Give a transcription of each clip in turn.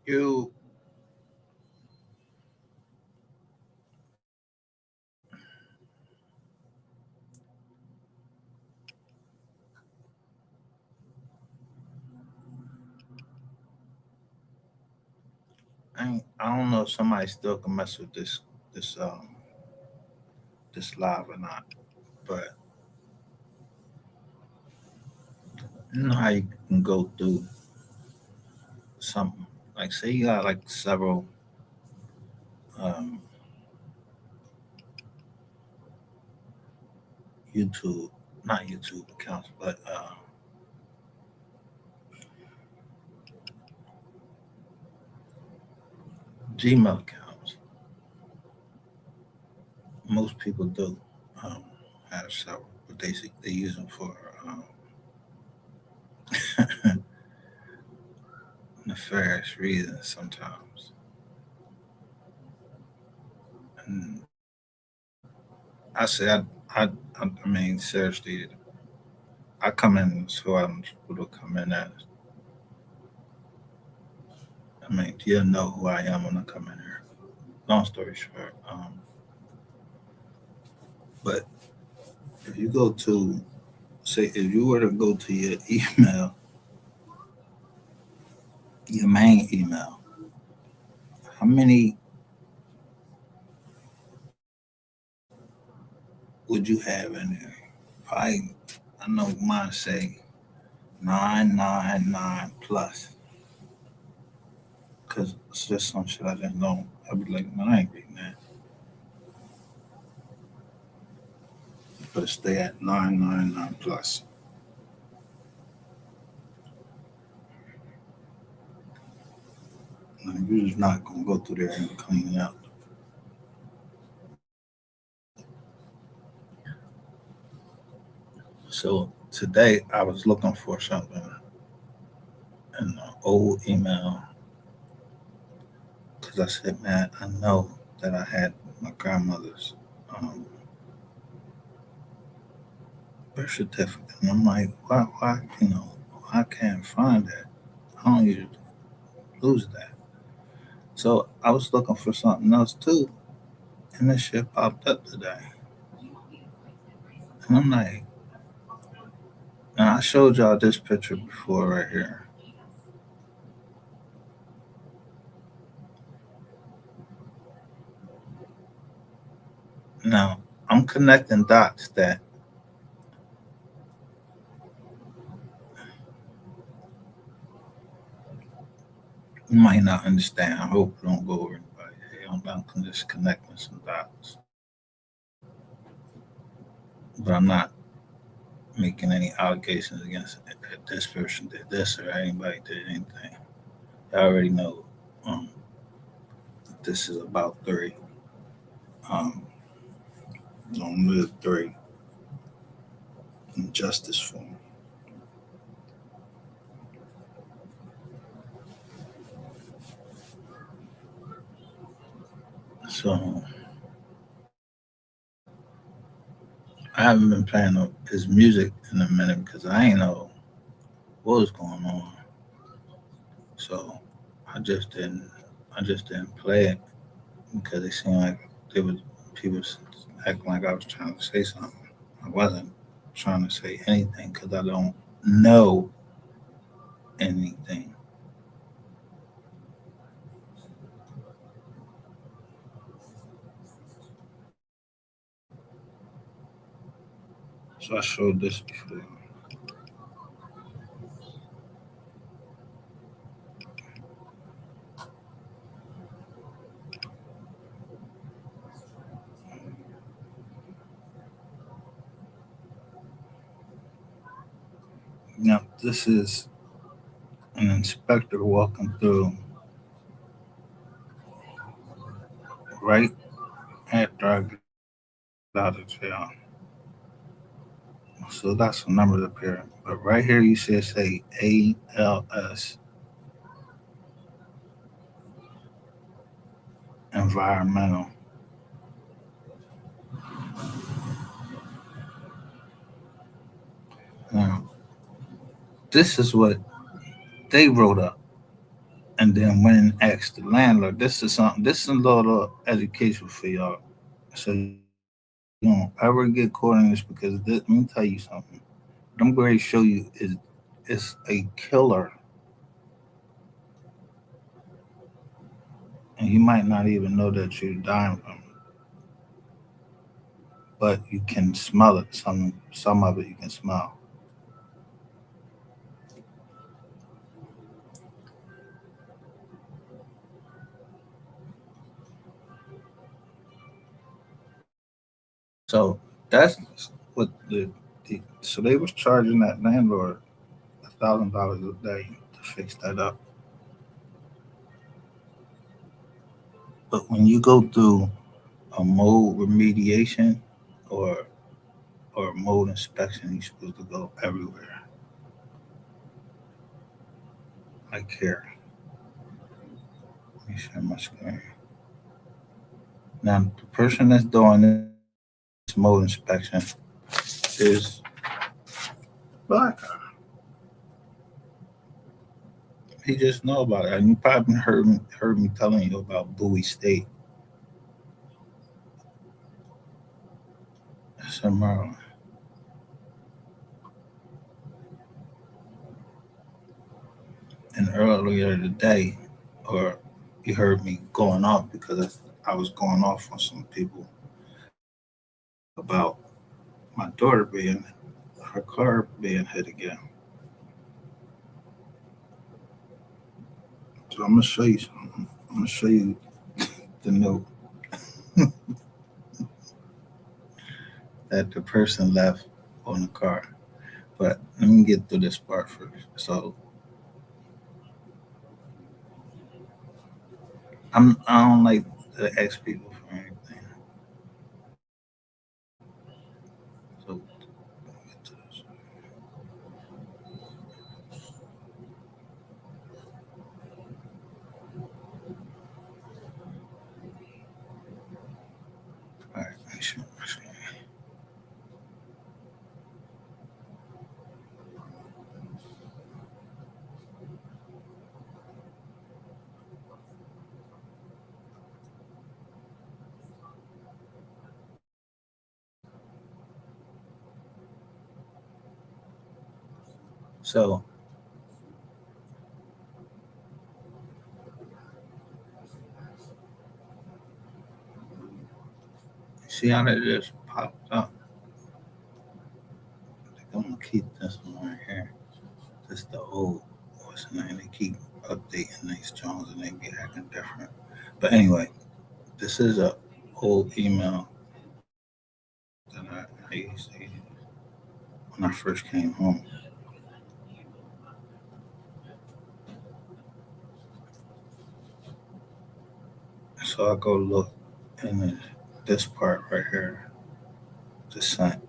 You, I don't know if somebody still can mess with this this live or not, but you know how you can go through something like say you got like several um, YouTube, not YouTube accounts, but Gmail accounts. Most people do um, have several, but they use them for nefarious reasons sometimes. And I say, I mean, seriously, I come in so I'm supposed to come in as. I mean, you'll know who I am when I come in here. Long story short, but if you go to, say, if you were to go to your email, your main email, how many would you have in there? Probably, I know mine say 999 plus, because it's just some shit I just don't. I'd be like, man, I ain't reading that. But stay at 999 plus. And you're just not gonna go through there and clean it out. So today I was looking for something in the old email because I said, man, I know that I had my grandmother's um, birth certificate, and I'm like, why, I can't find that. I don't usually lose that. So I was looking for something else too, and this shit popped up today, and I'm like, now I showed y'all this picture before right here. Now I'm connecting dots that you might not understand. I hope it don't go over anybody. Hey, I'm just connecting some dots, but I'm not making any allegations against it, that this person did this or anybody did anything. I already know um, this is about three. Um, on live three in justice form. So I haven't been playing his music in a minute because I ain't know what was going on. So I just didn't. I just didn't play it because it seemed like there was people acting like I was trying to say something. I wasn't trying to say anything because I don't know anything. So I showed this before. Now this is an inspector walking through right after I got out of jail. So that's the numbers up here. But right here you should say ALS environmental. Now this is what they wrote up. and then went and asked the landlord. This is something. This is a little education for y'all, so you don't ever get caught in this because this, let me tell you something. What I'm going to show you is a killer, and you might not even know that you're dying from it, but you can smell it. Some of it you can smell. So that's what so they was charging that landlord $1,000 a day to fix that up. But when you go through a mold remediation or or mold inspection, you're supposed to go everywhere. Like here, let me share my screen. Now the person that's doing this mold inspection is black. He just know about it. And you probably heard me telling you about Bowie State. It's in Maryland. And earlier today, or you heard me going off because I was going off on some people about my daughter being her car being hit again. So I'm gonna show you something. I'm gonna show you the note that the person left on the car. But let me get through this part first. So I don't like to ask people for anything. So get to this. All right, let me show my screen. So see how that just popped up. I think I'm gonna keep this one right here. This the old what's the name? They keep updating these Jones and they be acting different. But anyway, this is a old email that I used to use when I first came home. So I go look in this part right here, the sent.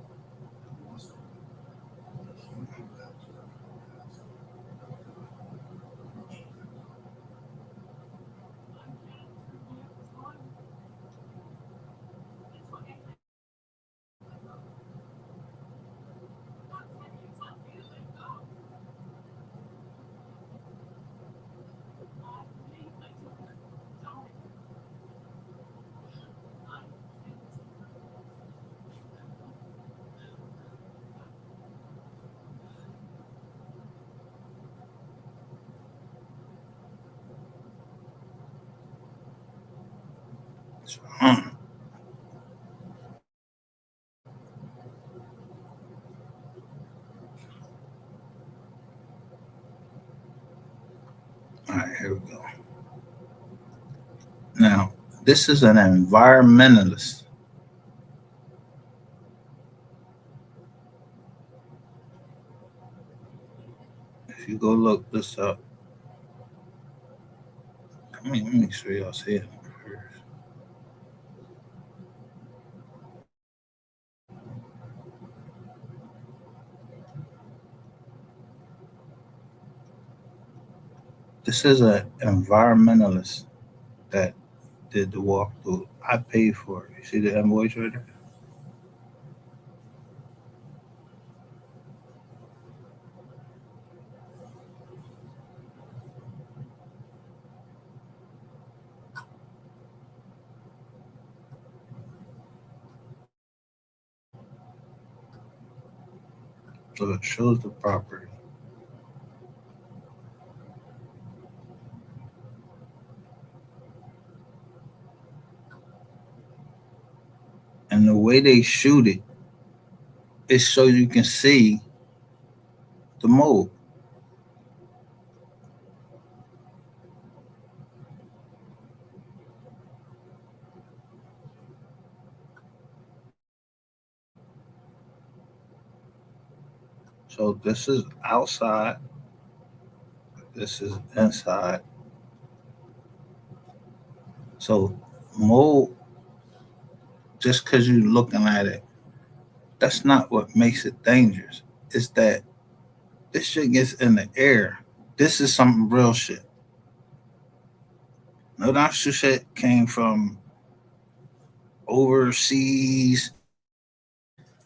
So, all right, here we go. Now, this is an environmentalist. If you go look this up, let me make sure y'all see it first. This is an environmentalist that did the walkthrough. I paid for it. You see the invoice right there? So it shows the property. And the way they shoot it is so you can see the mold. So this is outside, this is inside. So mold, just because you're looking at it, that's not what makes it dangerous. It's that this shit gets in the air. This is some real shit. No, that shit came from overseas,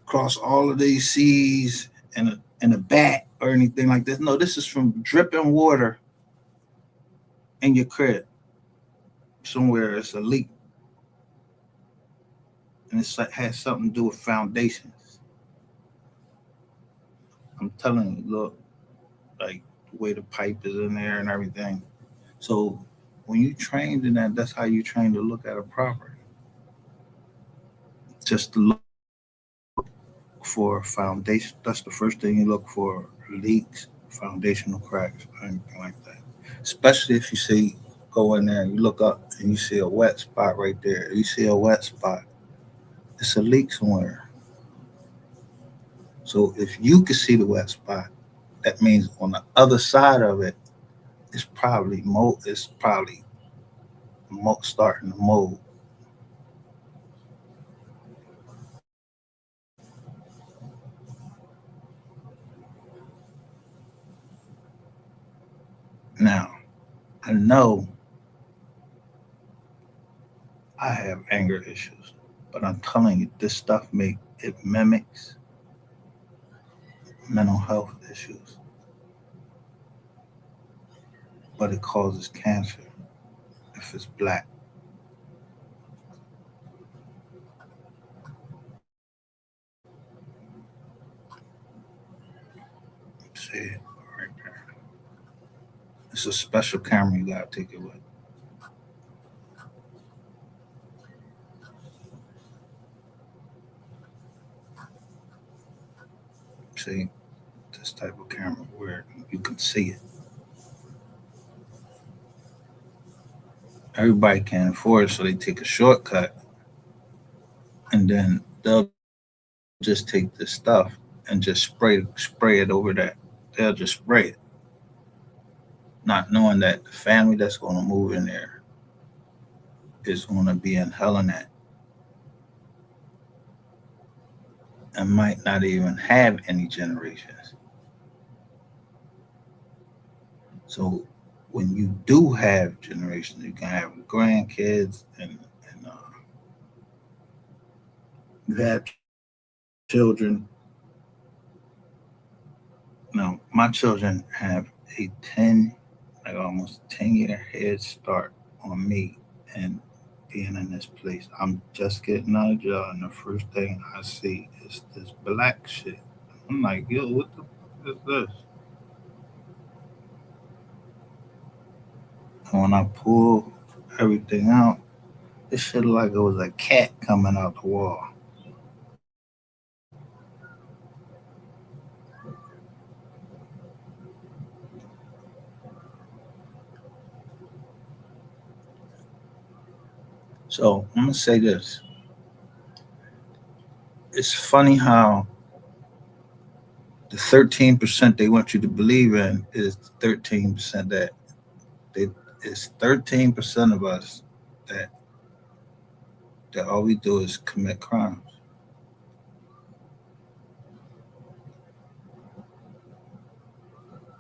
across all of these seas, in a bat or anything like this. No, this is from dripping water in your crib somewhere. It's a leak, and it has something to do with foundations. I'm telling you, look, like the way the pipe is in there and everything. So when you trained in that, that's how you train to look at a property. Just to look for foundation. That's the first thing you look for: leaks, foundational cracks, anything like that. Especially if you see go in there and you look up and you see a wet spot right there. You see a wet spot. It's a leak somewhere. So if you can see the wet spot, that means on the other side of it, it's probably mold. It's probably starting to mold. Now I know I have anger issues, but I'm telling you, this stuff it mimics mental health issues, but it causes cancer if it's black. See it right there. It's a special camera you gotta take it with. See this type of camera where you can see it. Everybody can't afford it, so they take a shortcut, and then they'll just take this stuff and just spray it over that. They'll just spray it, not knowing that the family that's going to move in there is going to be in hell in that and might not even have any generations. So when you do have generations, you can have grandkids and you have children. Now, my children have a 10, like almost 10-year head start on me and being in this place. I'm just getting out of jail, and the first thing I see is this black shit. I'm like, yo, what the fuck is this? And when I pull everything out, it shit looked like it was a cat coming out the wall. So I'm gonna say this. It's funny how the 13% they want you to believe in is 13% that they it's 13% of us that all we do is commit crimes.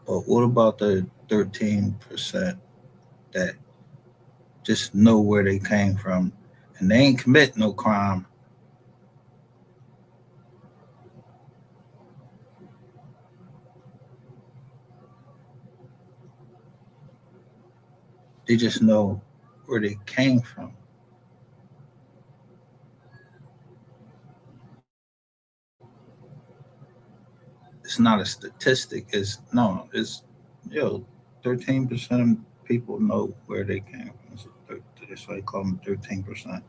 But what about the 13% that just know where they came from and they ain't commit no crime? They just know where they came from. It's not it's not a statistic. It's no, it's yo, 13% of people know where they came from. That's why they call them 13%.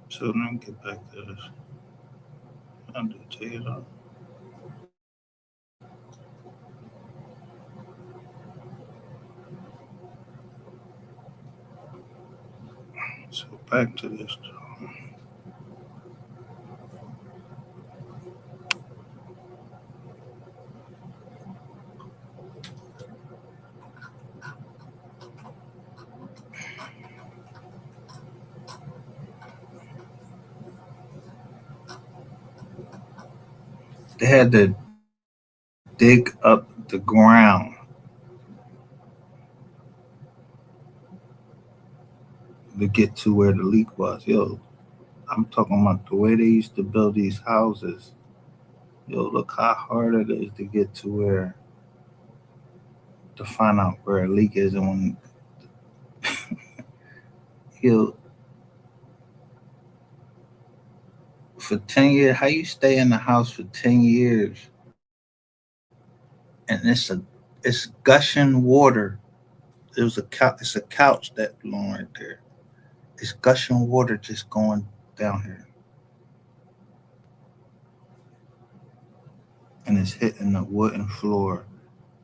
So let me get back to this. I'll do tell you that. So back to this. They had to dig up the ground to get to where the leak was. Yo, I'm talking about the way they used to build these houses. Yo, look how hard it is to get to where to find out where a leak is, and when you for 10 years, how you stay in the house for 10 years, and it's gushing water. It was a couch. It's a couch that belonged right there. It's gushing water just going down here, and it's hitting the wooden floor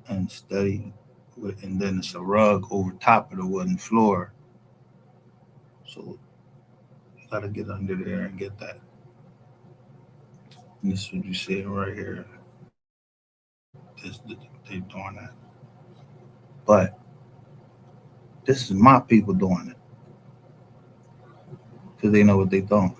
and steady, and then it's a rug over top of the wooden floor. So you got to get under there and get that. And this is what you see right here. This, they doing that, but this is my people doing it because they know what they doing.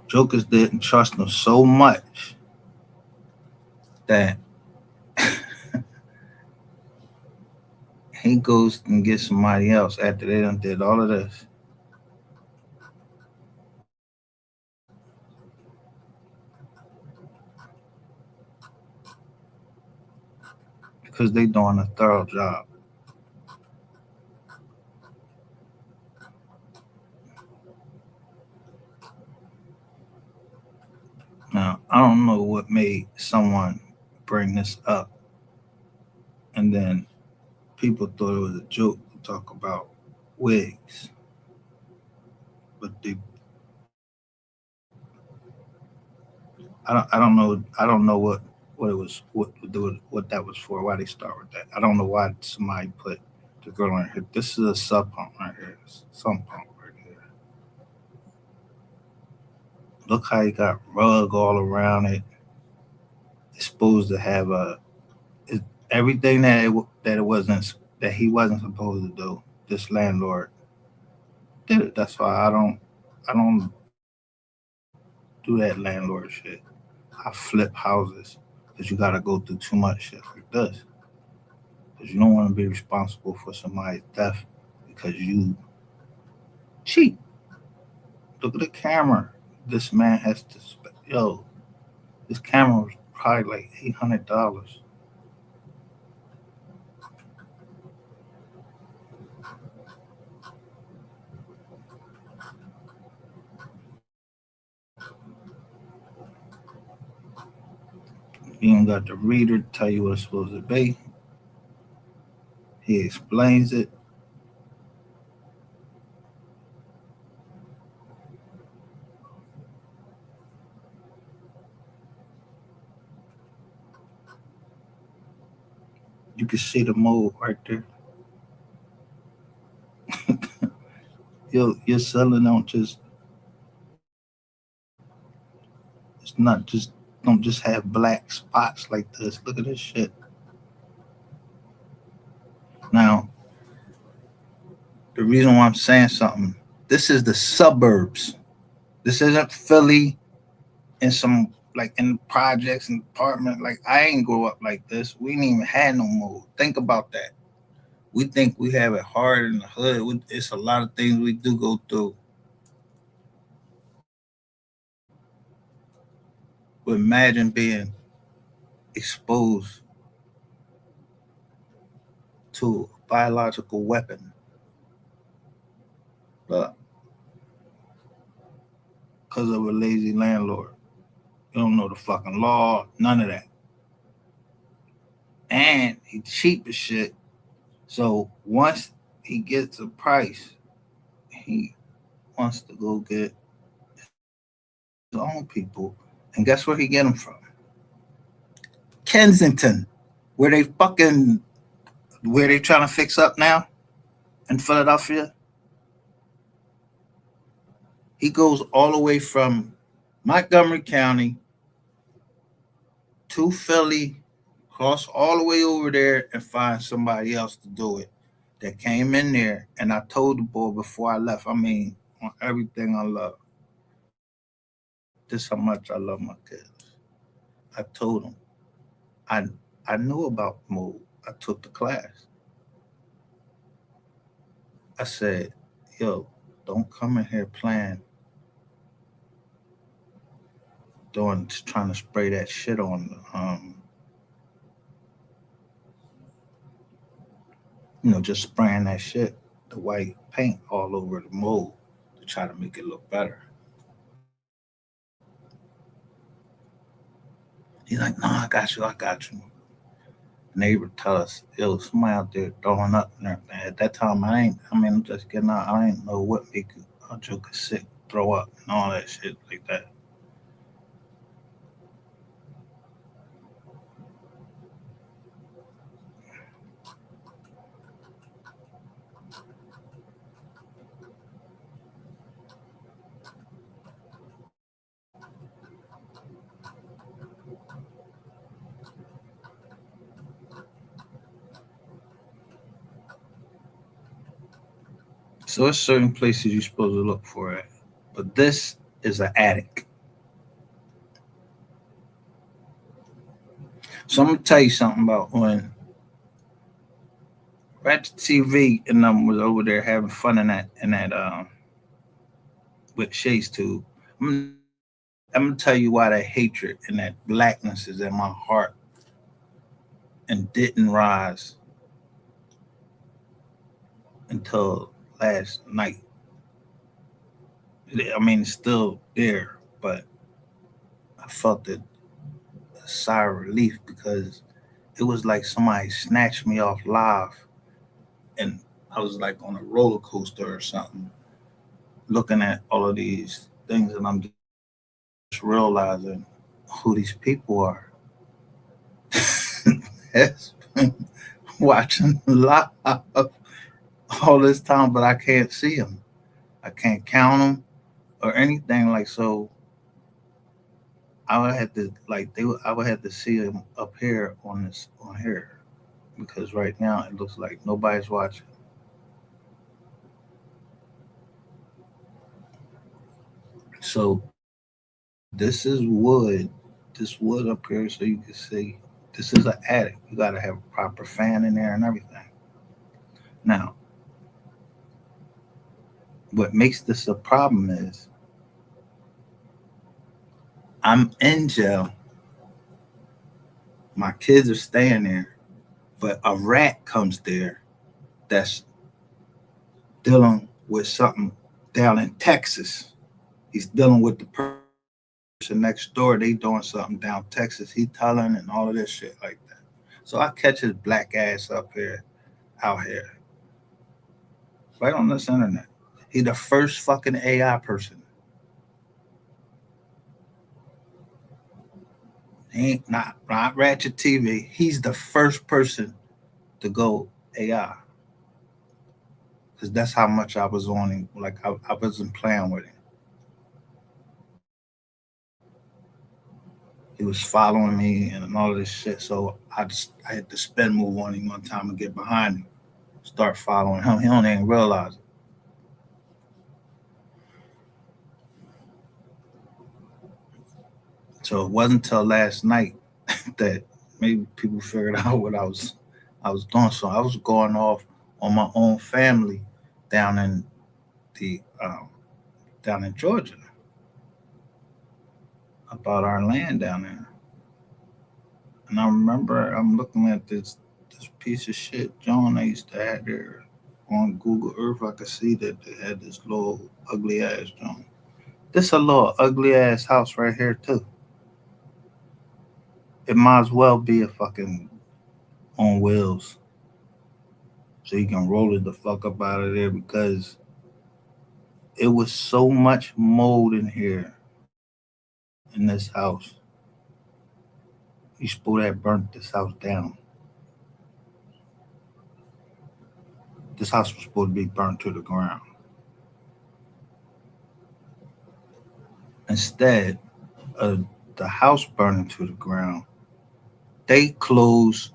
Jokers didn't trust them so much that he goes and gets somebody else after they done did all of this because they doing a thorough job. Now, I don't know what made someone bring this up, and then people thought it was a joke to talk about wigs, but I don't know what it was what that was for. Why they start with that? I don't know why somebody put the girl in here. This is a sub pump right here. Sump pump right here. Look how you got rug all around it. It's supposed to have it, everything that it wasn't that he wasn't supposed to do. This landlord did it. That's why I don't do that landlord shit. I flip houses because you gotta go through too much shit like this. Because you don't want to be responsible for somebody's death because you cheat. Look at the camera. This man has to yo. This camera was probably like $800. You ain't got the reader to tell you what it's supposed to be. He explains it. You can see the mold right there. Your ceiling it's not just don't just have black spots like this. Look at this shit. Now, the reason why I'm saying something, this is the suburbs. This isn't Philly and some like in the projects and apartment. Like I ain't grow up like this. We ain't even had no mold. Think about that. We think we have it hard in the hood. It's a lot of things we do go through. But imagine being exposed to a biological weapon, but because of a lazy landlord. You don't know the fucking law, none of that. And he cheap as shit. So once he gets a price, he wants to go get his own people. And guess where he get them from? Kensington, where they fucking, where they trying to fix up now in Philadelphia. He goes all the way from Montgomery County to Philly, cross all the way over there and find somebody else to do it that came in there. And I told the boy before I left, I mean, on everything I love, this how much I love my kids. I told him, I, I knew about mold. I took the class. I said, yo, don't come in here playing, doing, trying to spray that shit on, just spraying that shit, the white paint all over the mold to try to make it look better. He's like, no, I got you, I got you. Neighbor tell us, yo, somebody out there throwing up and everything. At that time, I'm just getting out. I ain't know what make a joker sick, throw up, and all that shit like that. So there's certain places you're supposed to look for it. But this is an attic. So I'm gonna tell you something about when Ratchet TV and them was over there having fun in that with Shay's too. I'm gonna tell you why that hatred and that blackness is in my heart and didn't rise until last night. I mean, it's still there, but I felt a sigh of relief because it was like somebody snatched me off live, and I was like on a roller coaster or something, looking at all of these things, and I'm just realizing who these people are. It's been watching live all this time, but I can't see them. I can't count them or anything like so. I would have to I would have to see them up here on here because right now it looks like nobody's watching. So this is wood, this wood up here, so you can see this is an attic. You got to have a proper fan in there and everything. Now, what makes this a problem is I'm in jail. My kids are staying there, but a rat comes there that's dealing with something down in Texas. He's dealing with the person next door. They doing something down Texas. He telling and all of this shit like that. So I catch his black ass up here, out here, right on this internet. He the first fucking AI person. He ain't not Ratchet TV. He's the first person to go AI because that's how much I was on him. Like I wasn't playing with him. He was following me and all of this shit. So I had to spin move on him one time and get behind him, start following him. He don't even realize it. So it wasn't until last night that maybe people figured out what I was doing. So I was going off on my own family down in the down in Georgia. about our land down there. And I remember I'm looking at this piece of shit John I used to have there on Google Earth. I could see that they had this little ugly ass John. This a little ugly ass house right here too. It might as well be a fucking on wheels, so you can roll it the fuck up out of there because it was so much mold in here in this house. You supposed to have burnt this house down. This house was supposed to be burnt to the ground. Instead of the house burning to the ground, they closed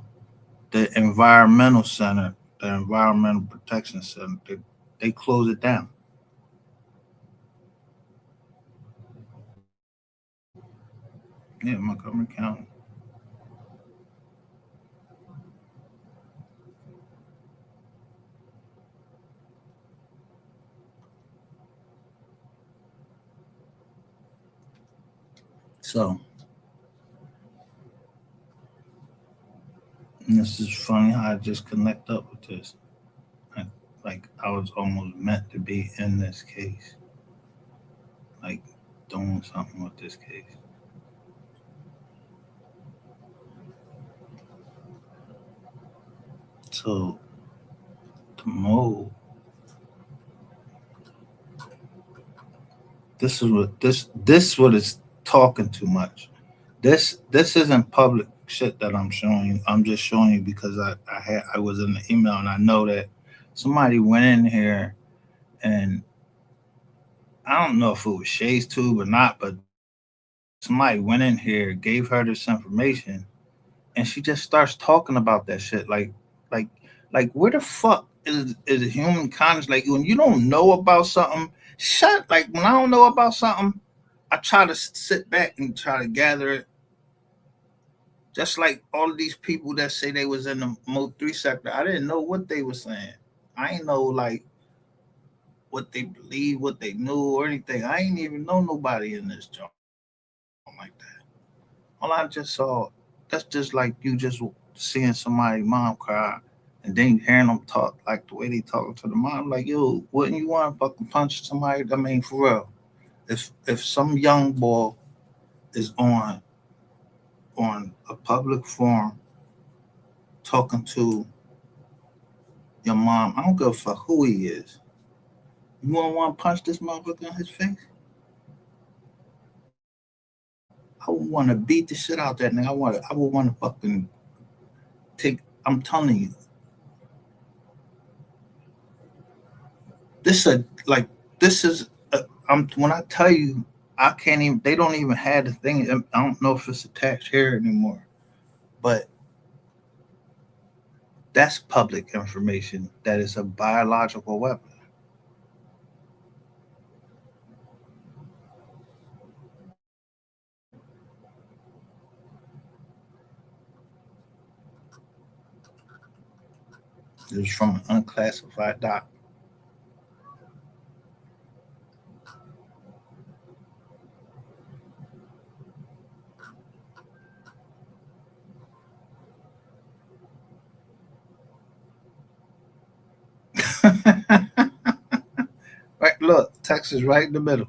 the environmental center, the environmental protection center. They closed it down. Yeah, Montgomery County. So and this is funny how I just connect up with this. I, like I was almost meant to be in this case, like doing something with this case. So the mold. This what is talking too much. This isn't public shit that I'm showing you. I'm just showing you because I was in the email and I know that somebody went in here and I don't know if it was Shay's Tube or not, but somebody went in here, gave her this information, and she just starts talking about that shit. Like, like where the fuck is human conscious? Like when you don't know about something, shut. Like when I don't know about something, I try to sit back and try to gather it. Just like all of these people that say they was in the Mo 3 sector, I didn't know what they were saying. I ain't know like what they believe, what they knew, or anything. I ain't even know nobody in this job like that. All I just saw, that's just like you just seeing somebody mom cry, and then you hearing them talk like the way they talking to the mom. Like, yo, wouldn't you want to fucking punch somebody? I mean, for real. If some young boy is on a public forum talking to your mom, I don't give a fuck who he is. You wouldn't want to punch this motherfucker in his face? I would want to beat the shit out that nigga. I would want to fucking take. I'm telling you, this a like this is. I'm when I tell you, I can't even. They don't even have the thing. I don't know if it's attached here anymore, but that's public information. That is a biological weapon. It's from an unclassified doc. Right, look, Texas right in the middle.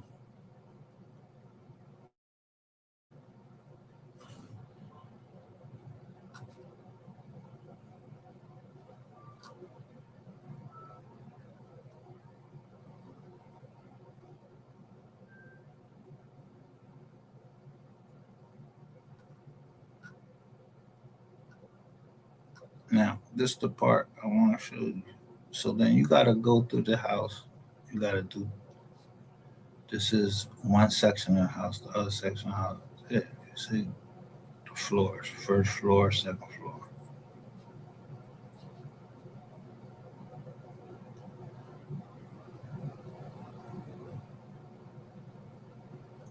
Now, this is the part I want to show you. So then you got to go through the house. You got to do. This is one section of the house. The other section of the house. Yeah, you see the floors. First floor, second floor,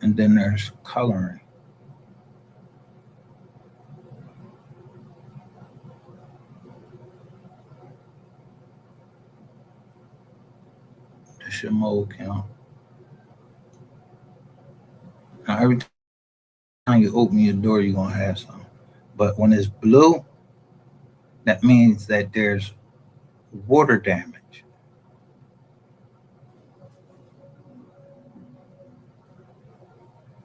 and then there's coloring. That's your mold count. Now every time you open your door, you're gonna have some. But when it's blue, that means that there's water damage.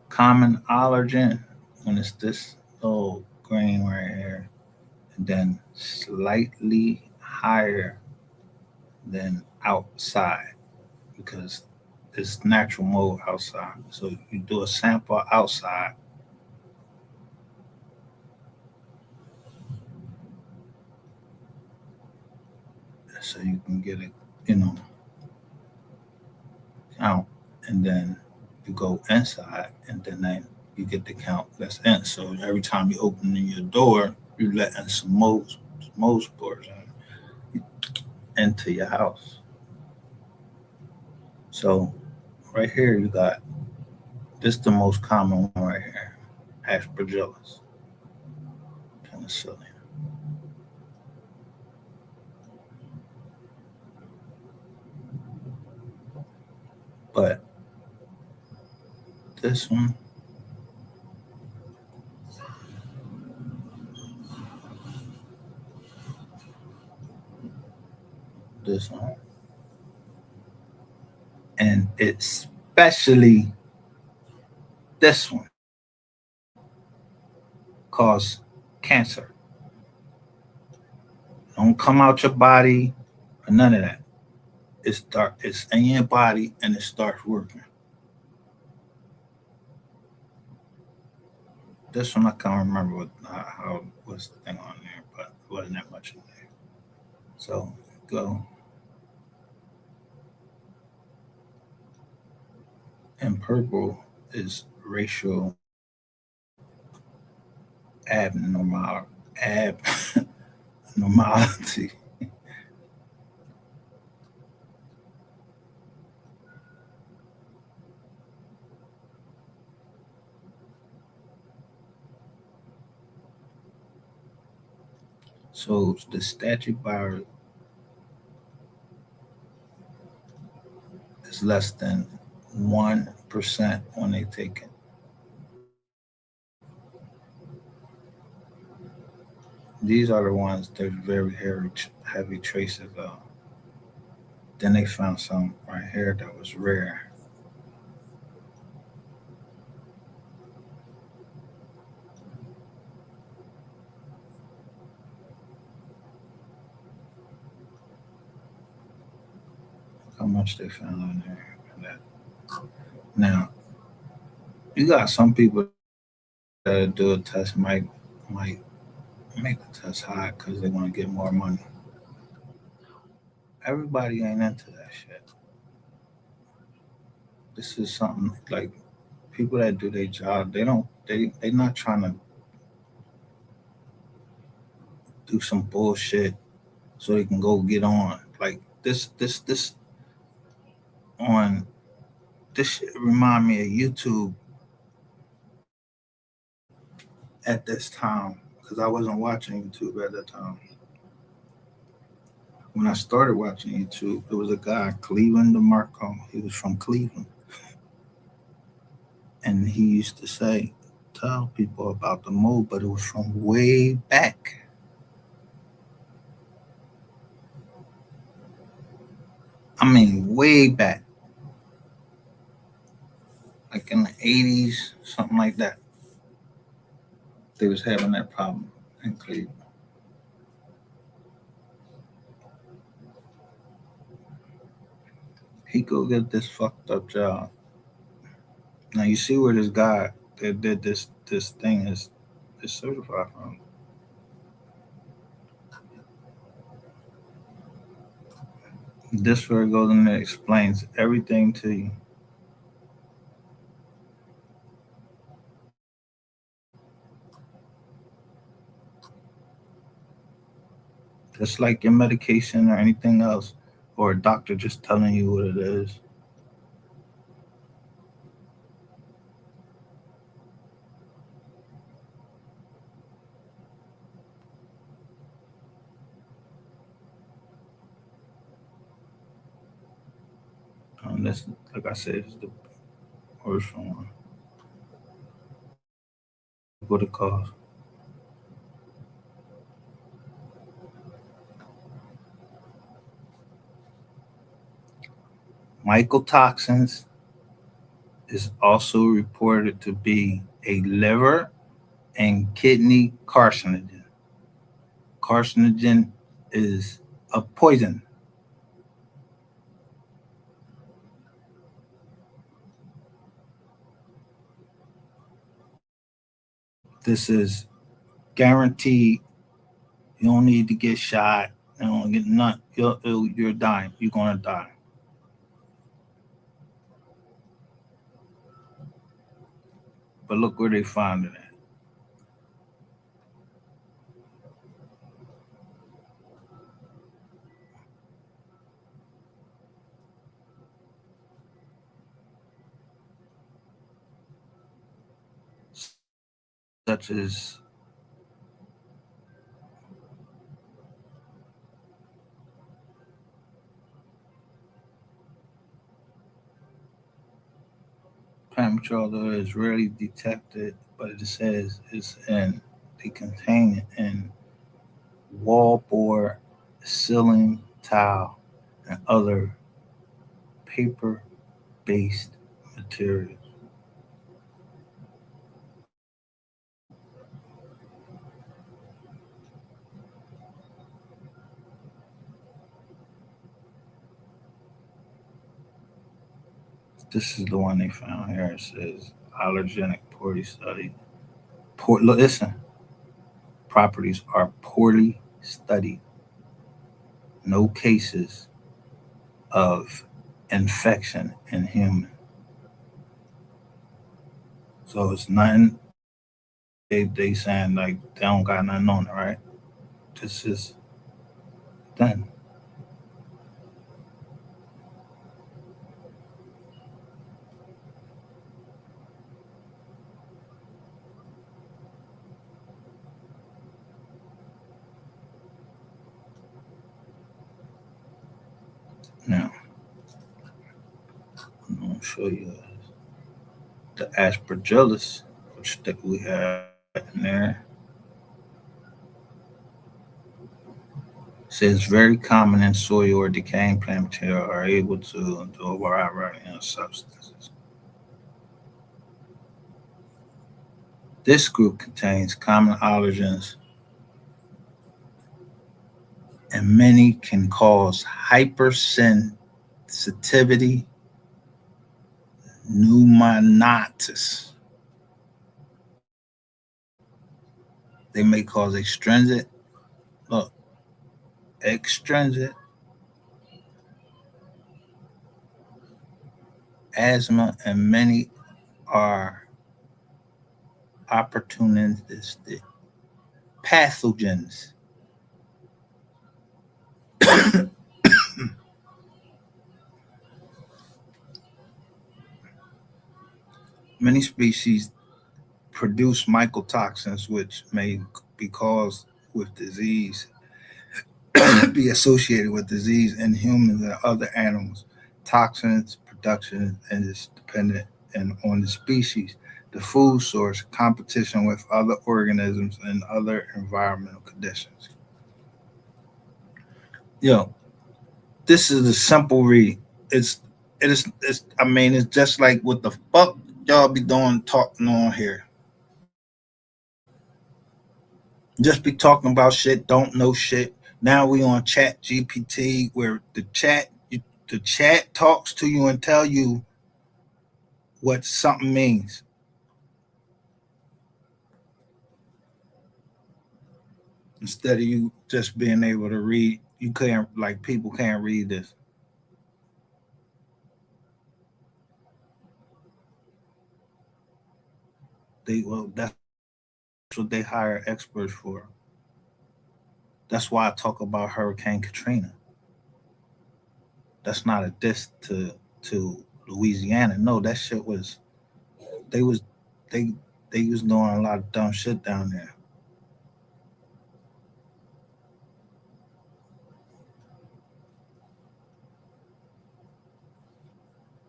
Common allergen, when it's this little green right here, and then slightly higher than outside because it's natural mode outside. So you do a sample outside, so you can get it, you know, count, and then you go inside, and then you get the count that's in. So every time you open your door, you letting some mold spores into your house. So right here you got this the most common one right here, Aspergillus penicillium. But this one, this one, and especially this one cause cancer. Don't come out your body or none of that. It's in your body and it starts working. This one I can't remember how was the thing on there, but it wasn't that much in there. So go and purple is racial abnormal abnormality. So the statute bar is less than 1% when they take it. These are the ones that are very heavy traces of. Then they found some right here that was rare. How much they found on there. Now you got some people that do a test might make the test high because they want to get more money. Everybody ain't into that shit. This is something like people that do their job. They not trying to do some bullshit so they can go get on. Like this on this shit remind me of YouTube at this time because I wasn't watching YouTube at that time. When I started watching YouTube, there was a guy, Cleveland DeMarco. He was from Cleveland. And he used to tell people about the mold, but it was from way back. I mean, way back. Like in the 80s, something like that. They was having that problem in Cleveland. He go get this fucked up job. Now you see where this guy that did this thing is certified from. This where it goes and it explains everything to you. Just like your medication or anything else, or a doctor just telling you what it is. This, like I said, is the worst one. what it calls. Mycotoxins is also reported to be a liver and kidney carcinogen. Carcinogen is a poison. This is guaranteed. You don't need to get shot. You don't get none. You're dying. You're gonna die. But look where they found it at. Such as premature, although it is rarely detected, but it says it's in. They contain it in wallboard, ceiling tile, and other paper-based materials. This is the one they found here. It says allergenic poorly studied. Listen, properties are poorly studied. No cases of infection in human. So it's nothing. They saying like they don't got nothing on it, right? This is done. Now I'm gonna show you the aspergillus, which that we have in there. Says very common in soil or decaying plant material are able to override substances. This group contains common allergens and many can cause hypersensitivity, pneumonitis. They may cause look, extrinsic asthma, and many are opportunistic pathogens. Many species produce mycotoxins, which may be caused with disease, be associated with disease in humans and other animals. Toxins production and is dependent on the species, the food source, competition with other organisms, and other environmental conditions. Yo, this is a simple read. It's it's I mean it's just like what the fuck y'all be doing talking on here. Just be talking about shit, don't know shit. Now we on Chat GPT where the chat talks to you and tell you what something means instead of you just being able to read. You can't like people can't read this. That's what they hire experts for. That's why I talk about Hurricane Katrina. That's not a diss to Louisiana. No, that shit was they was they they was doing a lot of dumb shit down there.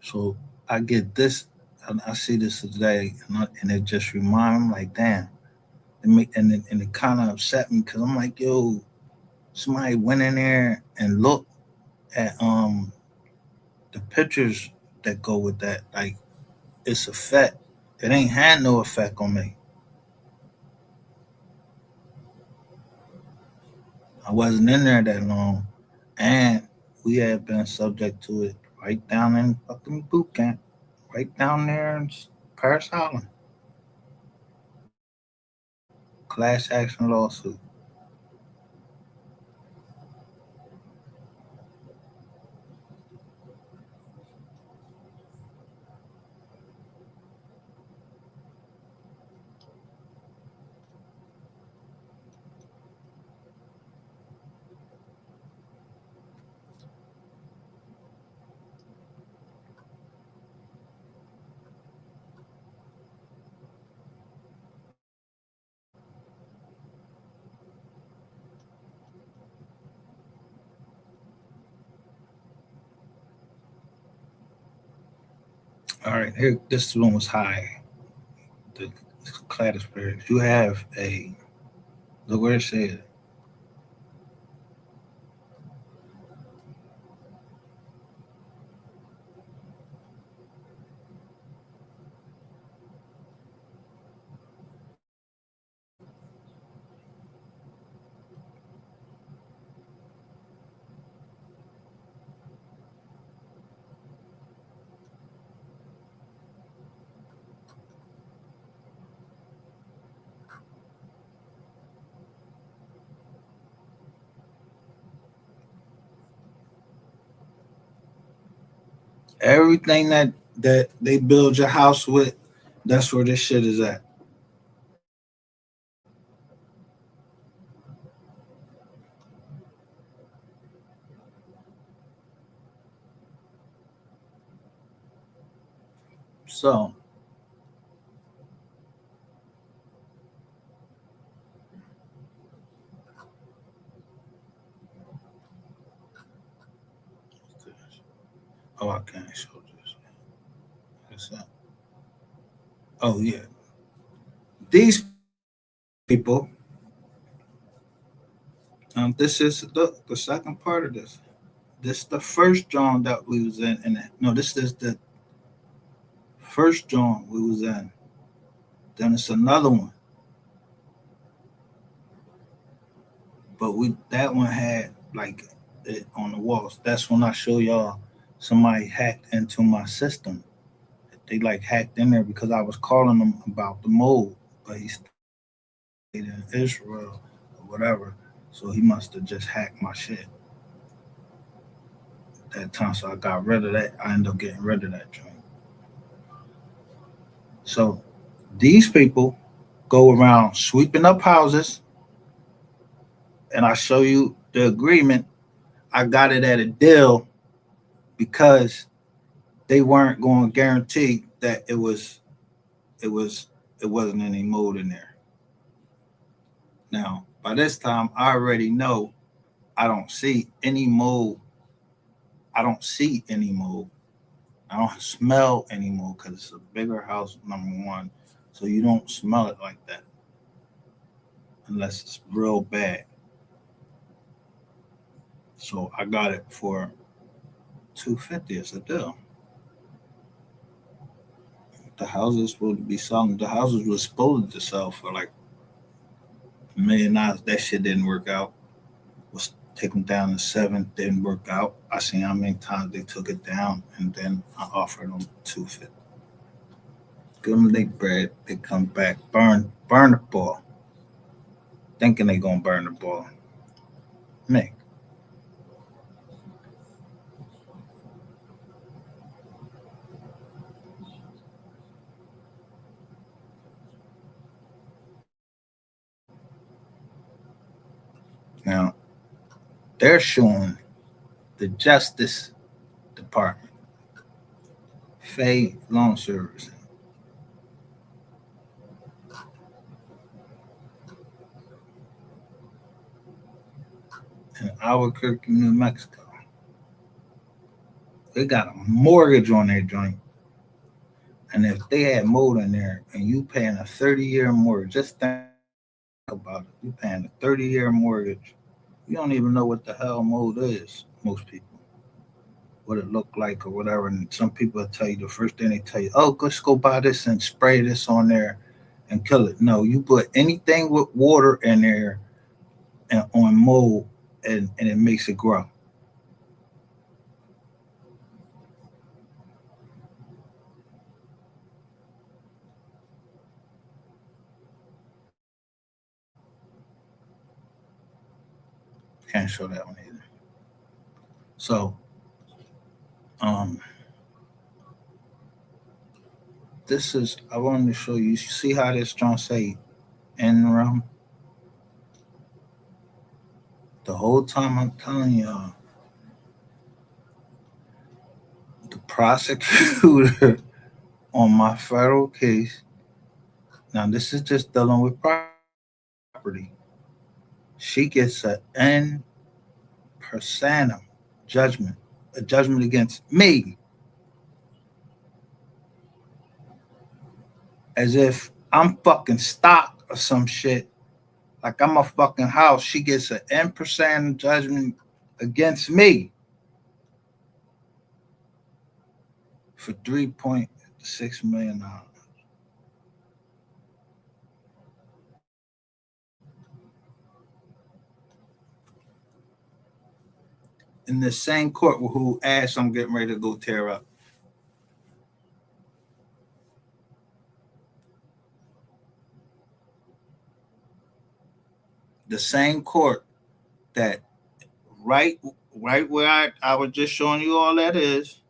So I get this, and I see this today, and it just reminds me like, damn. And it kind of upset me because I'm like, yo, somebody went in there and looked at the pictures that go with that. Like it's effect. It ain't had no effect on me. I wasn't in there that long, and we had been subject to it right down in fucking boot camp, right down there in Paris Island, class action lawsuit. All right, here this one was high. The class experience. You have a look where it says everything that they build your house with. That's where this shit is at. So oh, I can't show this. What's that? Oh yeah, these people. This is the second part of this. This the first John that we was in, and no, this is the first John we was in. Then it's another one, but we that one had like it on the walls. That's when I show y'all somebody hacked into my system. They like hacked in there because I was calling them about the mold, but he stayed in Israel or whatever. So he must have just hacked my shit that time. So I got rid of that. I ended up getting rid of that joint. So these people go around sweeping up houses, and I show you the agreement. I got it at a deal because they weren't going to guarantee that it was it wasn't any mold in there. Now, by this time, I already know I don't see any mold. I don't see any mold. I don't smell any mold because it's a bigger house, number one. So you don't smell it like that unless it's real bad. So I got it for 250 as a deal. The houses supposed to be selling. The houses was supposed to sell for like $1 million. That shit didn't work out. Was taken down to seven, didn't work out. I seen how many times they took it down, and then I offered them 250. Give them their bread. They come back, burn the ball, thinking they gonna burn the ball. Me. Now they're showing the Justice Department, Fay Loan Service in Albuquerque, New Mexico. They got a mortgage on their joint. And if they had mold in there and you paying a 30-year mortgage, just think about it. You're paying a 30-year mortgage. You don't even know what the hell mold is, most people, what it looked like or whatever. And some people will tell you the first thing they tell you, oh, let's go buy this and spray this on there and kill it. No, you put anything with water in there and on mold and it makes it grow. Can't show that one either. So, um, this is, I wanted to show you. You see how this John say in realm? The whole time I'm telling y'all, the prosecutor on my federal case, now this is just dealing with property. She gets a N personam judgment, a judgment against me, as if I'm fucking stock or some shit. Like I'm a fucking house. She gets an N percent judgment against me for $3.6 million. In the same court who ass I'm getting ready to go tear up. The same court that right right where I was just showing you all that is,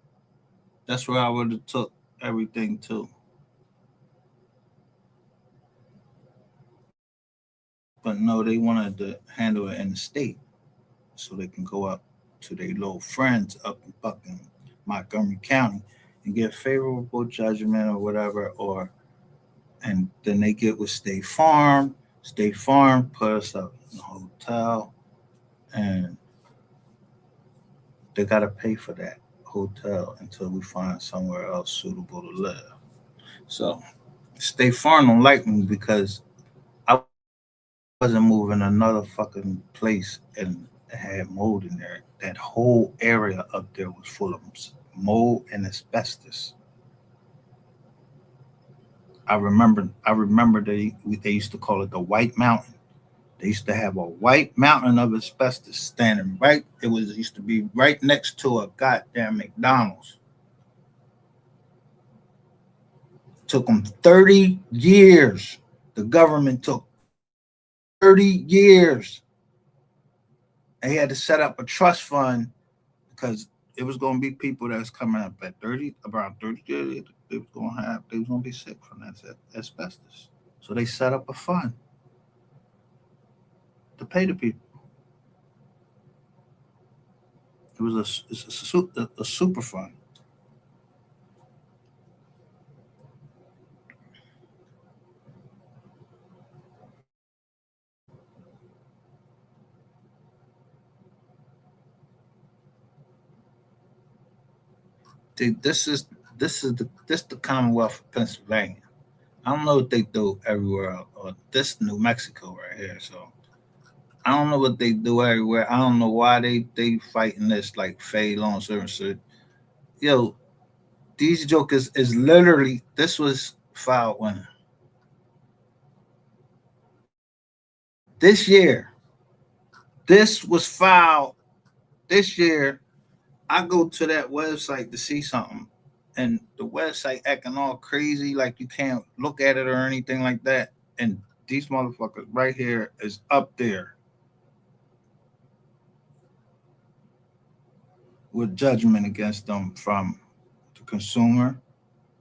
that's where I would have took everything to. But no, they wanted to handle it in the state so they can go up to their little friends up in fucking Montgomery County and get favorable judgment or whatever, or and then they get with State Farm. State Farm put us up in a hotel, and they gotta pay for that hotel until we find somewhere else suitable to live. So State Farm don't like me because I wasn't moving another fucking place and it had mold in there. That whole area up there was full of mold and asbestos. I remember they used to call it the White Mountain. They used to have a white mountain of asbestos standing right. It was used to be right next to a goddamn McDonald's. Took them 30 years. The government took 30 years. They had to set up a trust fund because it was going to be people that's coming up at 30, around 30 years. They was going to be sick from that asbestos. So they set up a fund to pay the people. It was a super fund. This is the Commonwealth of Pennsylvania. I don't know what they do everywhere else, or this New Mexico right here. So I don't know what they do everywhere. I don't know why they fighting this like Fay Long Service. Yo, these jokers is literally, this was filed when this year. This was filed this year. I go to that website to see something, and the website acting all crazy, like you can't look at it or anything like that. And these motherfuckers right here is up there with judgment against them from the Consumer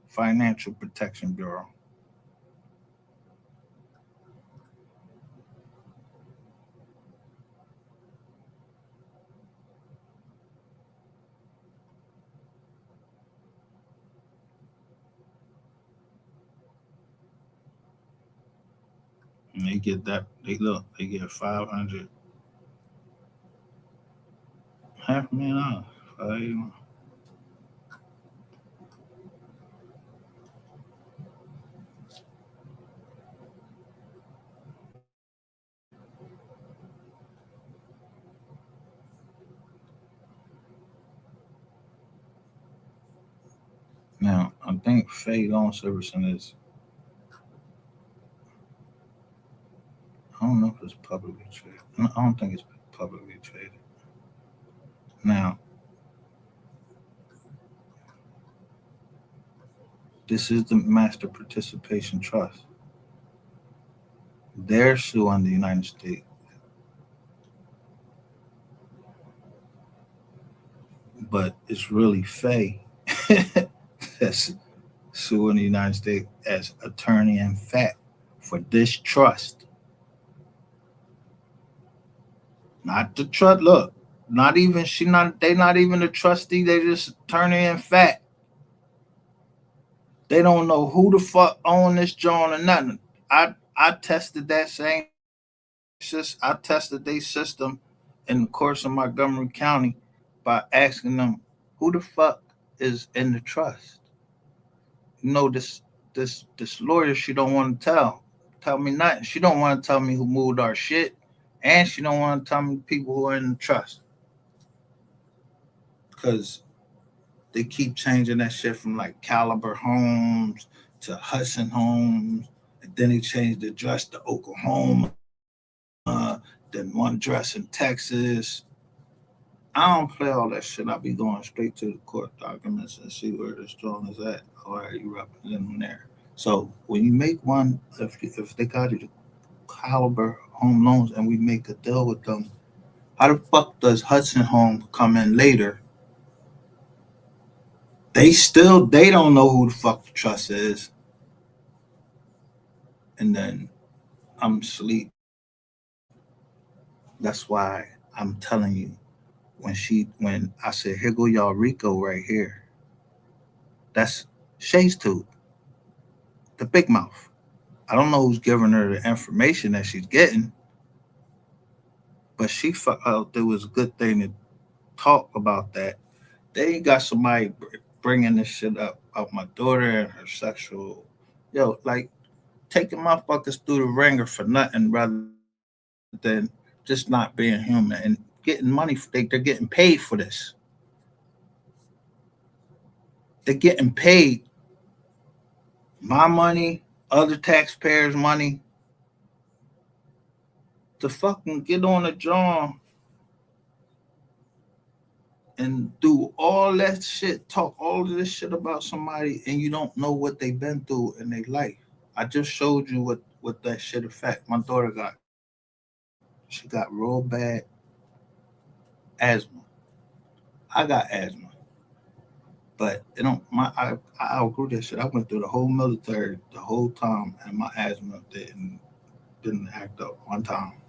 Financial Protection Bureau. And they get that. They get 500, $500,000. Now, I think Faye Loan Servicing is, I don't know if it's publicly traded. No, I don't think it's publicly traded. Now, this is the Master Participation Trust. They're suing the United States, but it's really Faye that's suing the United States as attorney in fact for this trust. Not the trust. Look, not even she. Not they. Not even the trustee. They just attorney in fact. They don't know who the fuck own this joint or nothing. I tested that same system. I tested their system in the course of Montgomery County by asking them who the fuck is in the trust. You know this lawyer, she don't want to tell me nothing. She don't want to tell me who moved our shit, and she don't want to tell me people who are in the trust because they keep changing that shit from like Caliber Homes to Hudson Homes, and then they changed the address to Oklahoma, then one address in Texas. I don't play all that shit. I be going straight to the court documents and see where this joint is at. All right, you represent them there. So when you make one, if they got you the Caliber Home Loans and we make a deal with them, how the fuck does Hudson Home come in later? They don't know who the fuck the trust is, and then I'm asleep. That's why I'm telling you when I said here go y'all Rico right here, that's Shay's tooth, the big mouth. I don't know who's giving her the information that she's getting, but she felt it was a good thing to talk about that. They got somebody bringing this shit up about my daughter and her sexual, like taking motherfuckers through the ringer for nothing rather than just not being human and getting money. They're getting paid for this. They're getting paid my money, other taxpayers' money to fucking get on a drum and do all that shit, talk all of this shit about somebody, and you don't know what they've been through in their life. I just showed you what that shit affect. My daughter got, she got real bad asthma. I got asthma, but it don't. I outgrew that shit. I went through the whole military the whole time, and my asthma didn't act up one time.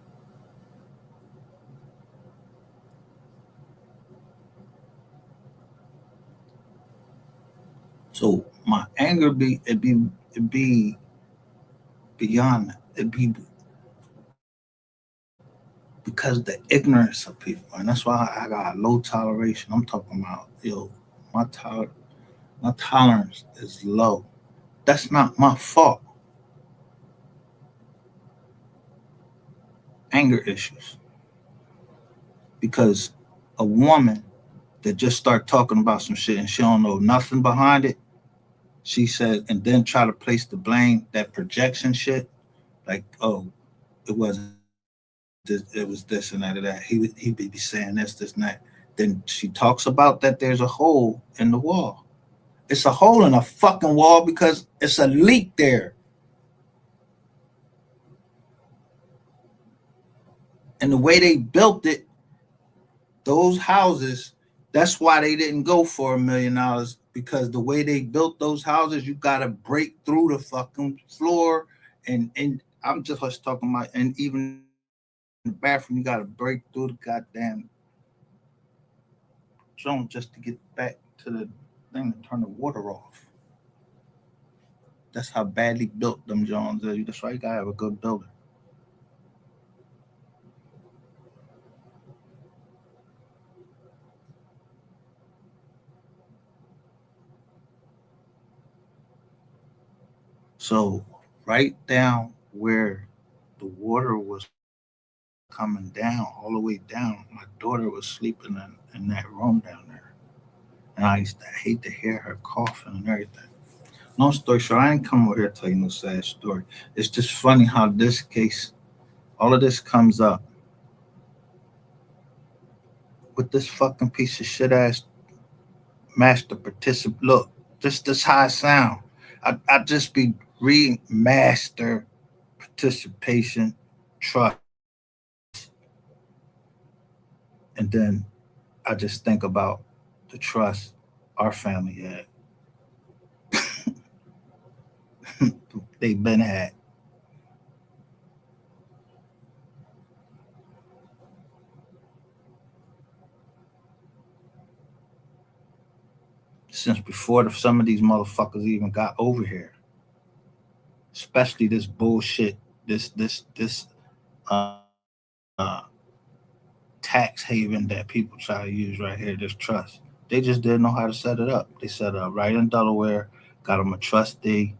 So my anger it be beyond that. It be because the ignorance of people, and that's why I got low toleration. I'm talking about my toler my tolerance is low. That's not my fault. Anger issues because a woman that just start talking about some shit and she don't know nothing behind it. She said, and then try to place the blame, that projection shit, like, oh, it wasn't this, it was this and that. He be saying this and that. Then she talks about that there's a hole in the wall. It's a hole in a fucking wall because it's a leak there. And the way they built it, those houses, that's why they didn't go for $1 million because the way they built those houses, you gotta break through the fucking floor, and I'm just talking about, and even in the bathroom, you gotta break through the goddamn zone just to get back to the thing to turn the water off. That's how badly built them Jones are. That's why you gotta have a good builder. So right down where the water was coming down, all the way down, my daughter was sleeping in that room down there. And I used to hate to hear her coughing and everything. Long story short, I ain't come over here to tell you no sad story. It's just funny how this case, all of this comes up with this fucking piece of shit ass master participant. Look, just this high sound. I just be reading master participation trust, and then I just think about the trust our family had. They've been had since before some of these motherfuckers even got over here. Especially this bullshit, this uh tax haven that people try to use right here, this trust. They just didn't know how to set it up. They set it up right in Delaware, got them a trustee,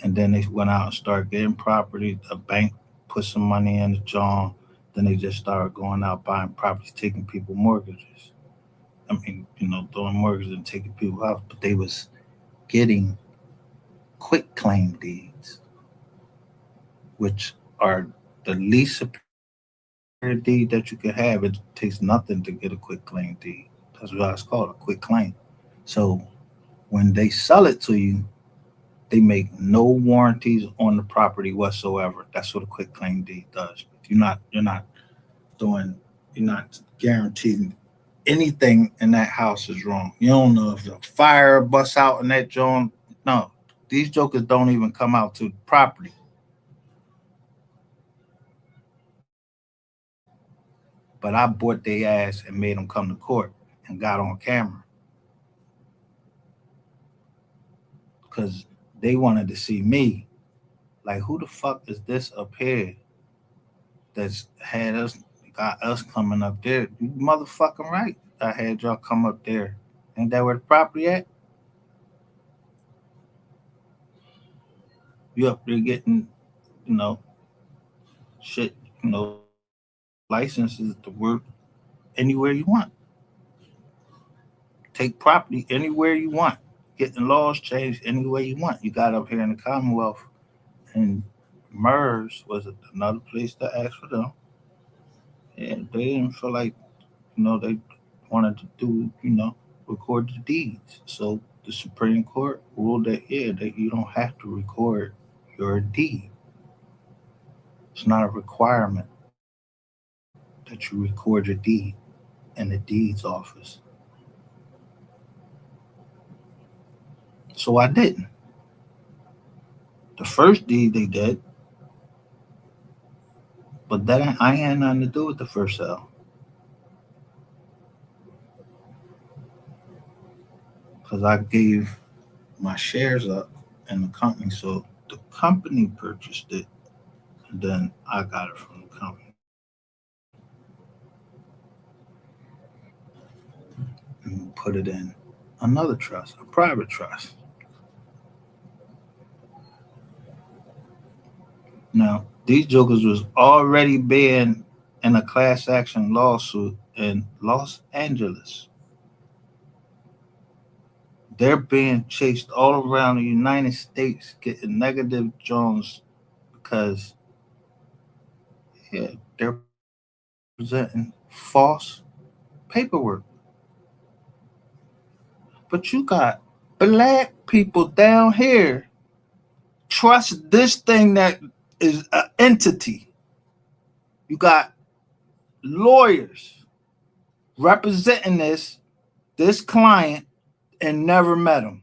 and then they went out and started getting property. A bank put some money in the John. Then they just started going out buying properties, taking people mortgages. I mean, throwing mortgages and taking people out, but they was getting quick claim deeds, which are the least superior deed that you can have. It takes nothing to get a quick claim deed. That's why it's called a quick claim. So when they sell it to you, they make no warranties on the property whatsoever. That's what a quick claim deed does. You're not doing you're not guaranteeing anything in that house is wrong. You don't know if a fire busts out in that joint. No, these jokers don't even come out to the property. But I bought their ass and made them come to court and got on camera because they wanted to see me. Like, who the fuck is this up here that's had us, got us coming up there? You motherfucking right. I had y'all come up there. Ain't that where the property at? You up there getting, you know, shit, licenses to work anywhere you want. Take property anywhere you want. Getting laws changed any way you want. You got up here in the Commonwealth, and MERS was another place to ask for them. And they didn't feel like, they wanted to do, record the deeds. So the Supreme Court ruled that, yeah, that you don't have to record your deed. It's not a requirement that you record your deed in the deeds office. So I didn't. The first deed they did, but that I had nothing to do with the first sale because I gave my shares up in the company. So the company purchased it, and then I got it from the company and put it in another trust, a private trust. Now, these jokers was already being in a class action lawsuit in Los Angeles. They're being chased all around the United States, getting negative Jones because, yeah, they're presenting false paperwork. But you got black people down here trust this thing that is an entity. You got lawyers representing this client and never met him.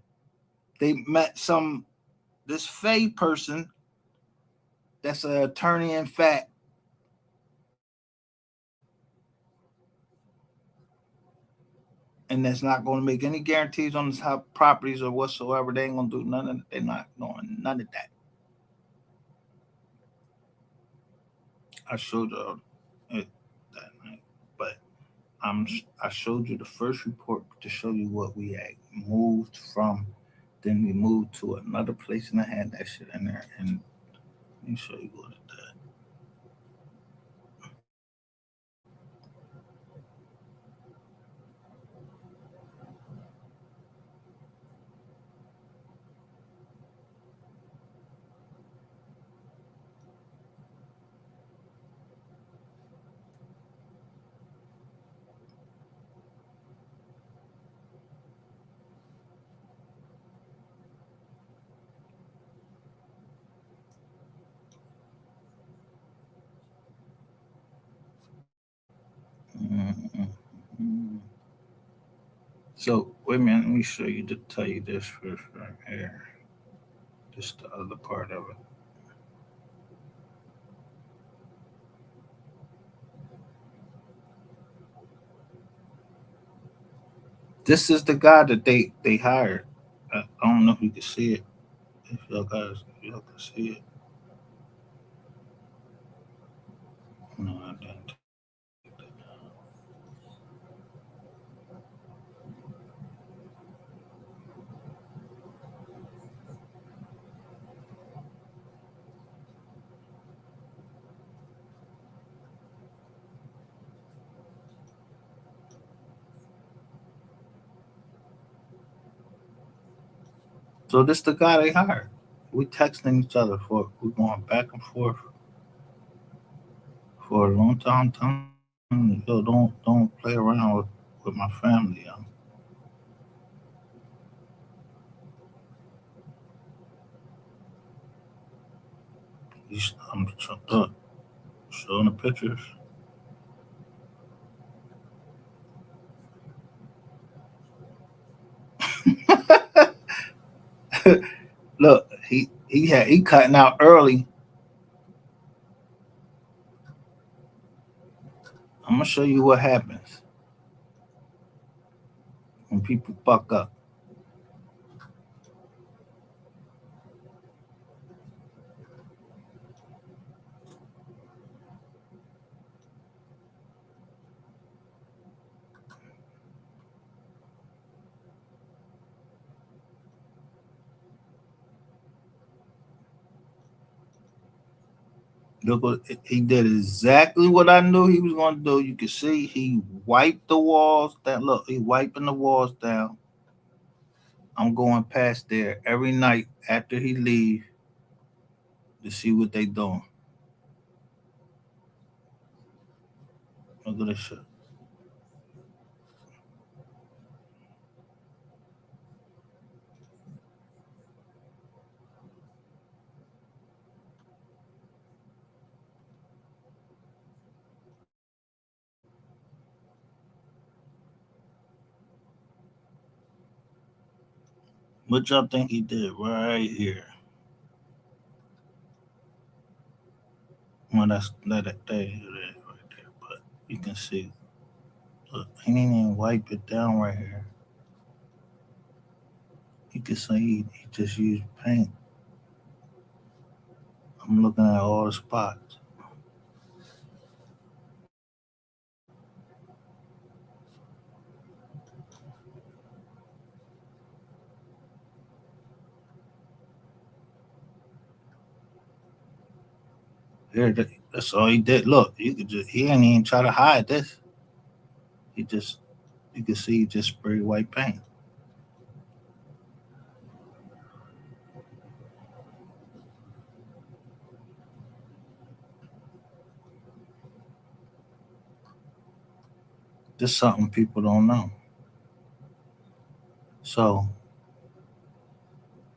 They met this Faye person that's an attorney in fact, and that's not going to make any guarantees on his properties or whatsoever. They ain't gonna do none of. They're not doing none of that. I showed you it that night, but I showed you the first report to show you what we had moved from. Then we moved to another place and I had that shit in there. And let me show you what it did. Mm. So wait a minute, let me show you to tell you this first right here. Just the other part of it. This is the guy that they hired. I don't know if you can see it. If y'all can see it. No, I didn't take that. So this the guy they hired. We texting each other for we going back and forth for a long time. Telling me, yo, don't play around with my family. Yo. Look, showing the pictures. Look, he cutting out early. I'm gonna show you what happens when people fuck up. Look what he did exactly what I knew he was gonna do. You can see he wiped the walls down. Look, he wiping the walls down. I'm going past there every night after he leave to see what they doing. Look at this shit. What y'all think he did right here? Well, that's let it there, right there. But you can see, look, he didn't even wipe it down right here. You can see he just used paint. I'm looking at all the spots. Here, that's all he did. Look, you could just he ain't even try to hide this. He just you can see he just sprayed white paint. This something people don't know. So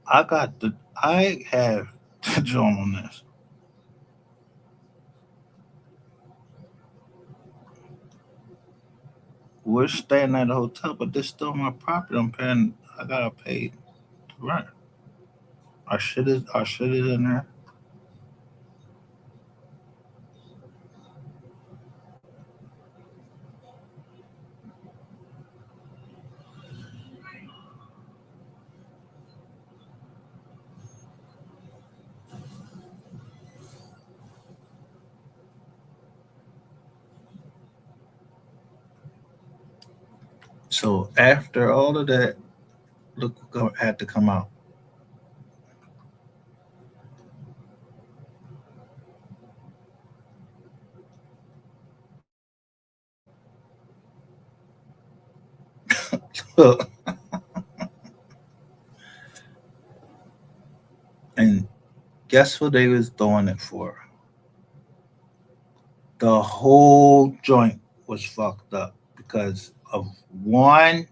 I have the joint on this. We're staying at a hotel, but this still my property. I'm paying. I gotta pay rent. Our shit is in there. So after all of that, look what had to come out. And guess what they was doing it for? The whole joint was fucked up because of one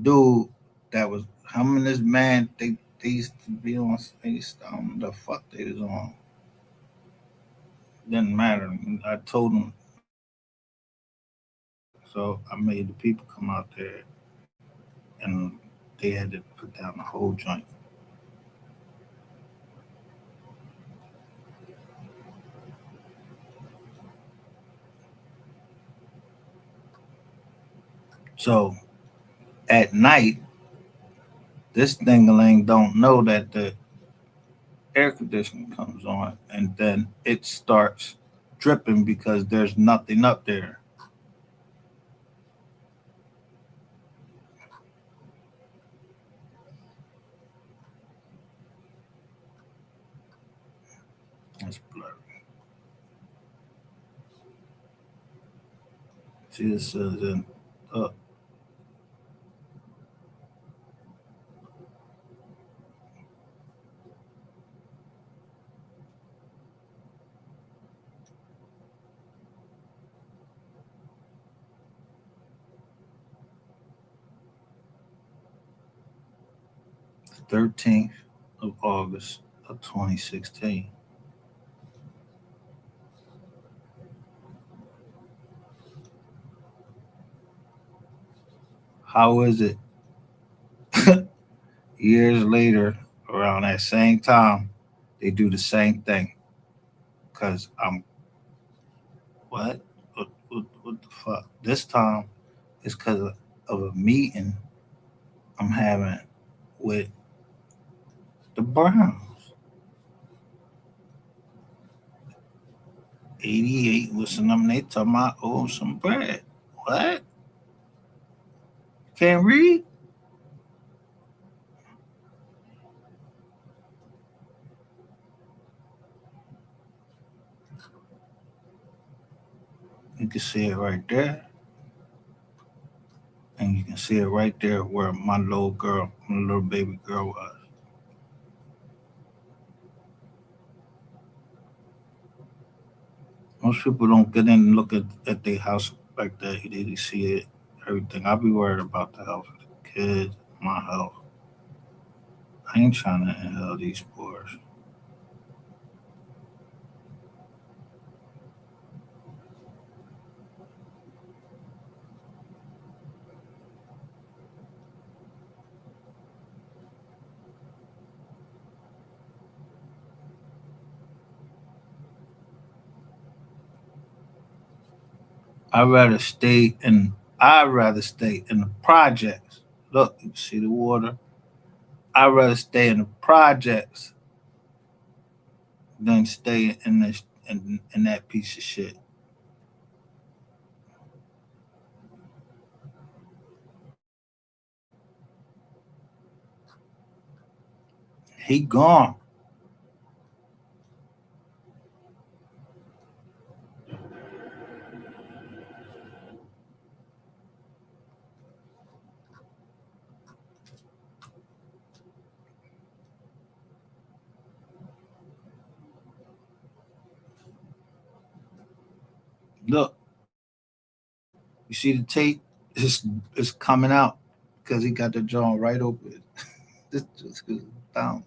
dude that was him and this man. They used to be on space. The fuck they was on. Didn't matter. I told him So I made the people come out there, and they had to put down the whole joint. So at night, this dingaling don't know that the air conditioning comes on, and then it starts dripping because there's nothing up there. It's blurry. See, it says in uh, 13th of August of 2016. How is it years later, around that same time, they do the same thing? Because I'm, what? What the fuck? This time, it's because of a meeting I'm having with the Browns. 88 was some, they talking about owe some bread. What? Can't read? You can see it right there. And you can see it right there where my little girl, my little baby girl was. Most people don't get in and look at their house like that. They see it, everything. I be worried about the health of the kids, my health. I ain't trying to inhale these spores. I'd rather stay in. I'd rather stay in the projects. Look, you see the water. I'd rather stay in the projects than stay in this in that piece of shit. He gone. Look, you see the tape? It's coming out because he got the jaw right open. This just goes down.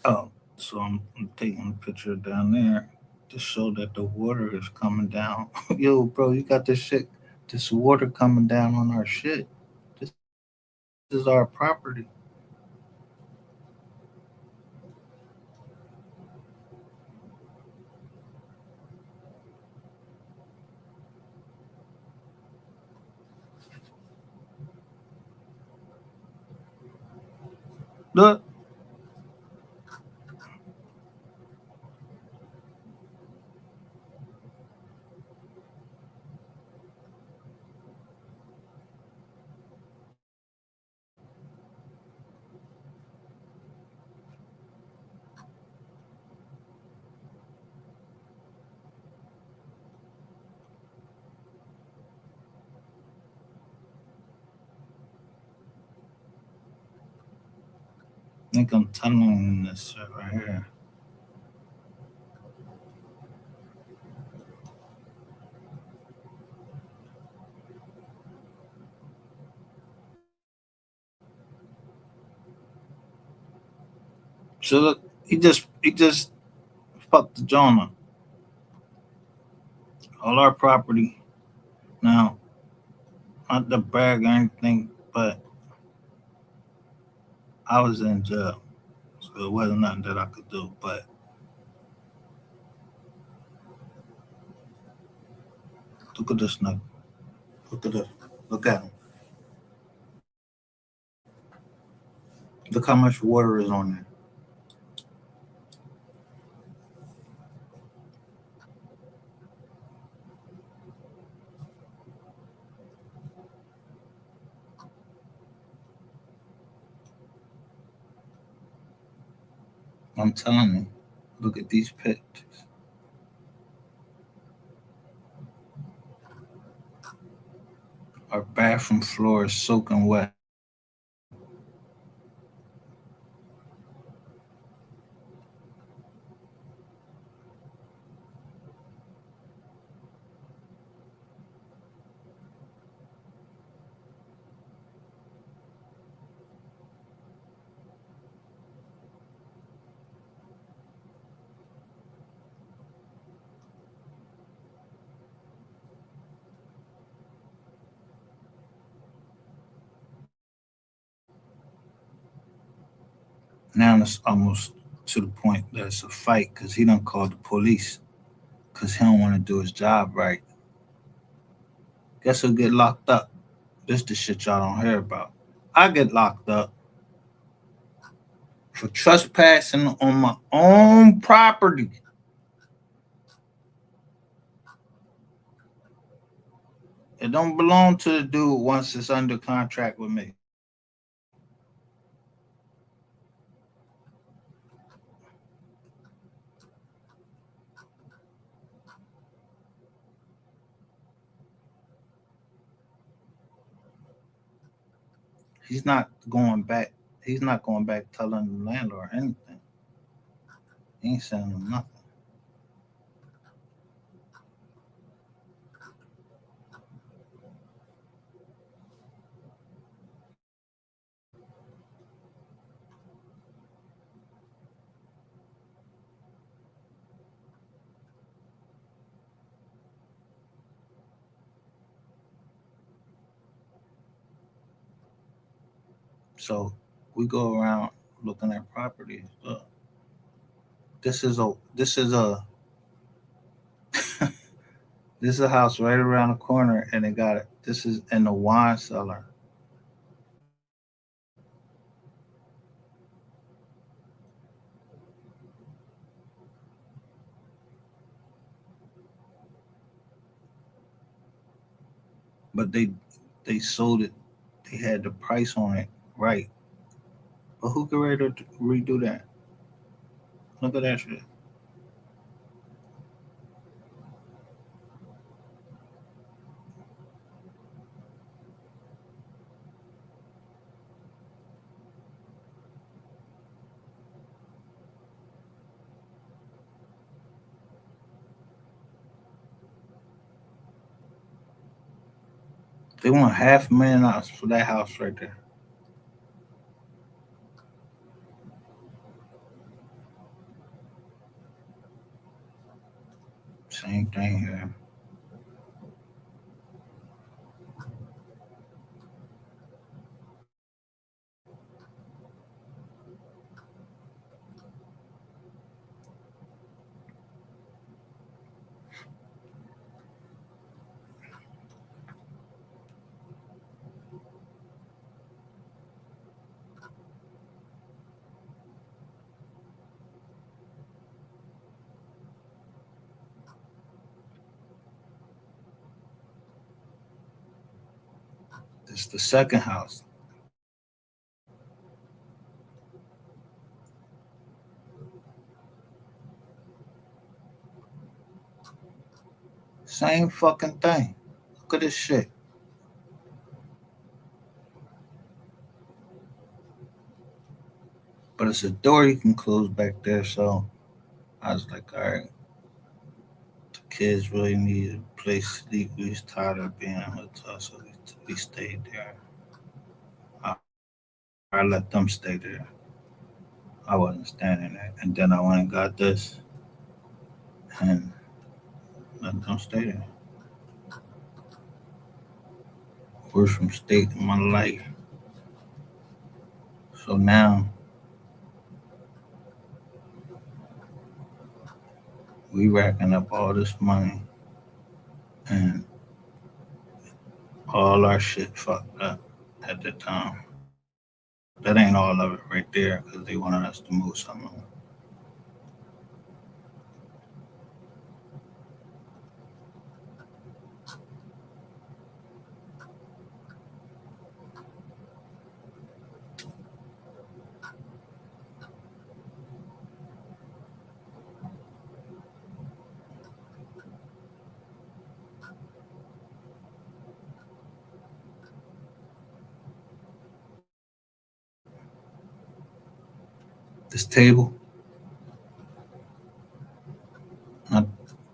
Oh, so I'm taking a picture down there to show that the water is coming down. Yo, bro, you got this shit, this water coming down on our shit. This is our property. Look, think I'm telling this shit right here. So look, he just fucked the John up. All our property. Now, not to brag or anything, but I was in jail. So it wasn't nothing that I could do. But look at this nigga. Look at this. Look at him. Look how much water is on there. I'm telling you. Look at these pictures. Our bathroom floor is soaking wet. Now it's almost to the point that it's a fight because he done called the police because he don't want to do his job right. Guess he'll get locked up. This the shit y'all don't hear about. I get locked up for trespassing on my own property. It don't belong to the dude once it's under contract with me. He's not going back. He's not going back telling the landlord anything. He ain't saying him nothing. So we go around looking at properties. Look, this is a this is a house right around the corner, and it got it. This is in the wine cellar. But they sold it. They had the price on it right. But who could ready to redo that? Look at that shit. They want $500,000 for that house right there. Same thing here. It's the second house. Same fucking thing. Look at this shit. but it's a door you can close back there. So I was like, all right, the kids really needed a place to sleep. We was tired of being in a hotel, so we stayed there. I let them stay there. I wasn't standing there. And then I went and got this and let them stay there. Worst mistake in my life. So now we racking up all this money and all our shit fucked up at the time. That ain't all of it right there because they wanted us to move something. This table, I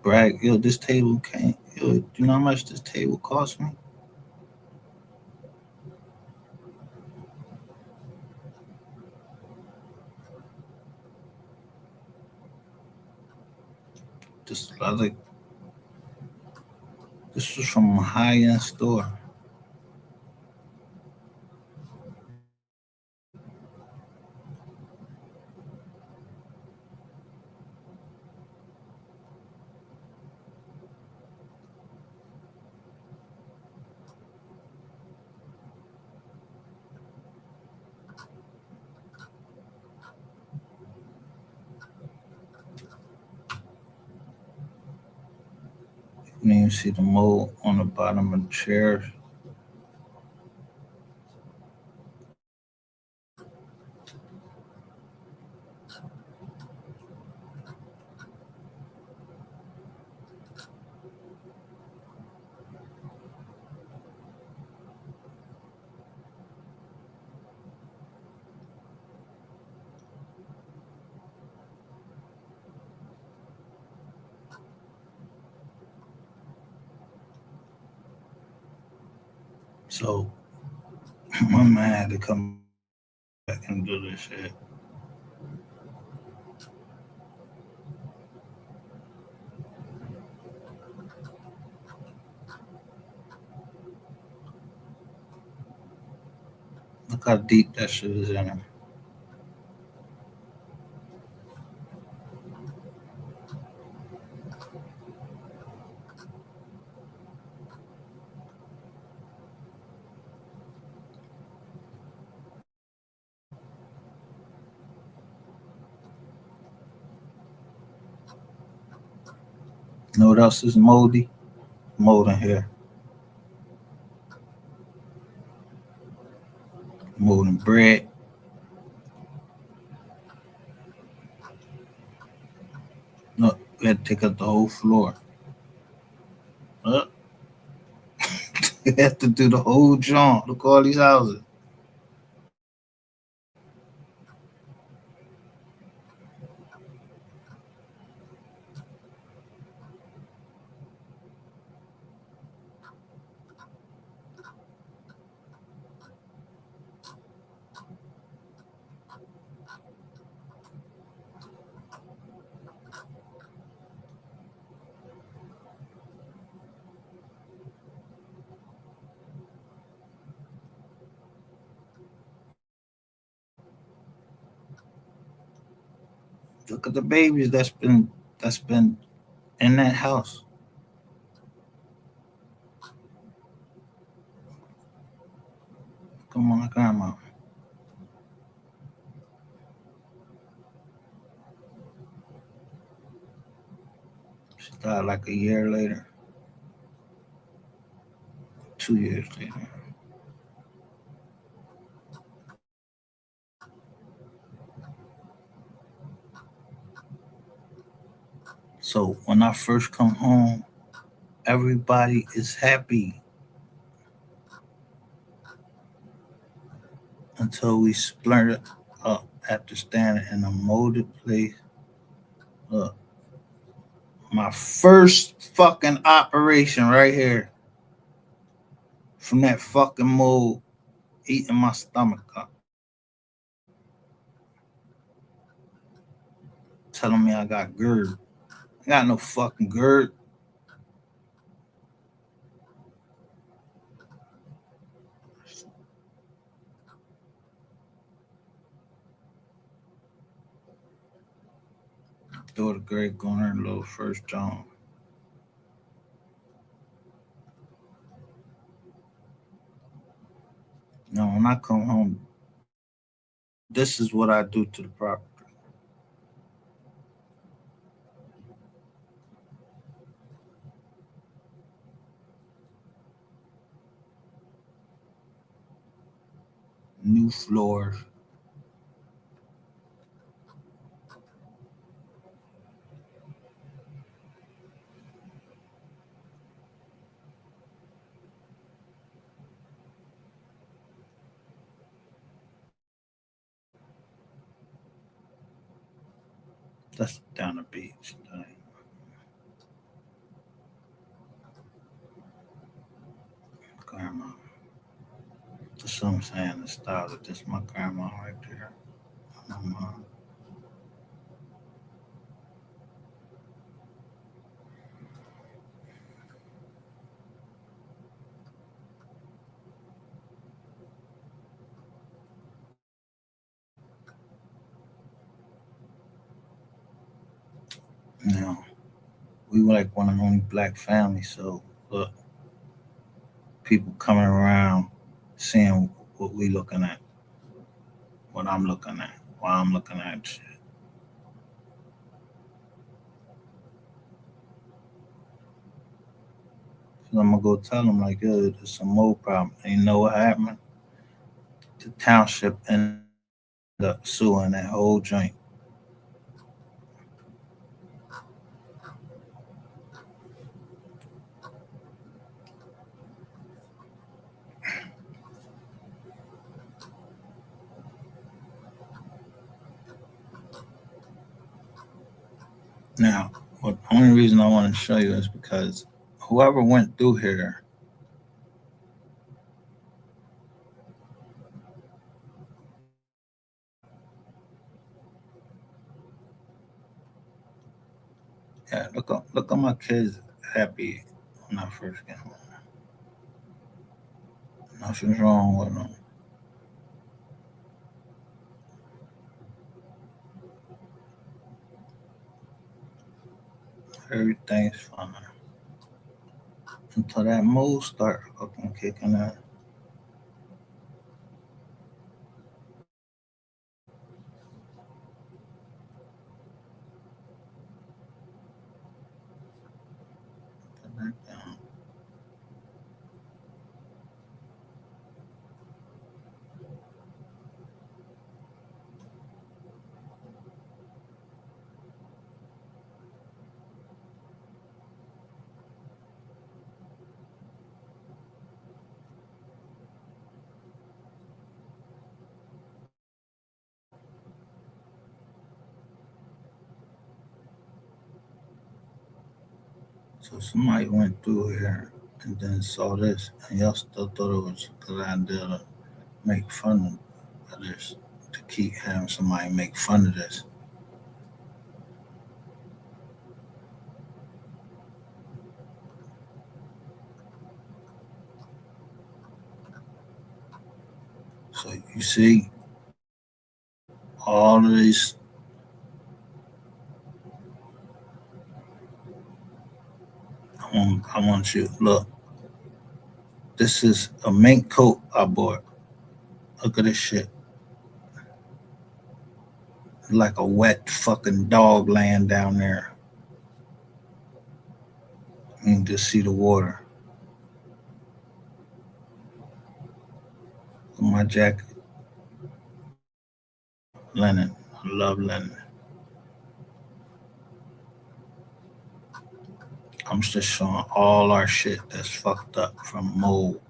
brag, yo, this table can't, yo, you know how much this table cost me? This, I like, this was from a high end store. You can even see the mold on the bottom of the chairs. So my man had to come back and do this shit. Look how deep that shit is in him. You know what else is moldy? Mold in here. Mold in bread. No, we had to take up the whole floor. Uh, we had to do the whole joint. Look at all these houses. Look at the babies that's been in that house. Come on, grandma. She died like a year later, 2 years later. So when I first come home, everybody is happy until we split up after standing in a molded place. Look, my first fucking operation right here from that fucking mold eating my stomach up. Telling me I got GERD. I got no fucking GERD. Throw the Greg Garner little first John. You know, when I come home, this is what I do to the property. New floors. That's down the beach. Grandma. That's what I'm saying. The style of this, my grandma right there. My mom. You know, we were like one of the only black families. So look, people coming around, seeing what we looking at, what I'm looking at, why I'm looking at shit. So I'm gonna go tell them like, yo, there's some more problem. And you know what happened? The township ended up suing that whole joint. Now, what the only reason I want to show you is because whoever went through here, yeah, look at my kids happy when I first get home. Nothing's wrong with them. Everything's fine until that mold start fucking kicking in. Put that down. So somebody went through here and then saw this, and y'all still thought it was a good idea to make fun of this, to keep having somebody make fun of this. So you see, all of these, I want you, look, this is a mink coat I bought. Look at this shit. Like a wet fucking dog laying down there. You can just see the water. My jacket, linen. I love linen. I'm just showing all our shit that's fucked up from mold.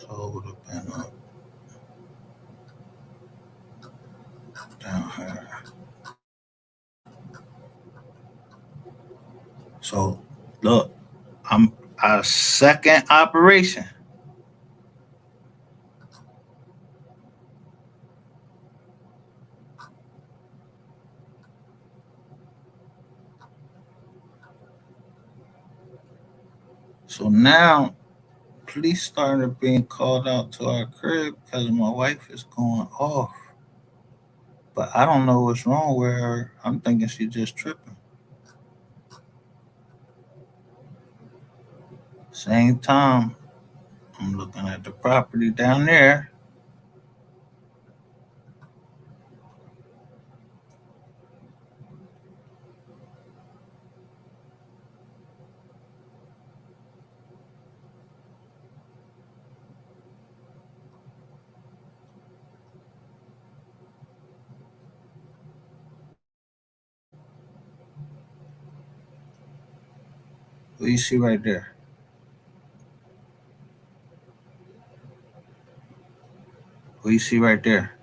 So it would have been up down here. So look, I'm our second operation. So now police started being called out to our crib because my wife is going off. But I don't know what's wrong with her. I'm thinking she's just tripping. Same time, I'm looking at the property down there. What you see right there? What you see right there?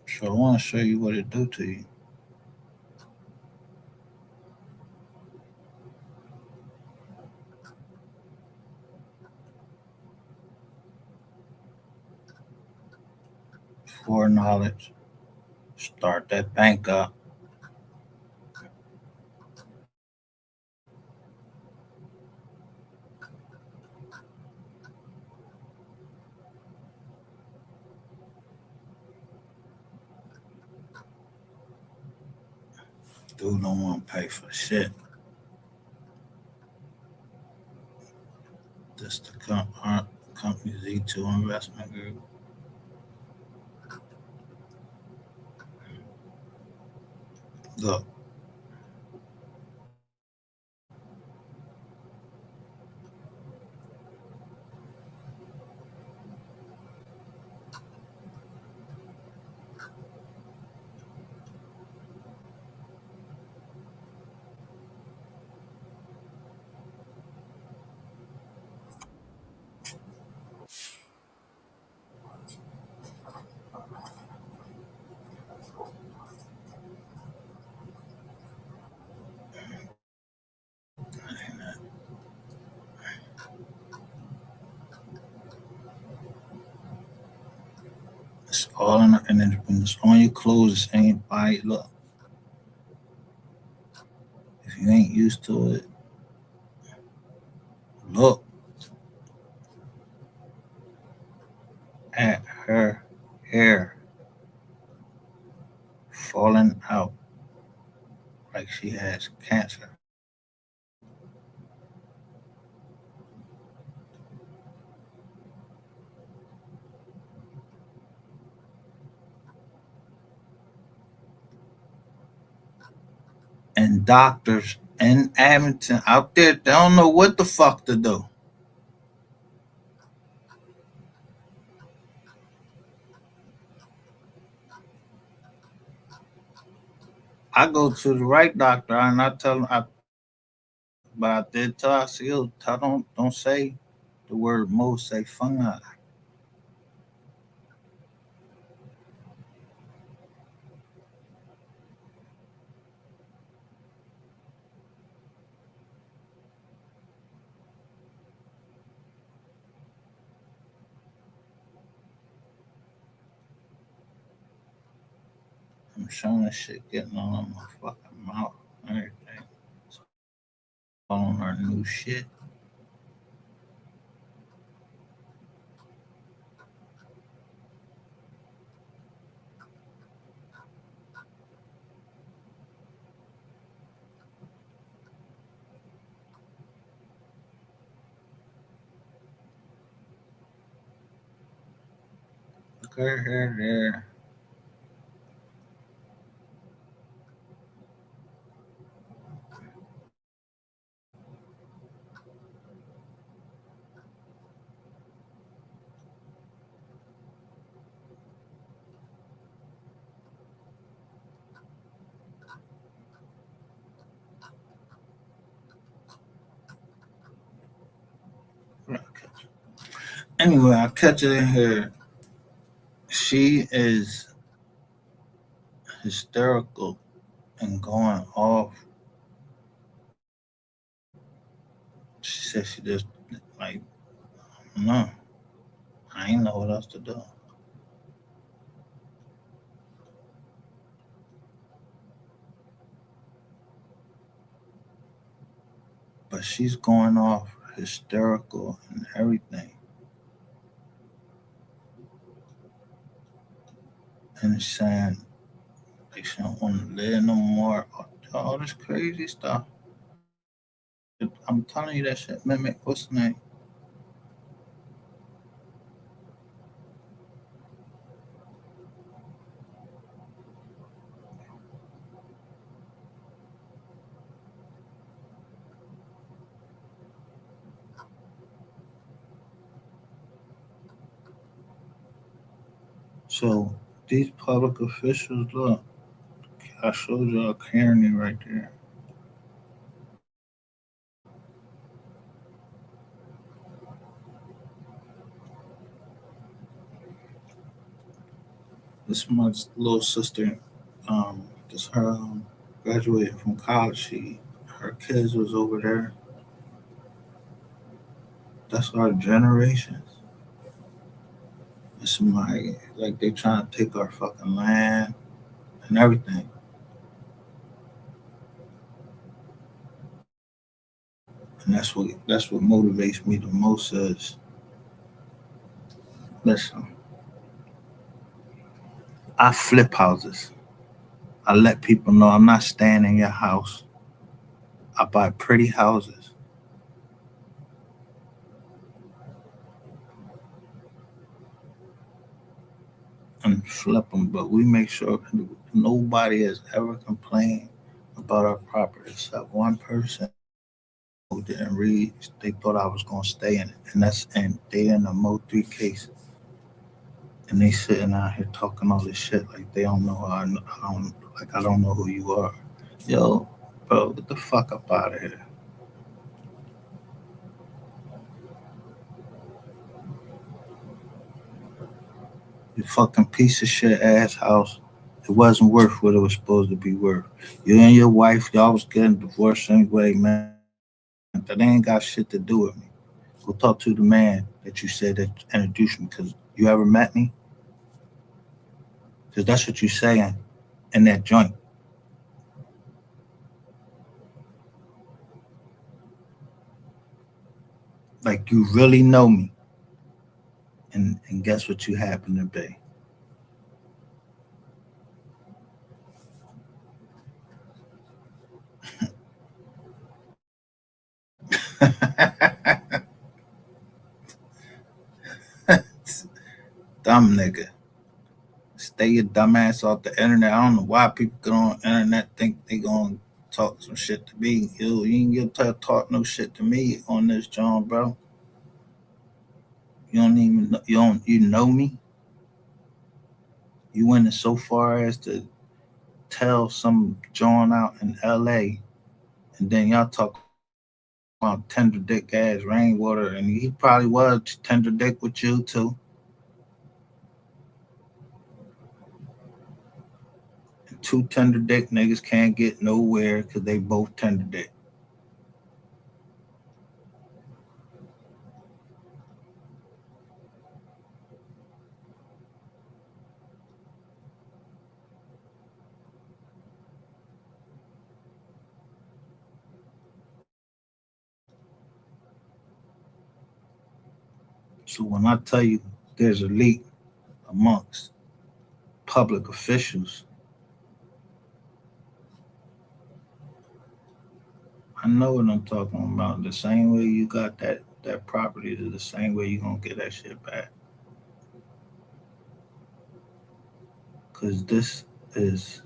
So I want to show you what it do to you. 4 knowledge. Start that bank up. Dude don't want to pay for shit. This the company Z2 Investment Group. Look, it's all in, and then when it's on your clothes, it's ain't buy it. Look, if you ain't used to it, look at her hair falling out like she has cancer. And doctors in Abington out there, they don't know what the fuck to do. I go to the right doctor and I tell him, but I did tell I said, yo, don't say the word mo, say fungi. I'm showing this shit getting on my fucking mouth and everything. It's all on her new shit. got her there. Anyway, I catch it in here. She is hysterical and going off. She said she just like no. I ain't know what else to do. But she's going off hysterical and everything. And saying like she don't want to live no more. All this crazy stuff. I'm telling you that shit mimic what's the name? So these public officials, look, I showed you a Kearney right there. This is my little sister. This her graduated from college. Her kids was over there. That's our generations. It's like they trying to take our fucking land and everything. And that's what motivates me the most is listen, I flip houses. I let people know I'm not staying in your house. I buy pretty houses and flip them, but we make sure nobody has ever complained about our property except one person who didn't read. They thought I was gonna stay in it, and they in a Mo 3 case, and they sitting out here talking all this shit like they don't know I don't know who you are. Yo, bro, get the fuck up out of here. You fucking piece of shit ass house. It wasn't worth what it was supposed to be worth. You and your wife, y'all was getting divorced anyway, man. That ain't got shit to do with me. Go talk to the man that you said that introduced me. Cause you ever met me? Cause that's what you saying in that joint. Like you really know me. And guess what you happen to be? Dumb nigga. Stay your dumb ass off the internet. I don't know why people get on the internet think they gonna talk some shit to me. You ain't get to talk no shit to me on this John, bro. You don't even know, you know me. You went so far as to tell some John out in L.A. and then y'all talk about tender dick ass rainwater, and he probably was tender dick with you too. And two tender dick niggas can't get nowhere because they both tender dick. So when I tell you there's a leak amongst public officials, I know what I'm talking about. The same way you got that property is the same way you gonna get that shit back. because this is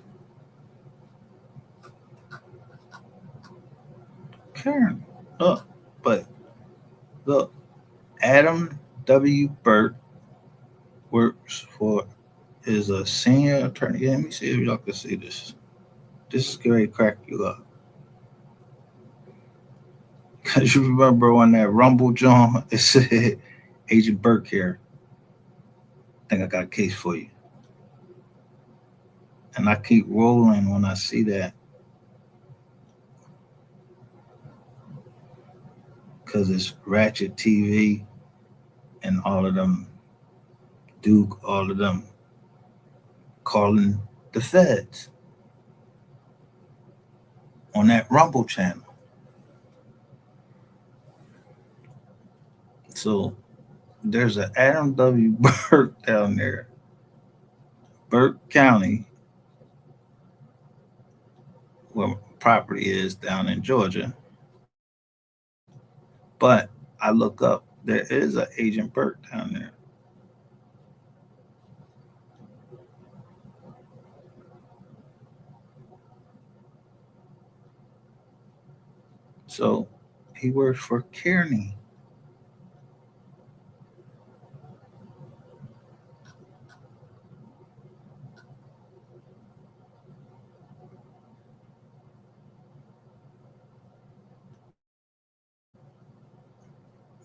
Karen. Look, but look, Adam W. Burt works for is a senior attorney. Yeah, let me see if y'all can see this. This is going to crack you up. Because you remember on that Rumble, John, it said Agent Burke here. I think I got a case for you. And I keep rolling when I see that because it's Ratchet TV and all of them, Duke, all of them calling the feds on that Rumble channel. So there's an Adam W. Burke down there, Burke County, where property is down in Georgia. But I look up, there is an Agent Burke down there. So he works for Kearney.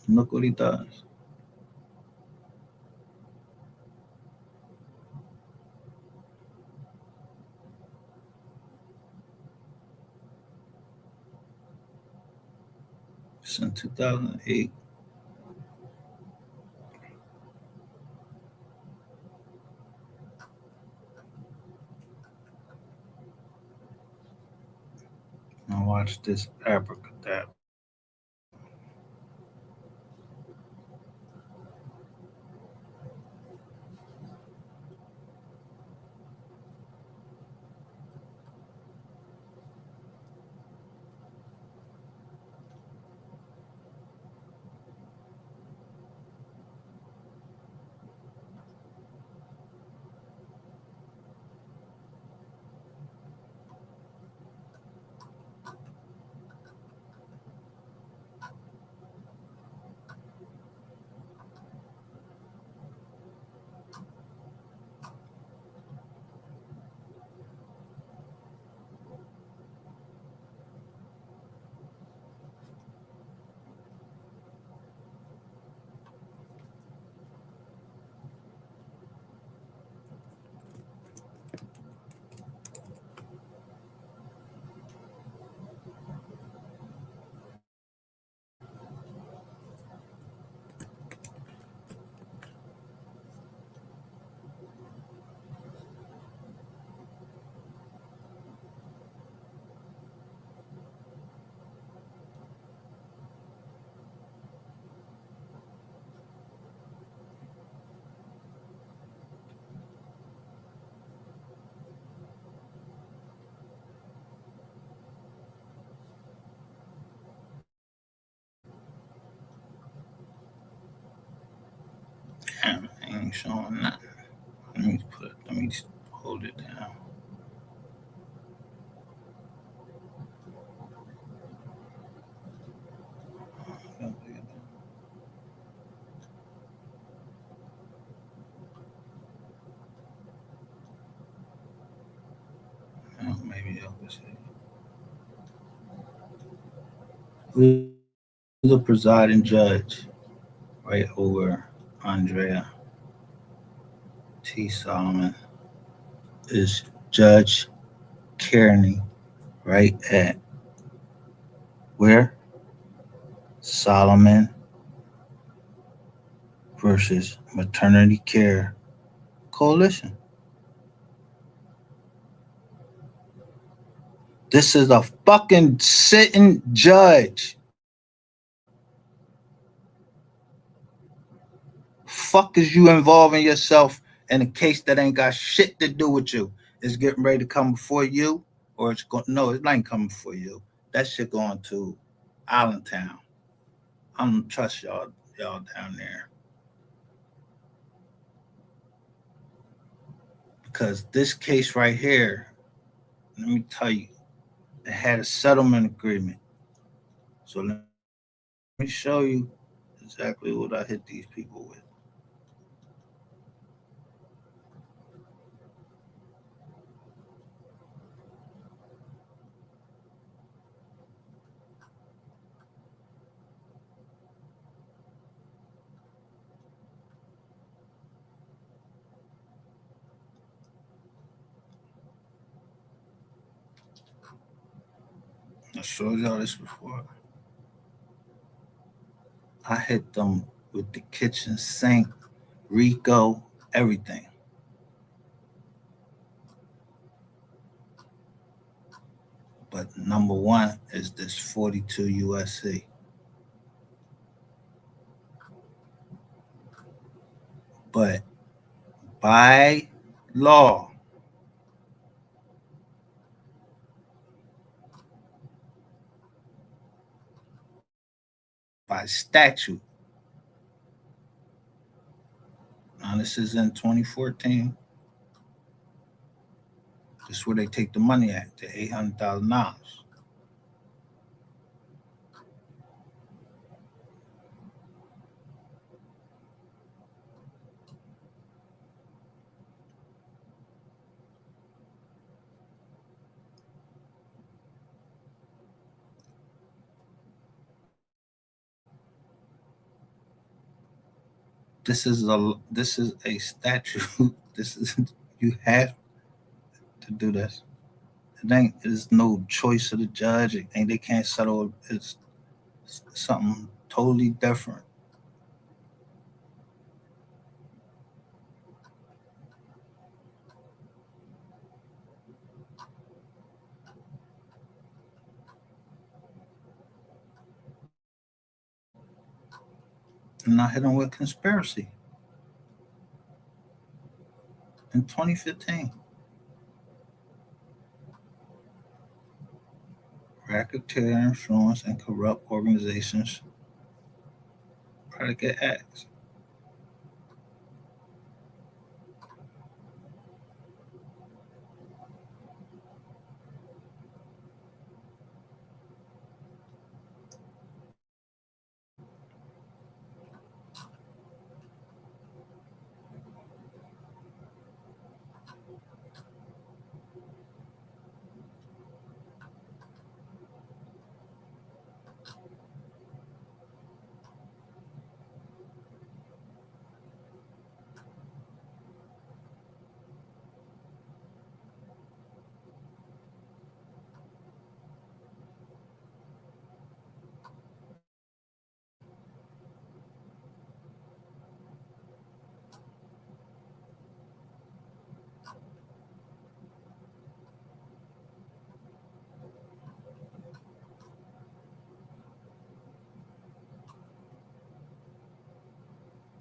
Look what he does. Since 2008. Now watch this abracadabra. Damn, I ain't showing nothing. Let me hold it down. Maybe y'all can see. Who's the presiding judge right over Andrea T. Solomon? Is Judge Kearney right at where? Solomon versus Maternity Care Coalition. This is a fucking sitting judge. Fuck is you involving yourself in a case that ain't got shit to do with you? It's getting ready to come before you, or it's going. No, it ain't coming before you. That shit going to Allentown. I don't trust y'all down there because this case right here, let me tell you, it had a settlement agreement. So let me show you exactly what I hit these people with. I showed y'all this before. I hit them with the kitchen sink, Rico, everything. But number one is this 42 USC. But by law, by statute, now this is in 2014, this is where they take the money at, the $800,000. This is a statute. This is you have to do this. It's no choice of the judge. It ain't, they can't settle. It's something totally different. And I hit him with conspiracy in 2015. Racketeer influence and corrupt organizations, predicate acts.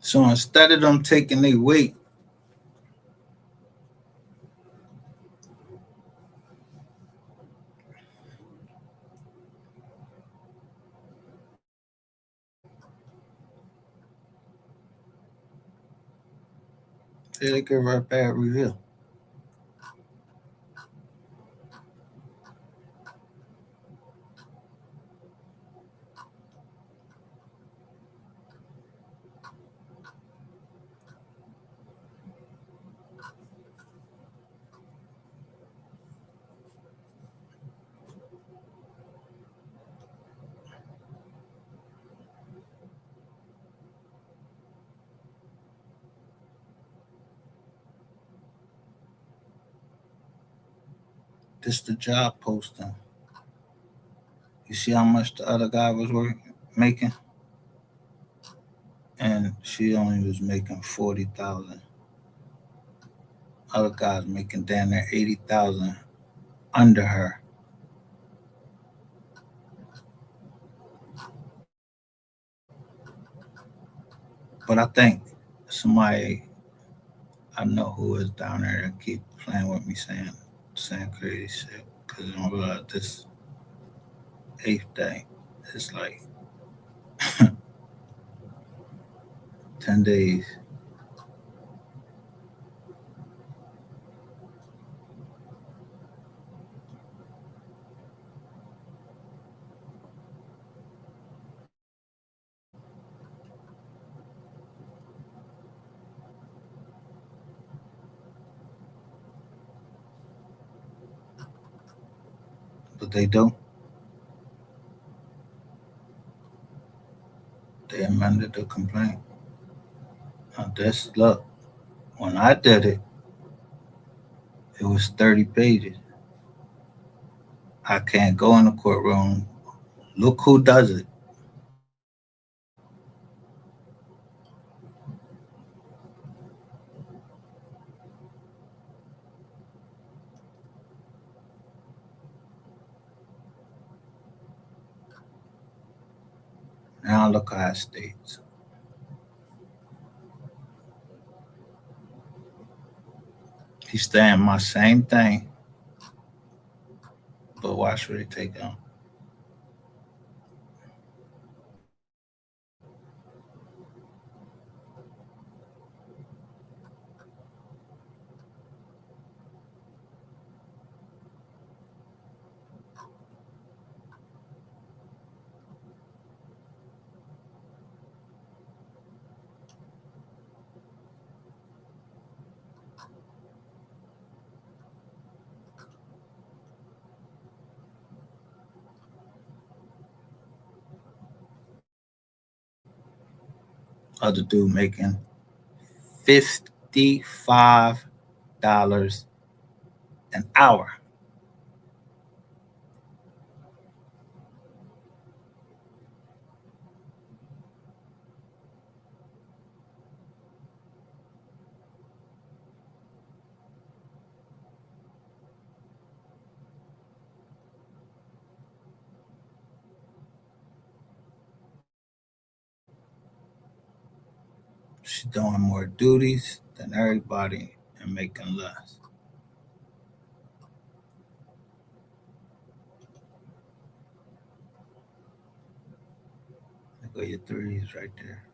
So instead of them taking their weight, they give her a bad review. This the job posting. You see how much the other guy was making, and she only was making 40,000. Other guys making down there 80,000 under her. But I think somebody I know who is down there and keep playing with me, saying crazy shit. Cause I don't realize this eighth day, it's like 10 days. but they do. They amended the complaint. Now this look, when I did it, it was 30 pages. I can't go in the courtroom. Look who does it. Now look how it states. He's saying my same thing, but watch what they take out. Other dude making $55 an hour. She's doing more duties than everybody and making less. There go your threes right there.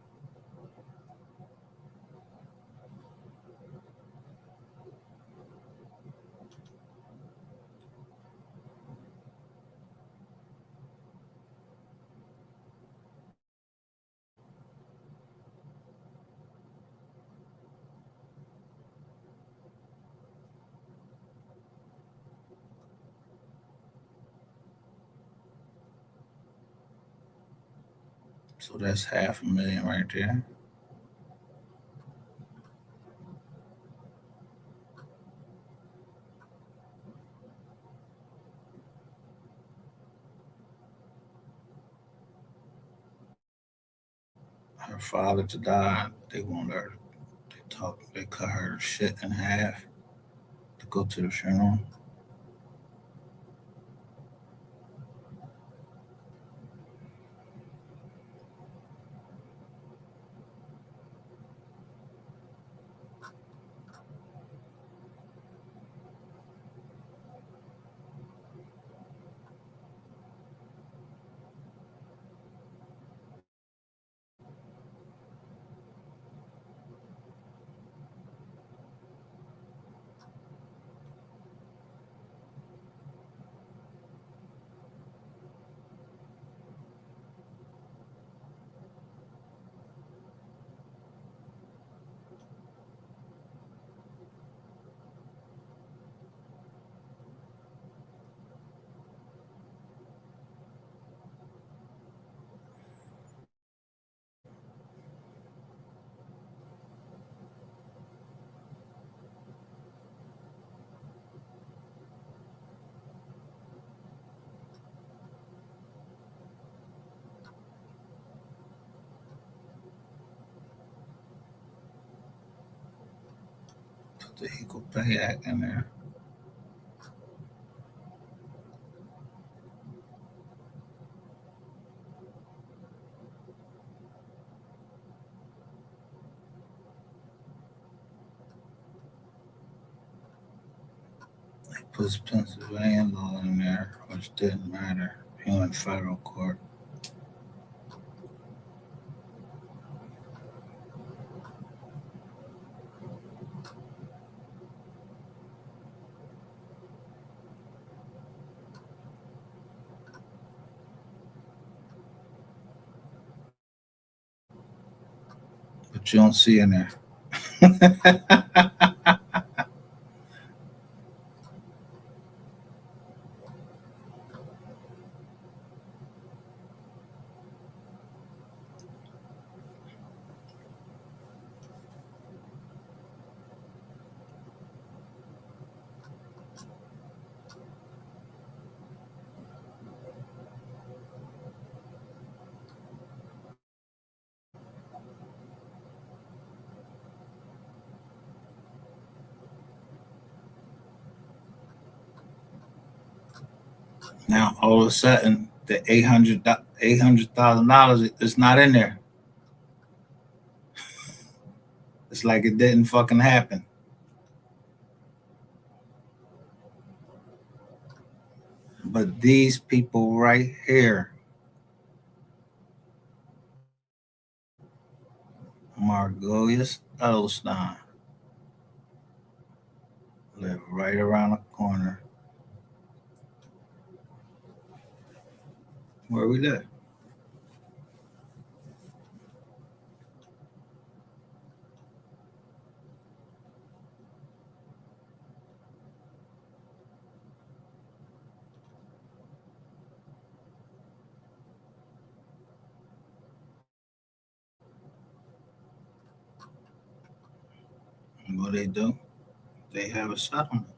So that's half a million right there. Her father to die, they want her. They cut her shit in half to go to the funeral. Put the Equal Pay Act in there. They put Pennsylvania law in there, which didn't matter. He went federal court. But you don't see in there. Now all of a sudden, the $800,000 is not in there. It's like it didn't fucking happen. But these people right here, Margolius Edelstein, live right around the corner where we live. And what they do? They have a settlement.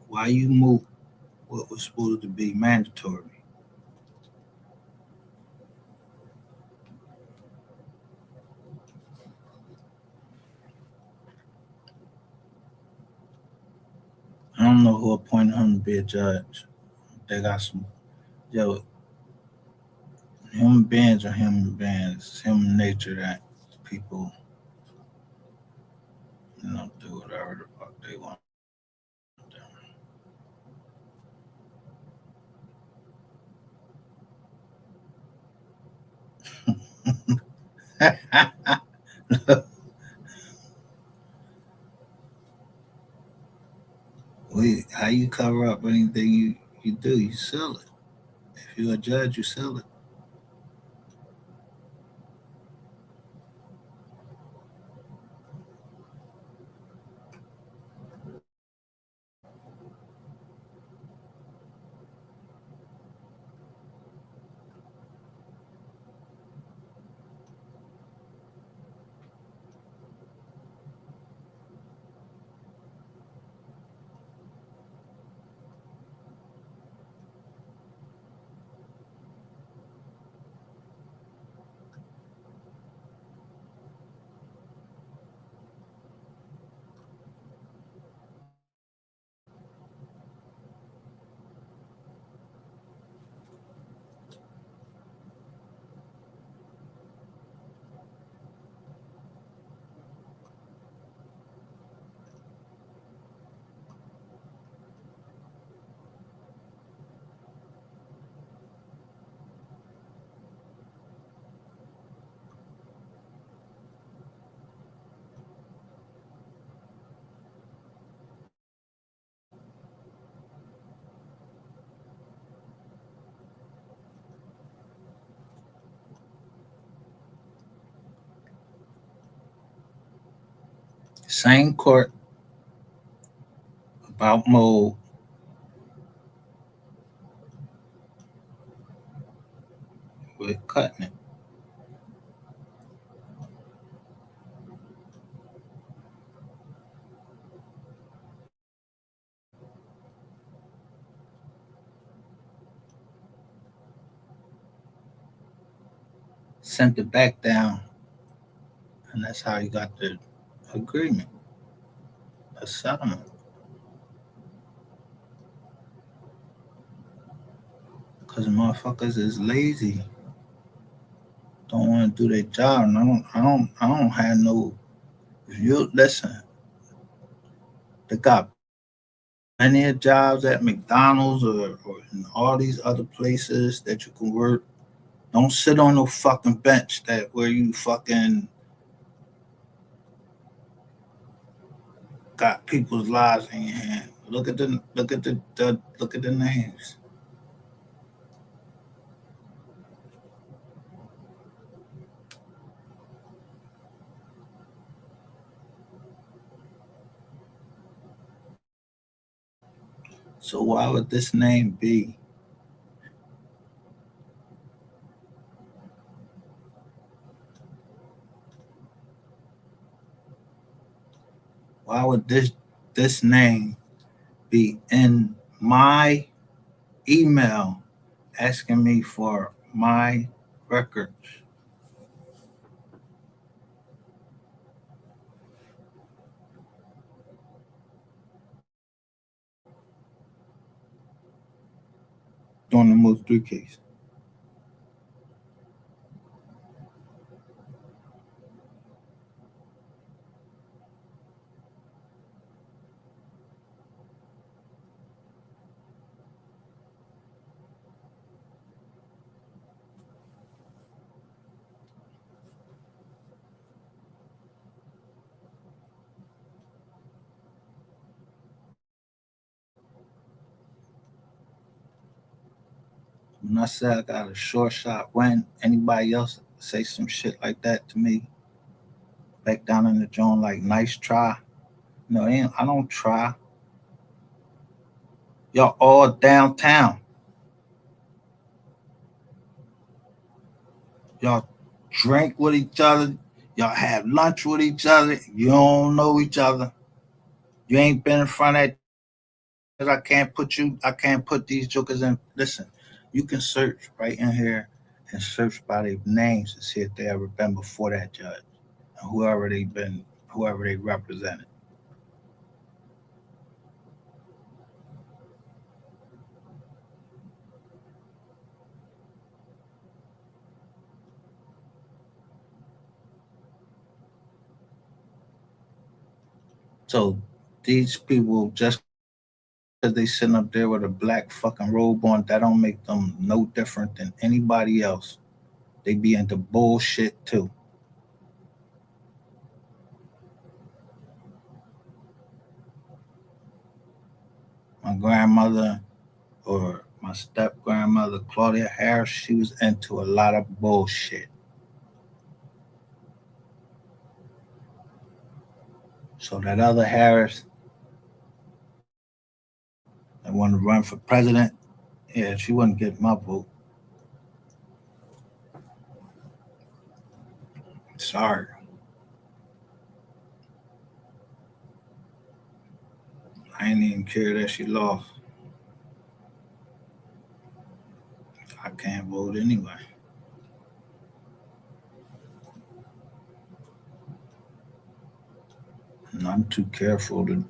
Why you move what was supposed to be mandatory? I don't know who appointed him to be a judge. They got some, yo, human beings are human beings. It's human nature that people, do whatever the fuck they want to do. How you cover up anything you do? You sell it. If you're a judge, you sell it. Same court about mold with cutting it. Sent it back down, and that's how you got the agreement, a settlement. Because motherfuckers is lazy, don't want to do their job, and I don't have no. If you listen, they got plenty of jobs at McDonald's or in all these other places that you can work. Don't sit on no fucking bench that where you fucking got people's lives in your hand. Look at the names. So why would this name be? Why would this name be in my email asking me for my records? Doing the most three case. When I say I got a short shot when anybody else say some shit like that to me, back down in the joint like nice try. No, I don't try. Y'all all downtown. Y'all drink with each other. Y'all have lunch with each other. You don't know each other. You ain't been in front of that. I can't put these jokers in. Listen, you can search right in here and search by their names and see if they ever been before that judge. And whoever they represented. So these people, just because they sitting up there with a black fucking robe on, that don't make them no different than anybody else. They be into bullshit too. My grandmother or my step grandmother, Claudia Harris, she was into a lot of bullshit. So that other Harris that wanted to run for president, yeah, she wouldn't get my vote. Sorry. I ain't even care that she lost. I can't vote anyway. And I'm too careful to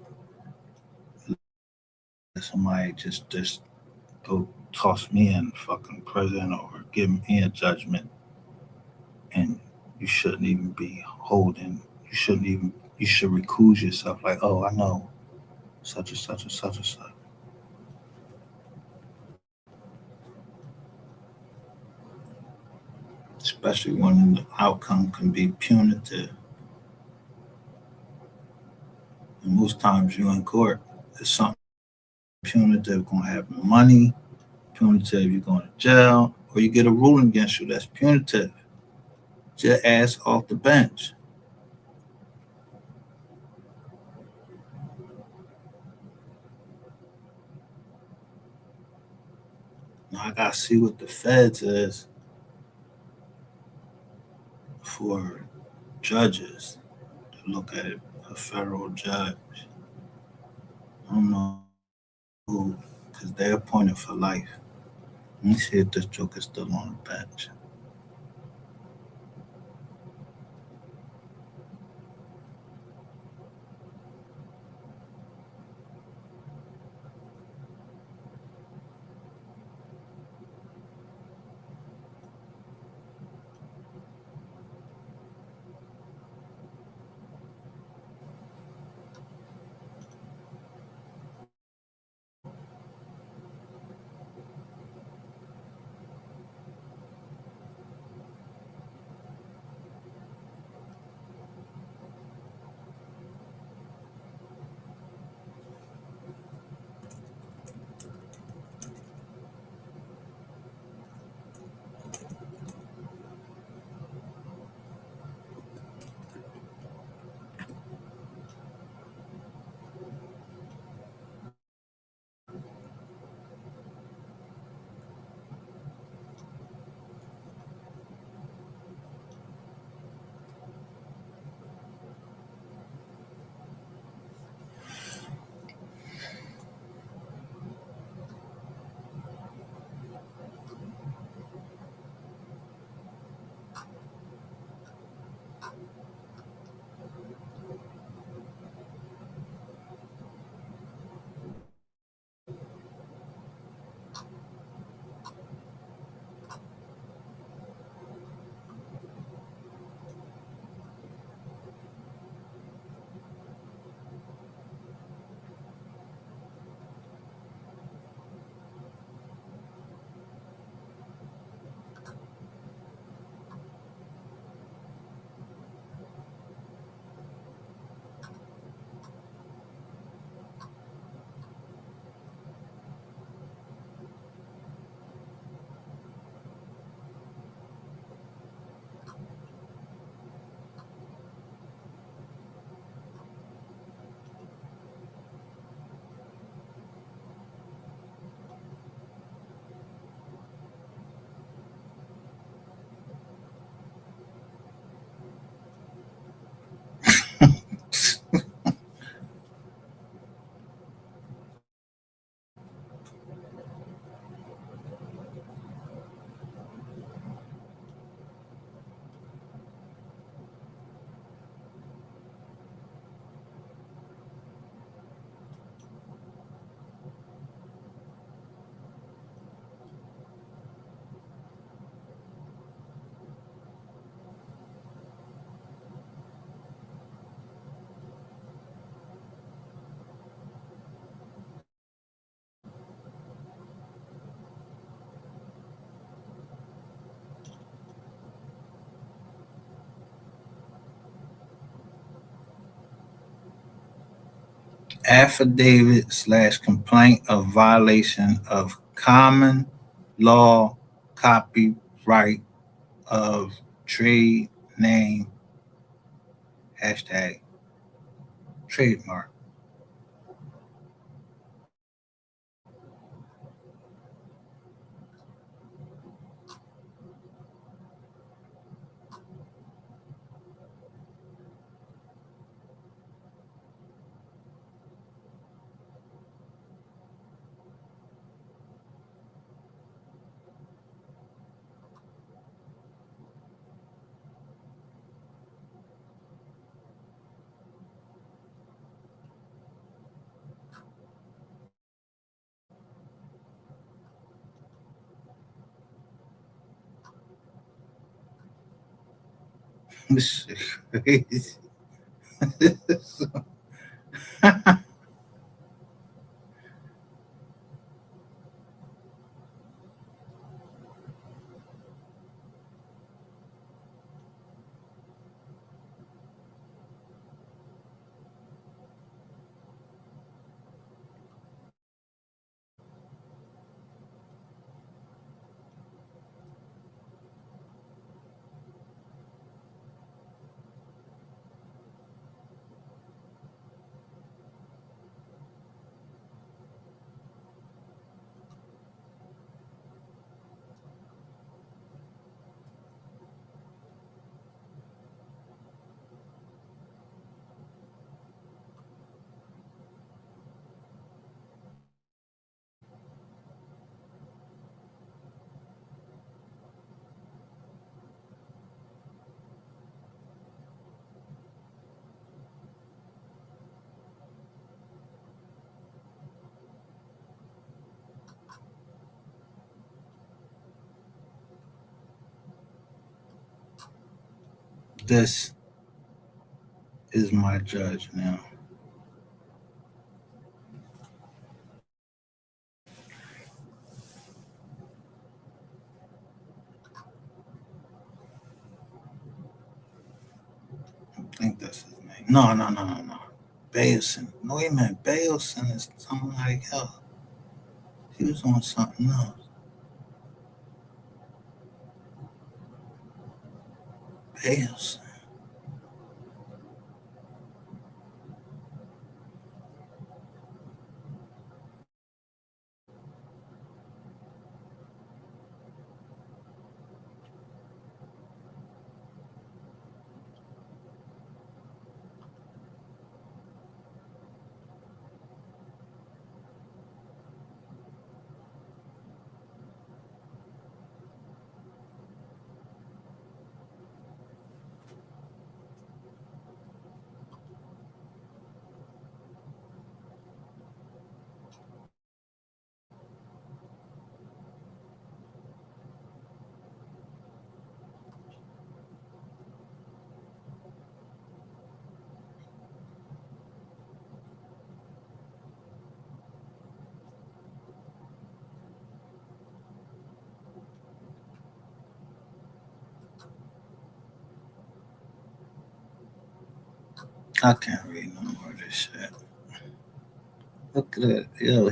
let somebody just go toss me in fucking president or give me a judgment, and you shouldn't even be holding. You should recuse yourself like, oh, I know such and such and such and such. Especially when the outcome can be punitive. And most times you in court, it's something punitive, gonna have money, punitive, you're going to jail, or you get a ruling against you that's punitive. Just ass off the bench. Now I gotta see what the feds is for judges to look at it, a federal judge. I don't know who, because they're appointed for life. Let me see if this joker's still on the bench. affidavit slash complaint of violation of common law copyright of trade name hashtag trademark. This shit crazy. This is my judge now. I think that's his name. No. Bailson. No, he meant Bailson is somebody else. He was on something else. Bailson. 'Cause I can't read no more of this shit. Look at it. Yo,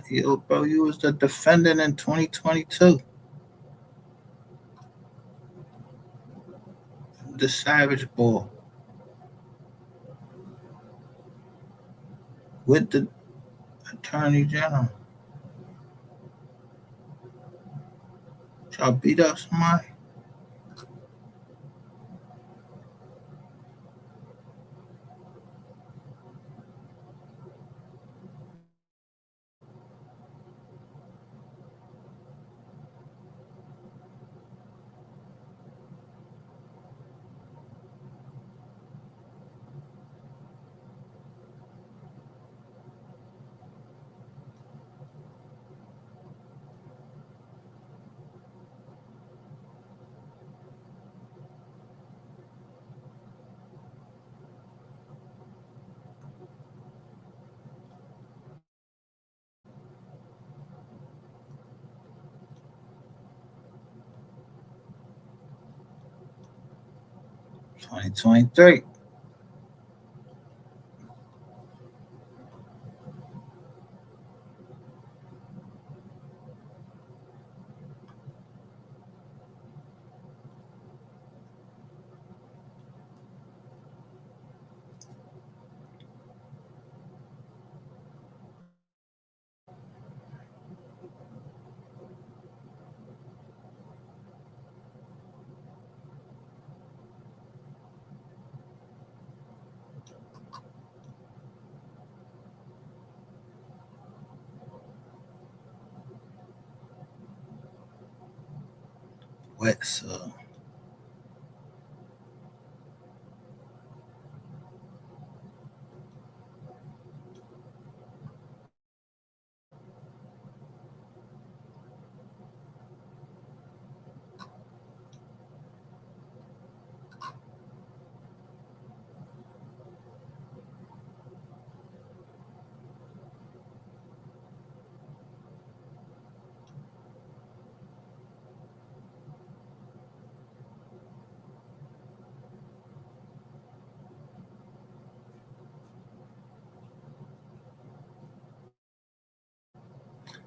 yo, bro, you was the defendant in 2022. The Savage Ball with the Attorney General. Y'all beat up somebody. 2023. wet. So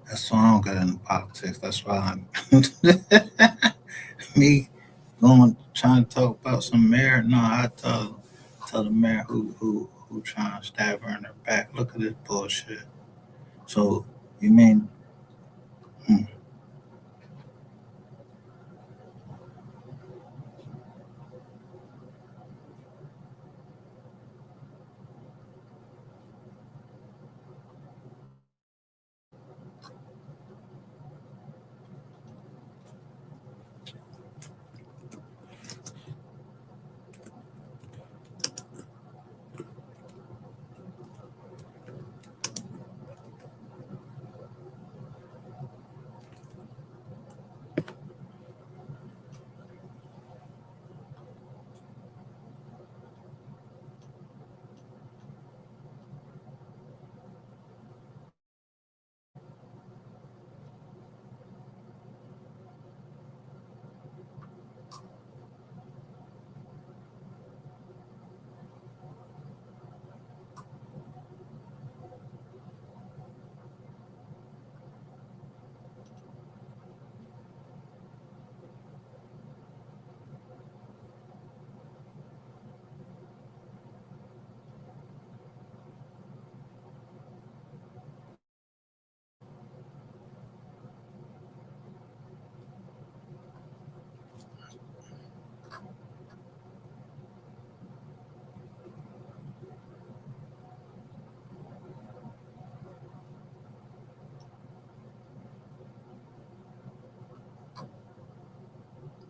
that's why I don't get into politics. That's why me going trying to talk about some mayor. No, I tell the mayor who trying to stab her in her back. Look at this bullshit. So you mean hmm,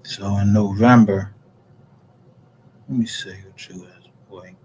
so in November? Let me see what you is, boy.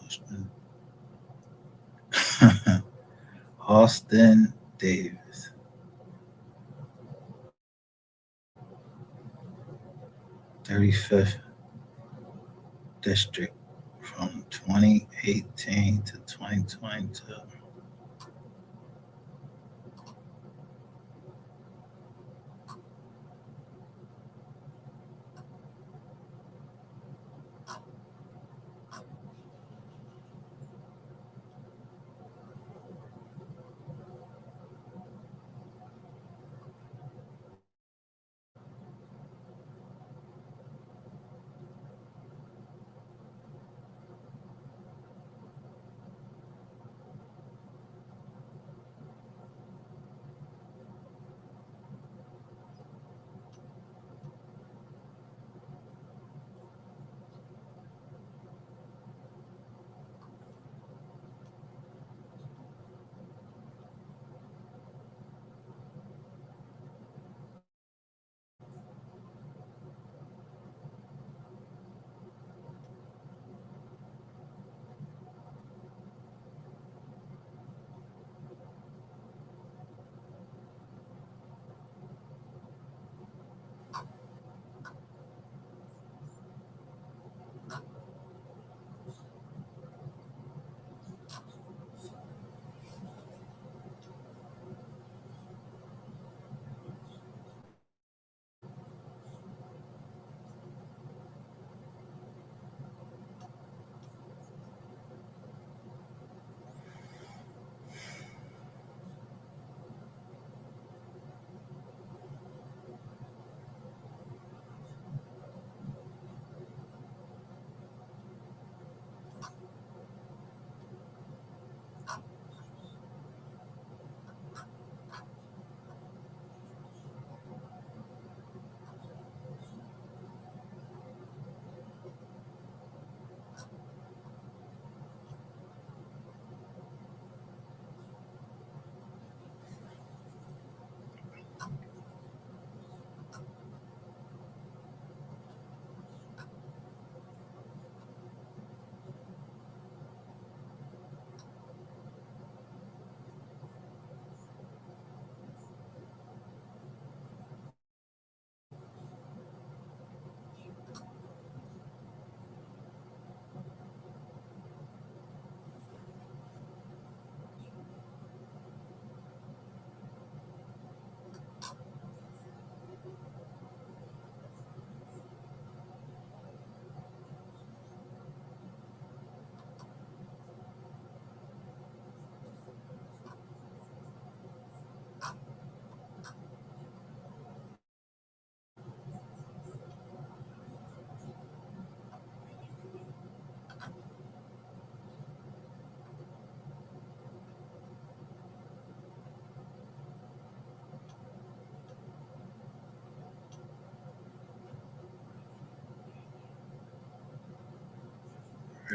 Austin, Austin Davis, 35th district from 2018 to 2022.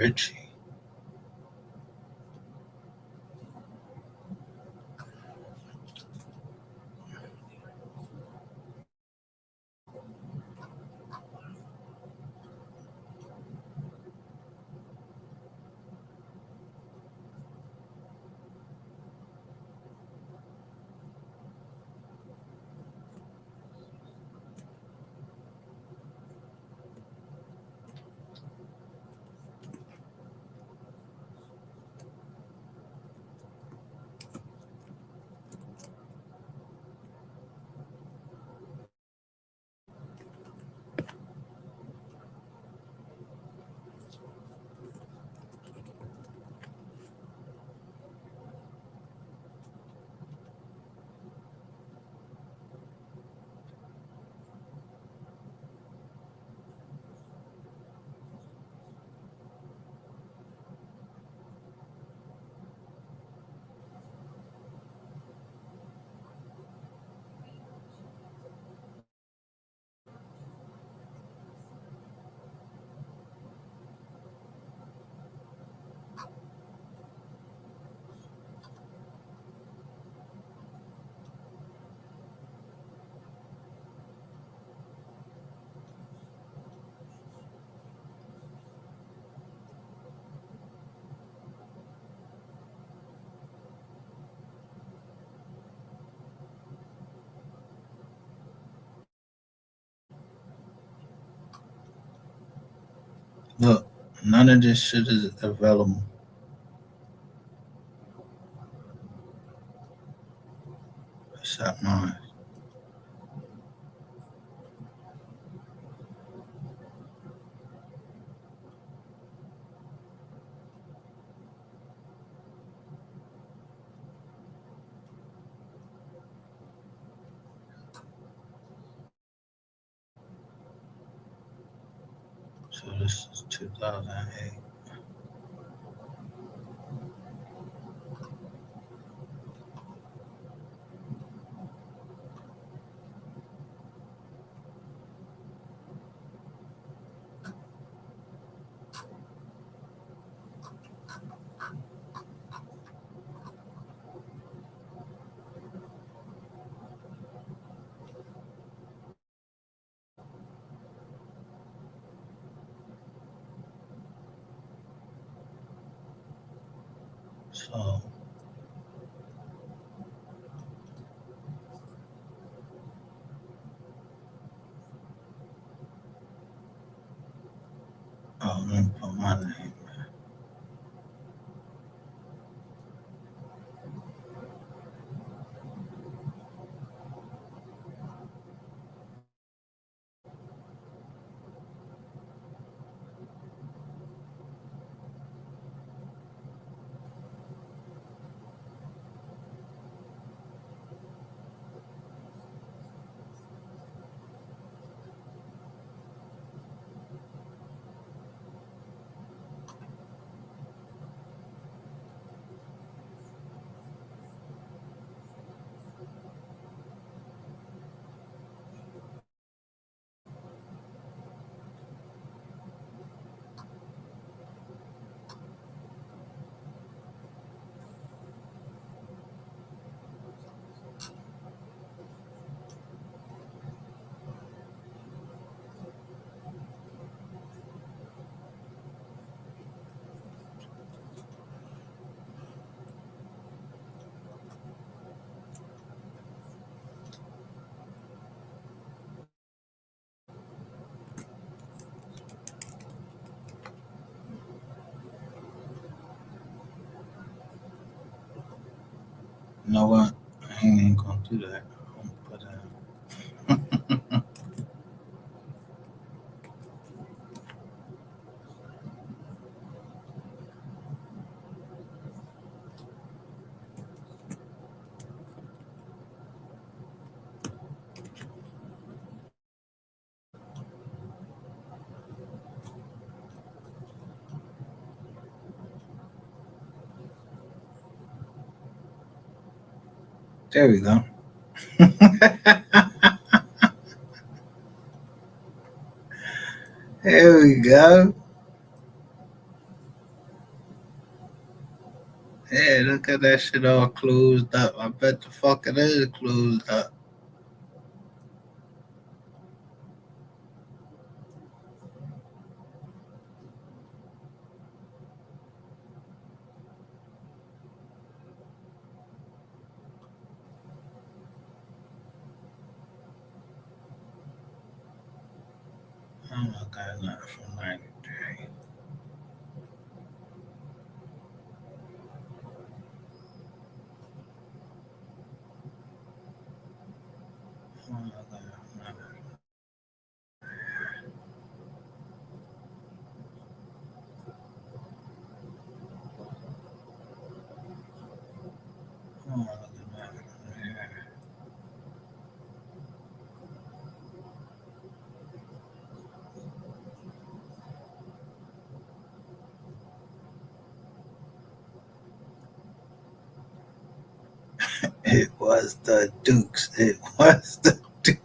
Richie. Look, none of this shit is available except mine. So this is 2008. So let me put my name. You know what? I ain't even gonna do that. I'm gonna put there we go. There we go. Hey, look at that shit all closed up. I bet the fuck it is closed up. Oh my god, not from 93. Oh my god, oh my god, not from here. It was the Dukes. It was the Dukes.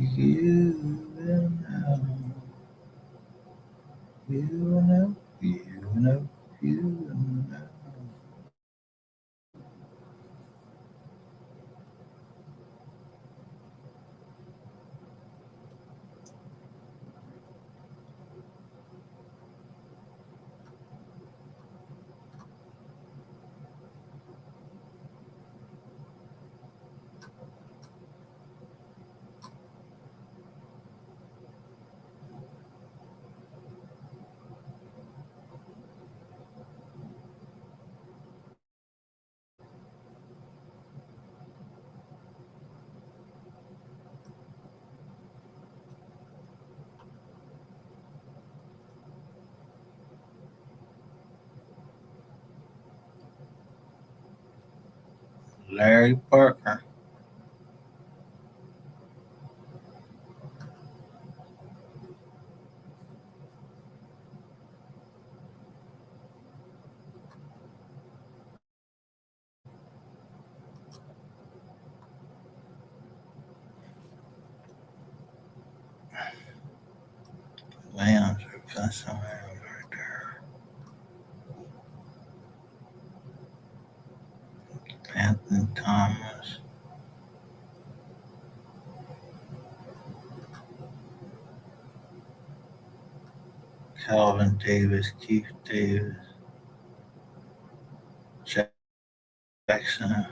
You will know, you will know, you will know, you will know. Larry Parker. Williams, Professor Williams right there. Anthony Thomas, Calvin Davis, Keith Davis, Jackson,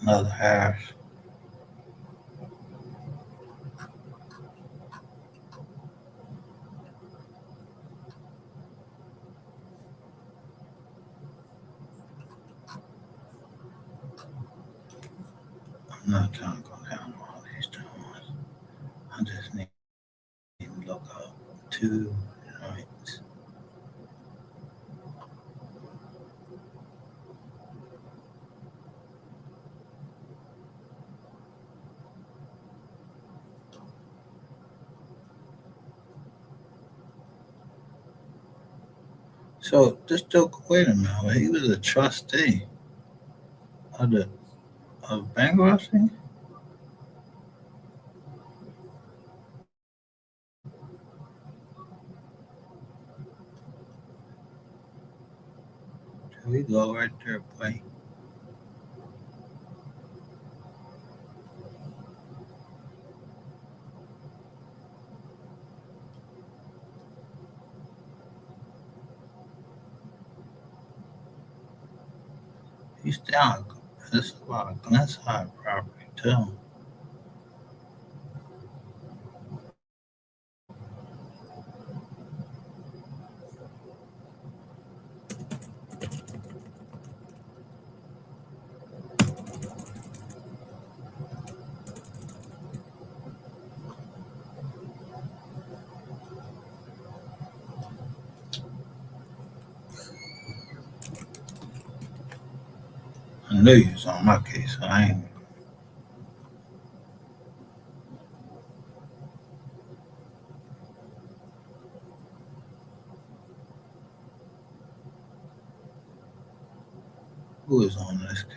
another Harris. I'm not trying to go down all these joints. I just need to look up two joints. So this joke, wait a minute, he was a trustee of the of bankruptcy. Here we go right there, boy. You still, it's about a Glenside property too. I knew you was on my case. So I ain't. Who is on this case?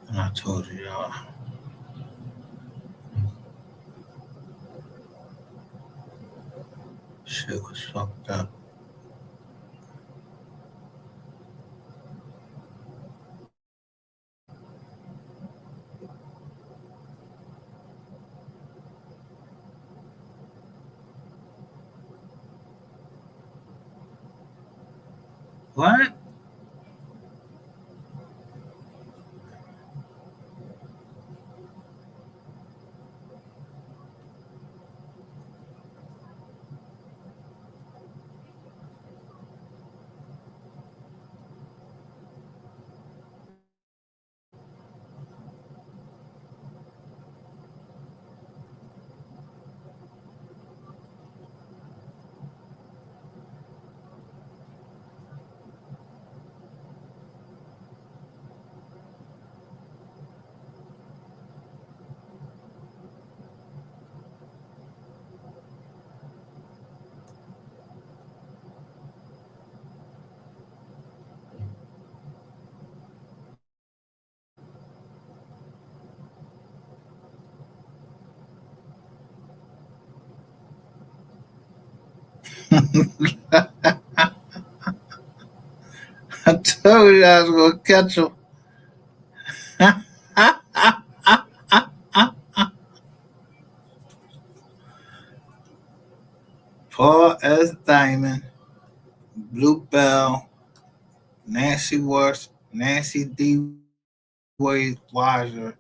And I told you, y'all, shit was fucked up. What? I told you I was gonna catch him. Paul S. Diamond, Blue Bell, Nancy Worth, Nancy D. Wade Weiser,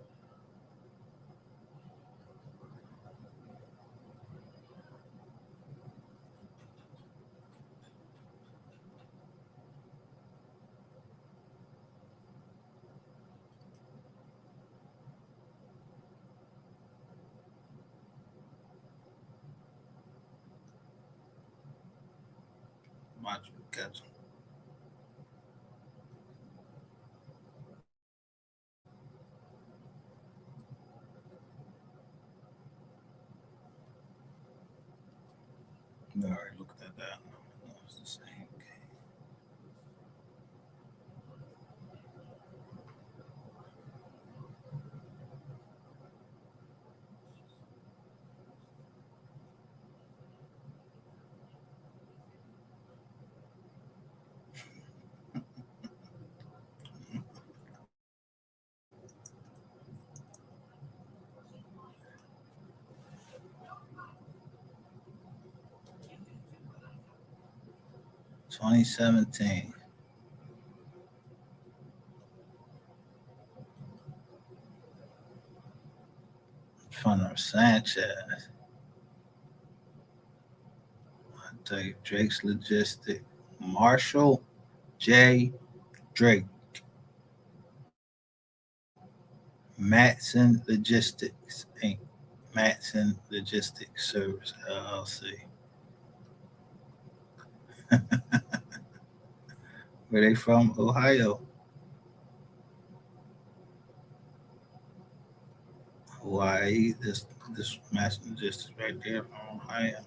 watch me catch him. We already looked at that. It's the same case. 2017. From Sanchez. I tell you, Drake's Logistic. Marshall J. Drake. Matson Logistics Inc. Matson Logistics Service LLC. Where they from? Ohio. Hawaii. This Matson Logistics right there from Ohio.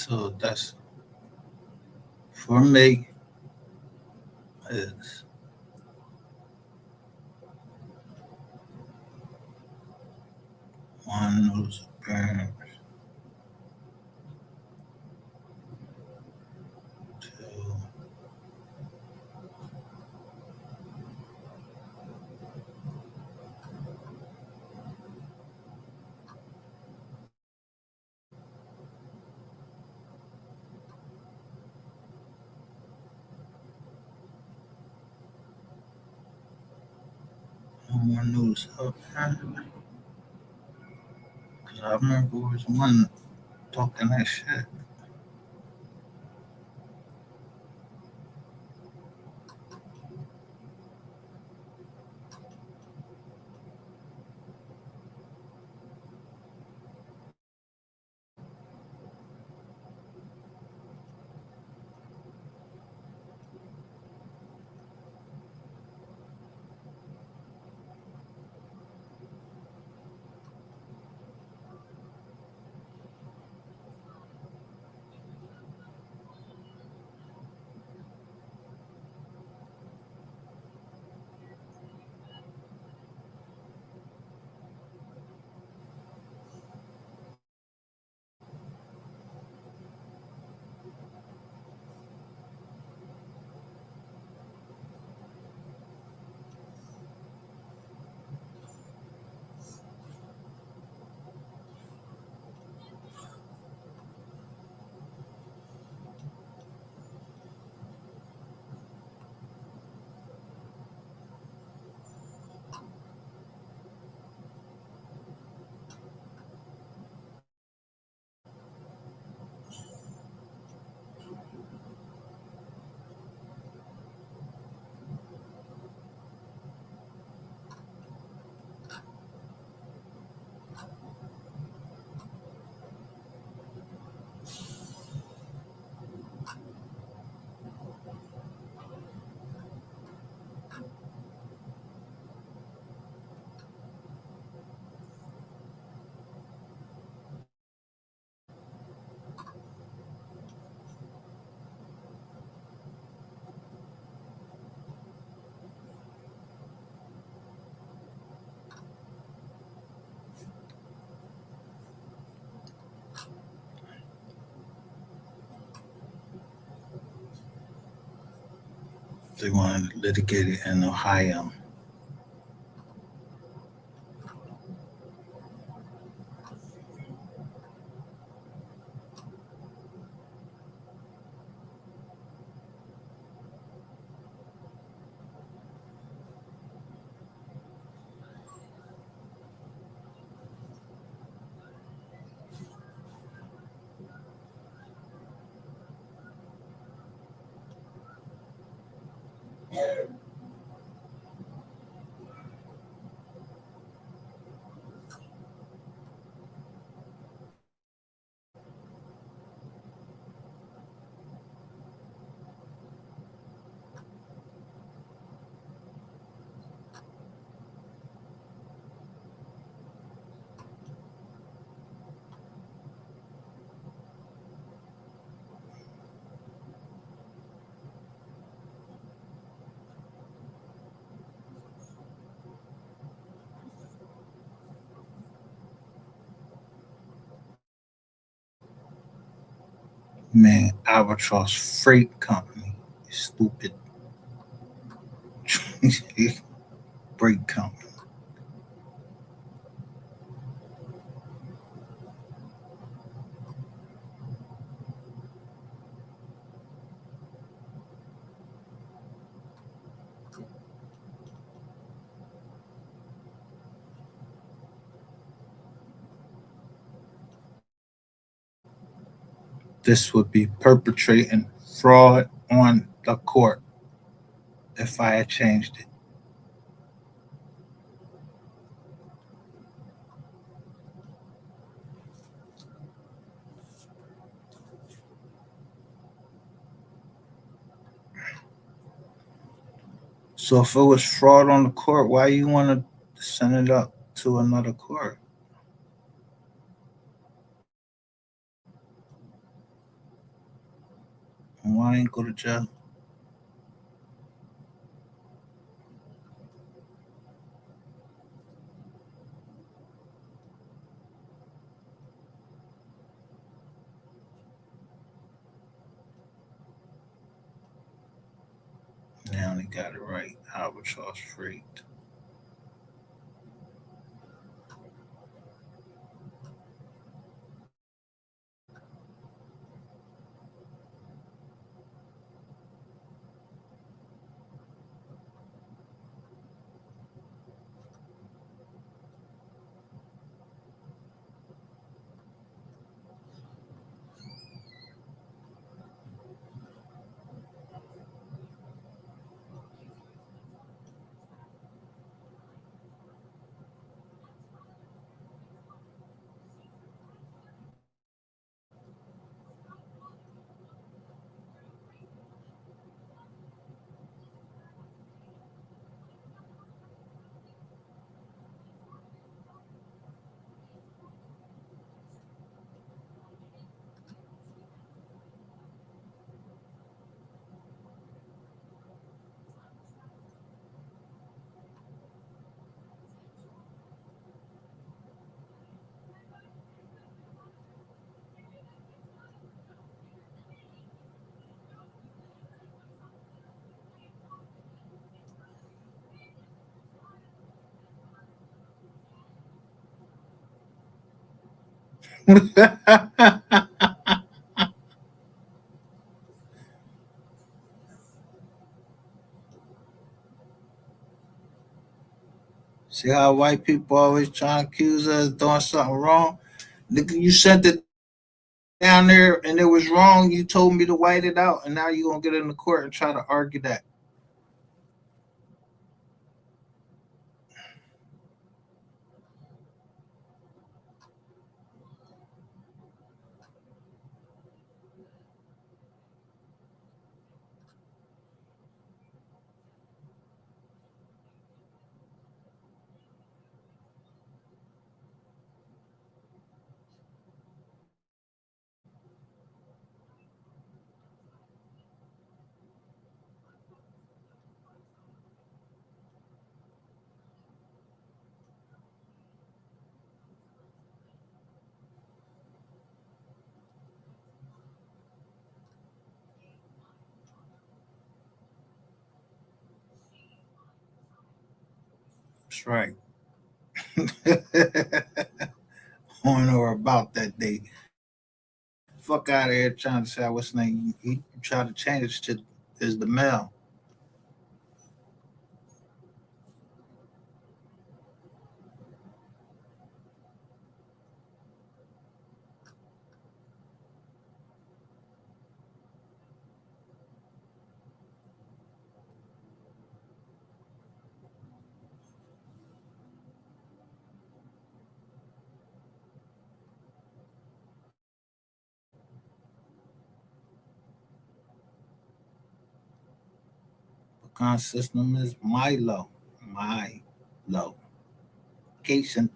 So that's for me is one noodles of burn, two, no more noodles of burn. Cause I remember there was one talking that shit. They want to litigate it in Ohio. Man, Albatross Freight Company, stupid freight company. This would be perpetrating fraud on the court if I had changed it. So if it was fraud on the court, why you want to send it up to another court? Why I ain't go to jail? Now they got it right. Albatross freaked. See how white people always trying to accuse us of doing something wrong? Nigga, you sent it down there and it was wrong. You told me to white it out, and now you gonna get in the court and try to argue that. That's right. On or about that day. Fuck out of here trying to say what's name. You try to change it to is the male. Pecan system is Milo. Milo. Cation.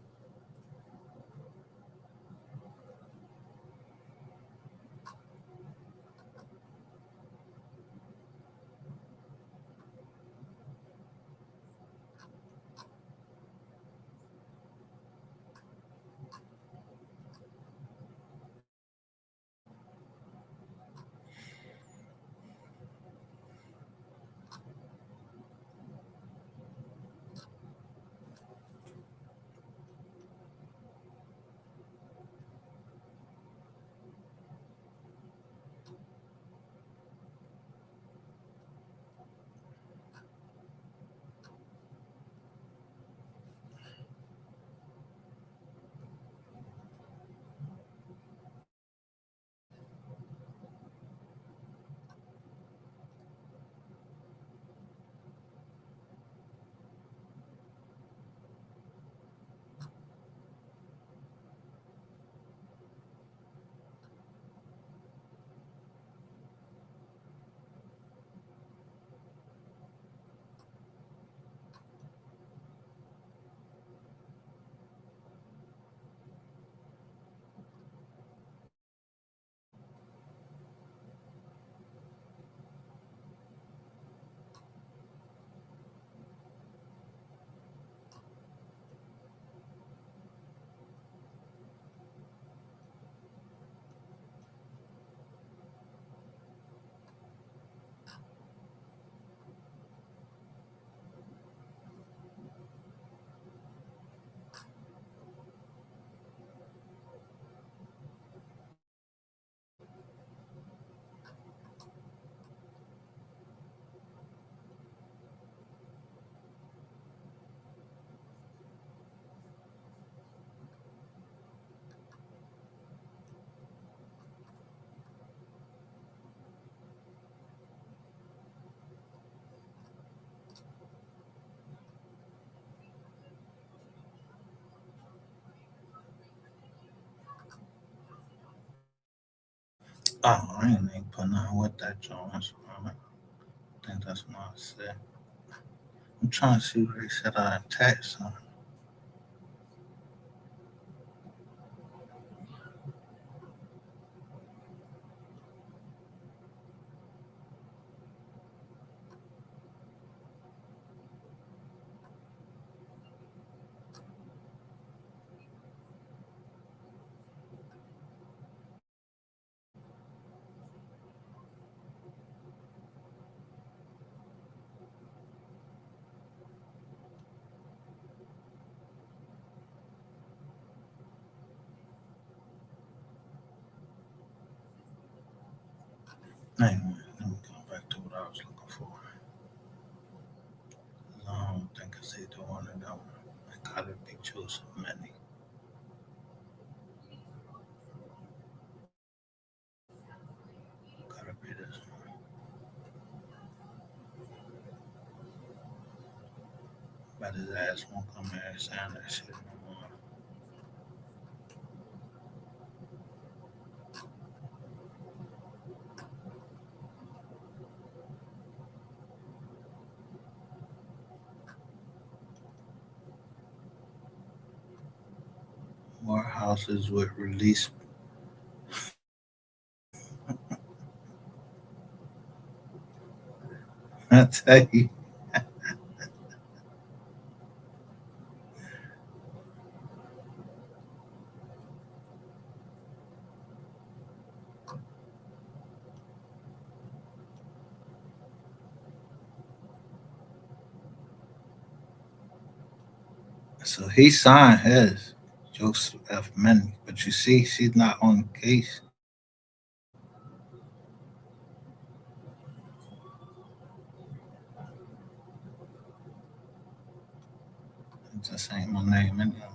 Oh, I ain't even put nothing with that joint. I think that's what I said. I'm trying to see what they said I attached something. Anyway, let me go back to what I was looking for. I don't think it's either one of them. It gotta be Joseph Many. Gotta be this one. But his ass won't come here saying that shit no more. More houses with release. I tell you. So he signed his, Joseph F. Many. But you see, she's not on the case. It just ain't my name in there.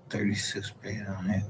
$36 paid on it.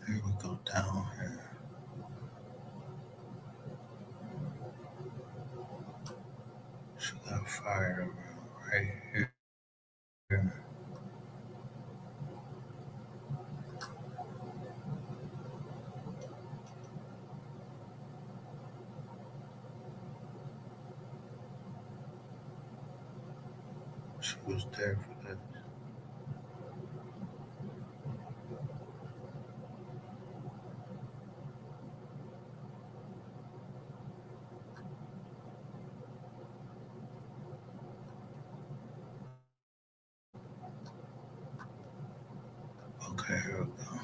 Here we go down here. She got fired right here. She was there for that. Okay, here we go.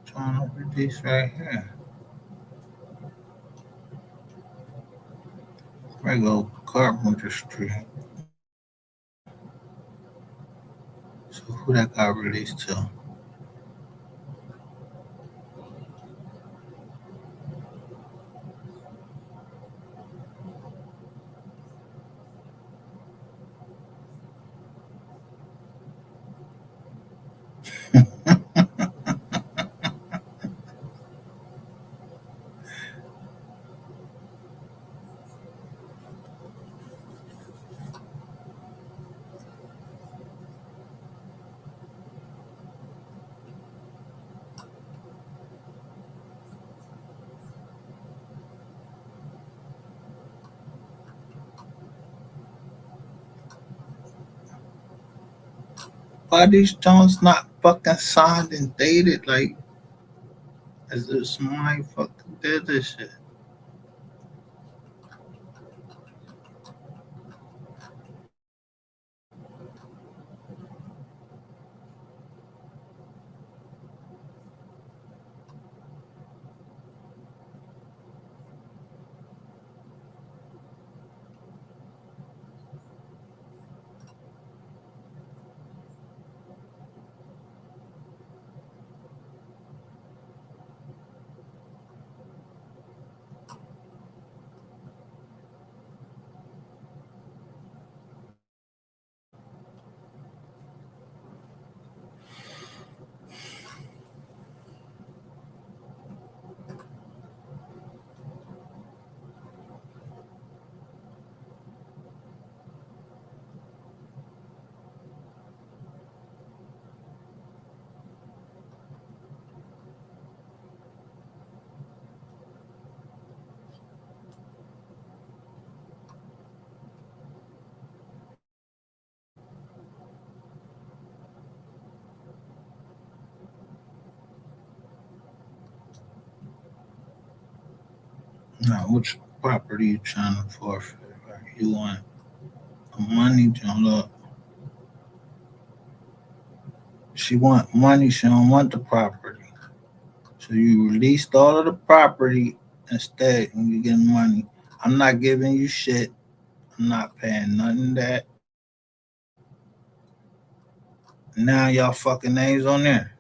Trying to release right here. There we go, Carpenter Street. So who that got released to? Why these Jones not fucking signed and dated? Like, as if somebody fucking did this shit. Now, which property you trying to forfeit? Like, you want the money, John? Look, she want money. She don't want the property. So you released all of the property instead, and you get money. I'm not giving you shit. I'm not paying nothing that. Now y'all fucking names on there.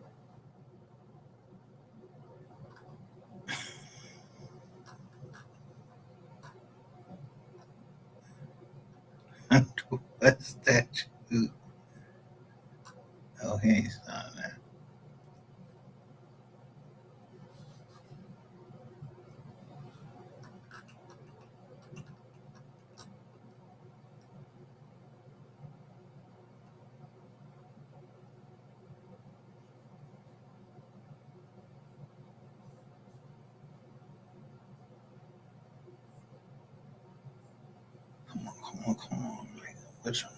What's that? Oh, he ain't signed that. Come on, man. Which one?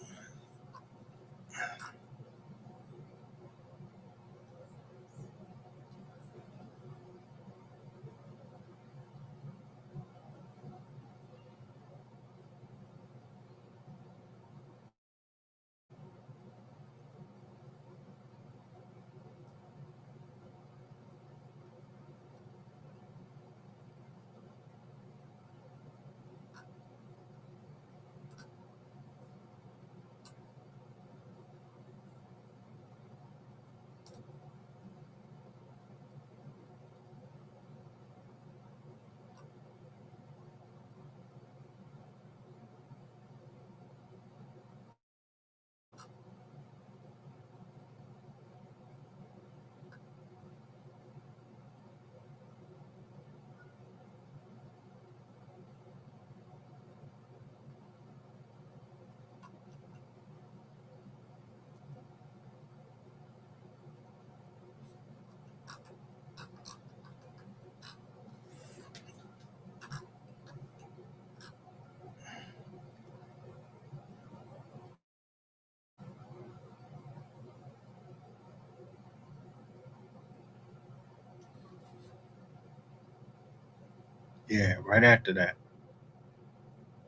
Yeah, right after that.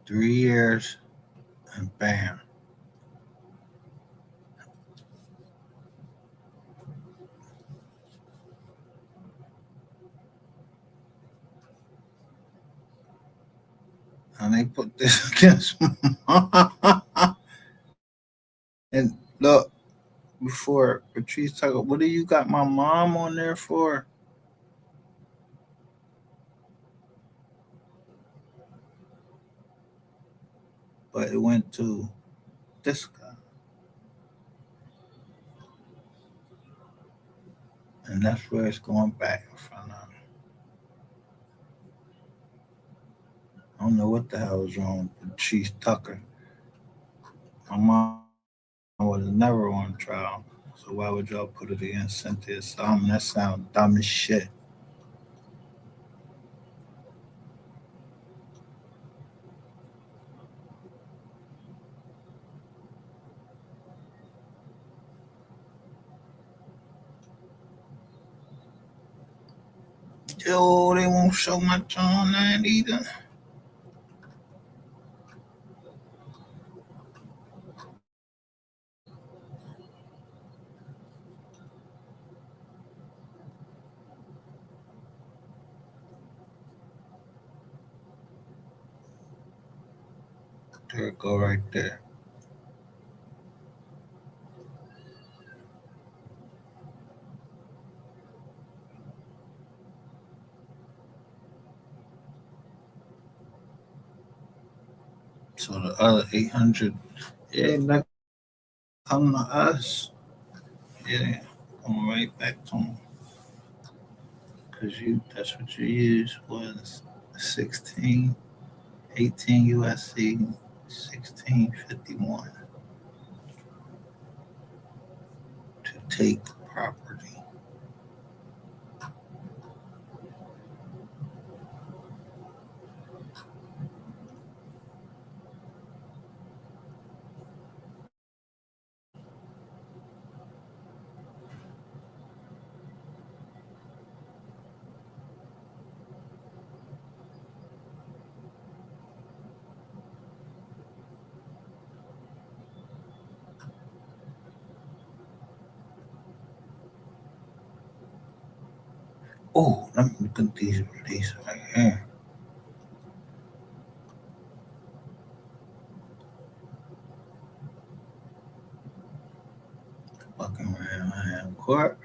3 years and bam. And they put this against and look, before Patrice talk, what do you got my mom on there for? But it went to this guy. And that's where it's going back in front of. I don't know what the hell is wrong with Patrice Tucker. My mom was never on trial. So why would y'all put it against Cynthia Solomon? That sounds dumb as shit. Yo, they won't show much on that either. There it go right there. So the other 800, yeah, that come to us. Yeah, going right back to them. Because that's what you use was 16, 18 USC, 1651 to take property. Oh, let me look at these releases right here. Fucking around court.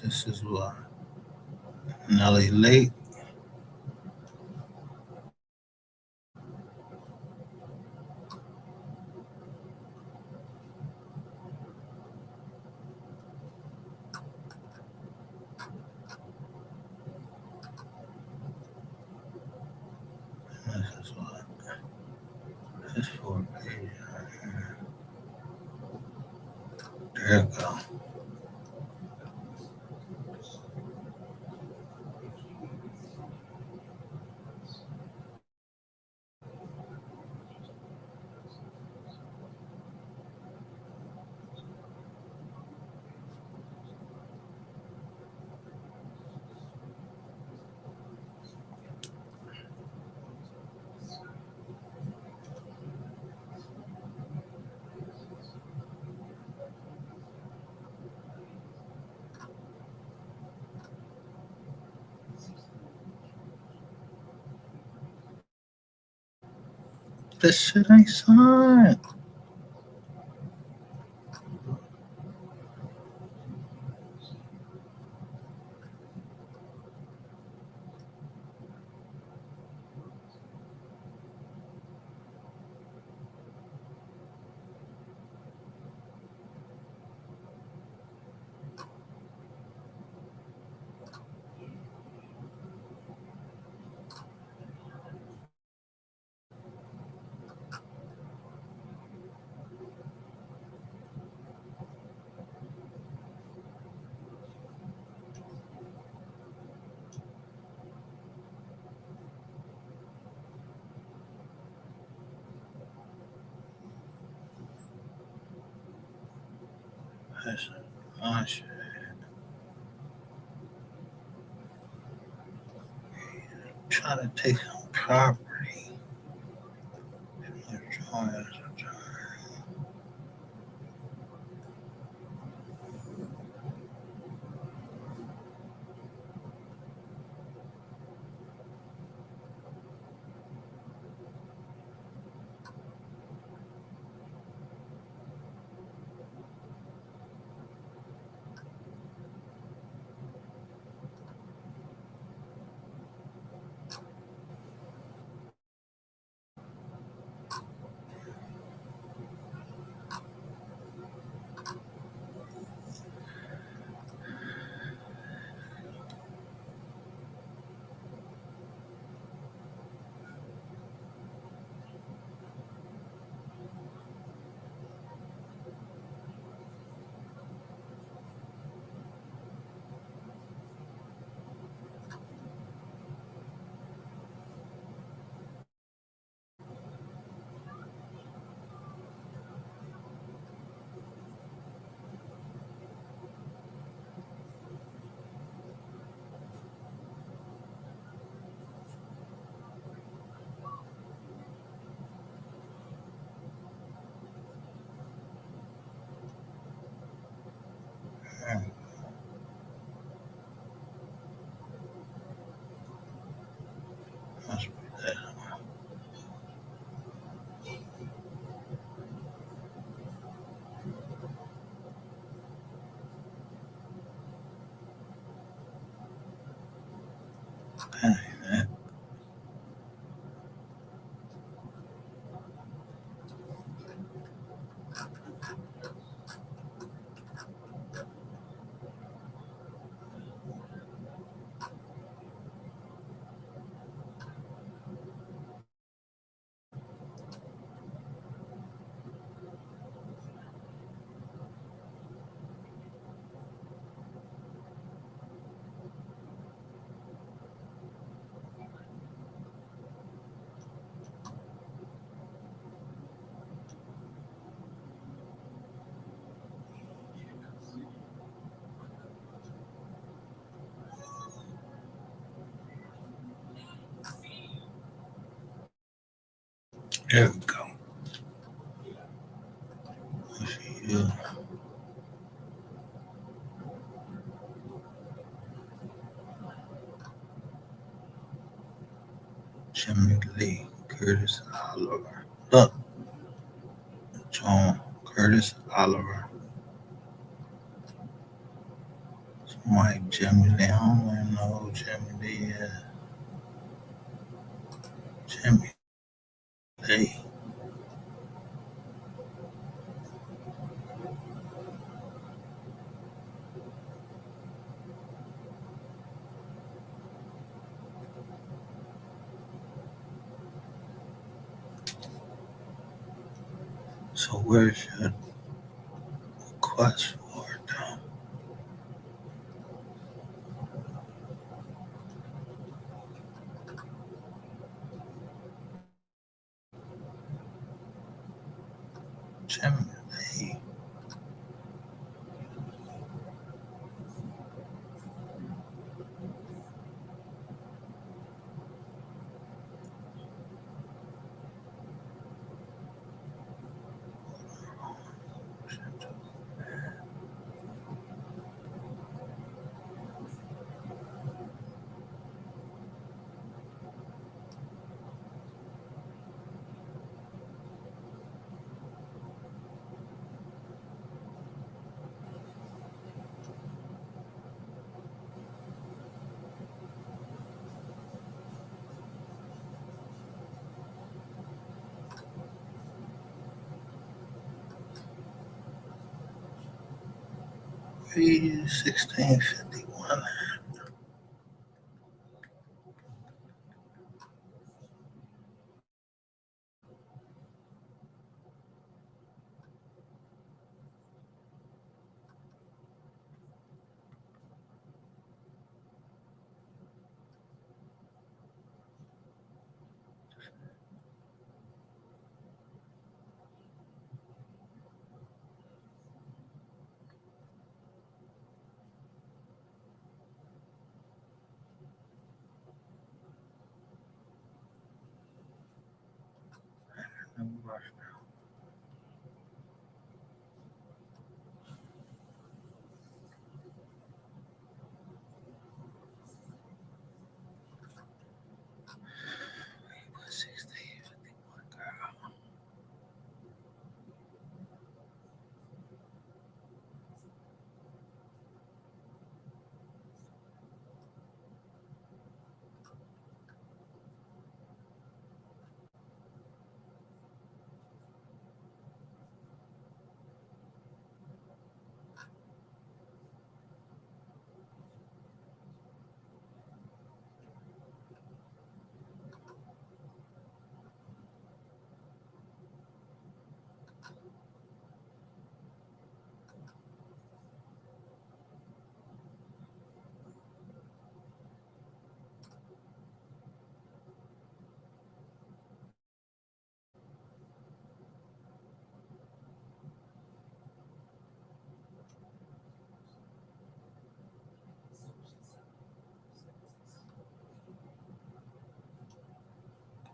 This is what Nelly Lake. This is what this 4 page right here. There it go. This shit ain't signed. That's my shit. Trying to take some property. Dang, man. There we go. Yeah. Jimmy Lee, Curtis Oliver. Look, John Curtis Oliver. Mike Jimmy Lee. I don't even know who Jimmy Lee is. Jimmy Lee. So where's your request for it though? Jimmy Lee. $16.51.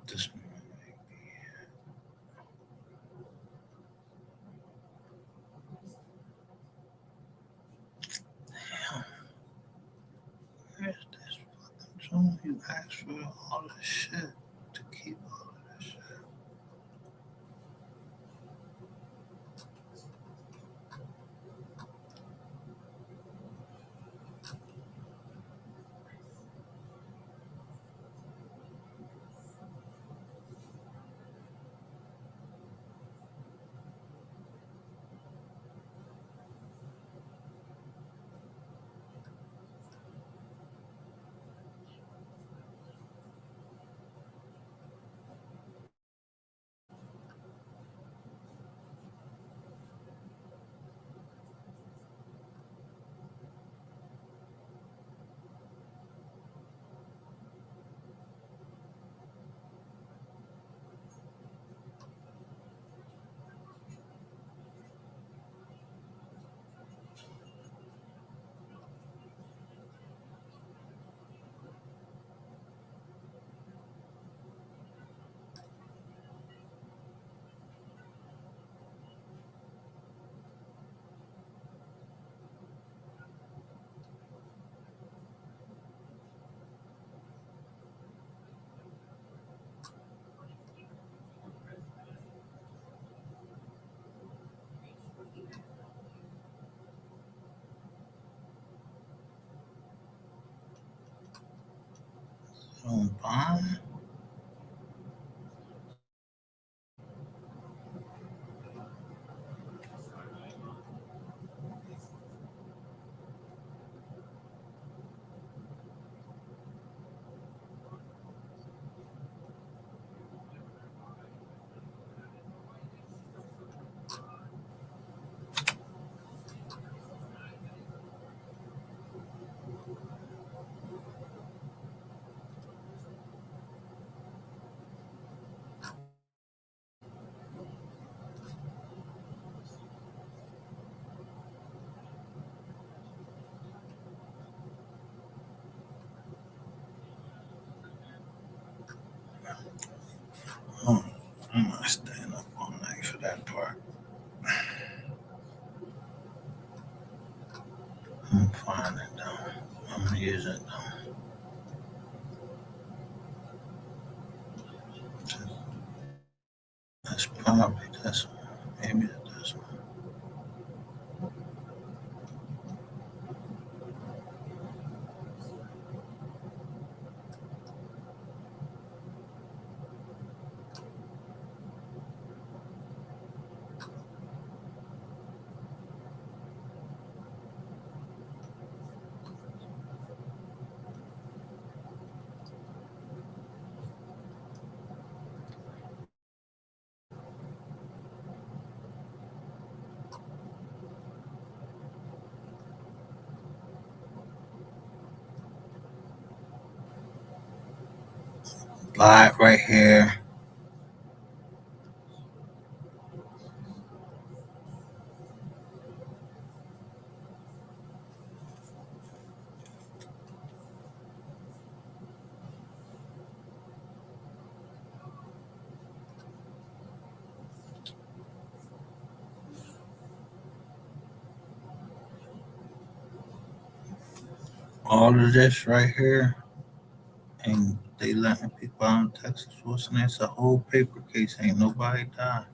This where's this fucking song? You asked for all this shit to keep all of this shit. Bomb. Oh, I'm not staying up all night for that part. I'm fine it though. I'm gonna use it though. That's probably this one. Maybe this one. Live right here. All of this right here. And they letting people out in Texas. What's next? A whole paper case. Ain't nobody died.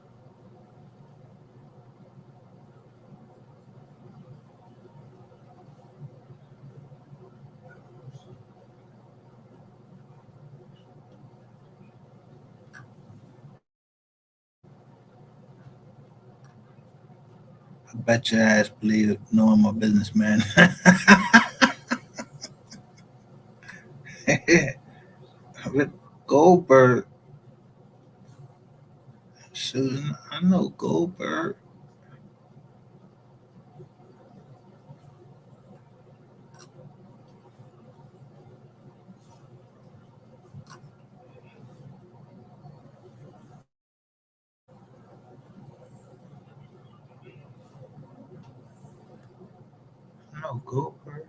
I bet your ass believe knowing my businessman. With Goldberg. Susan, I know Goldberg. I know Goldberg.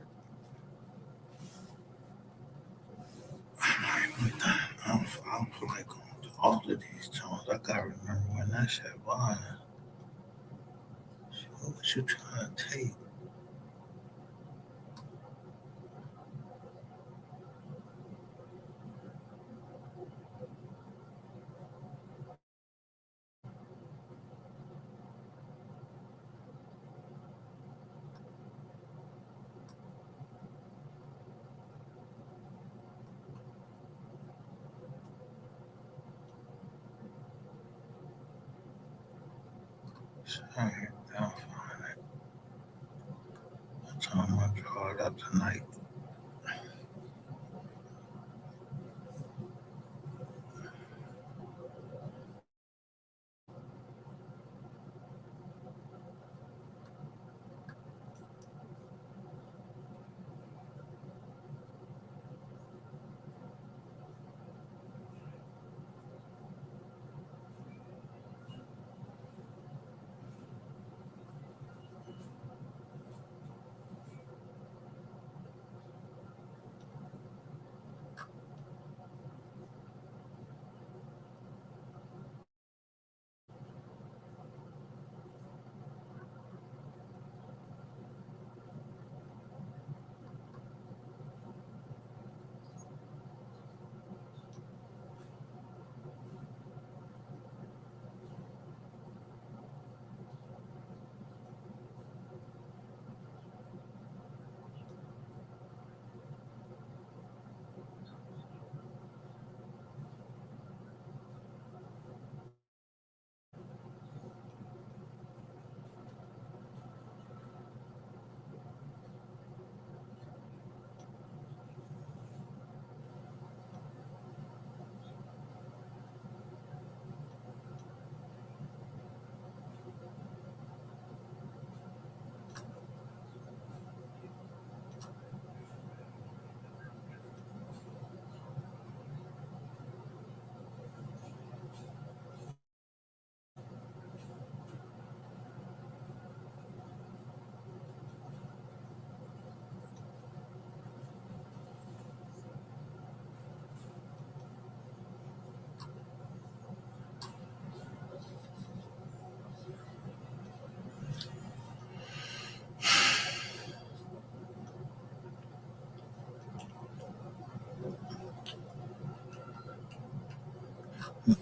I don't feel like going to all of these joints. I gotta remember when that shit was. What was you trying to take? Sorry, I'll find it. So I'm gonna draw it up tonight.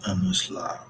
on the slide.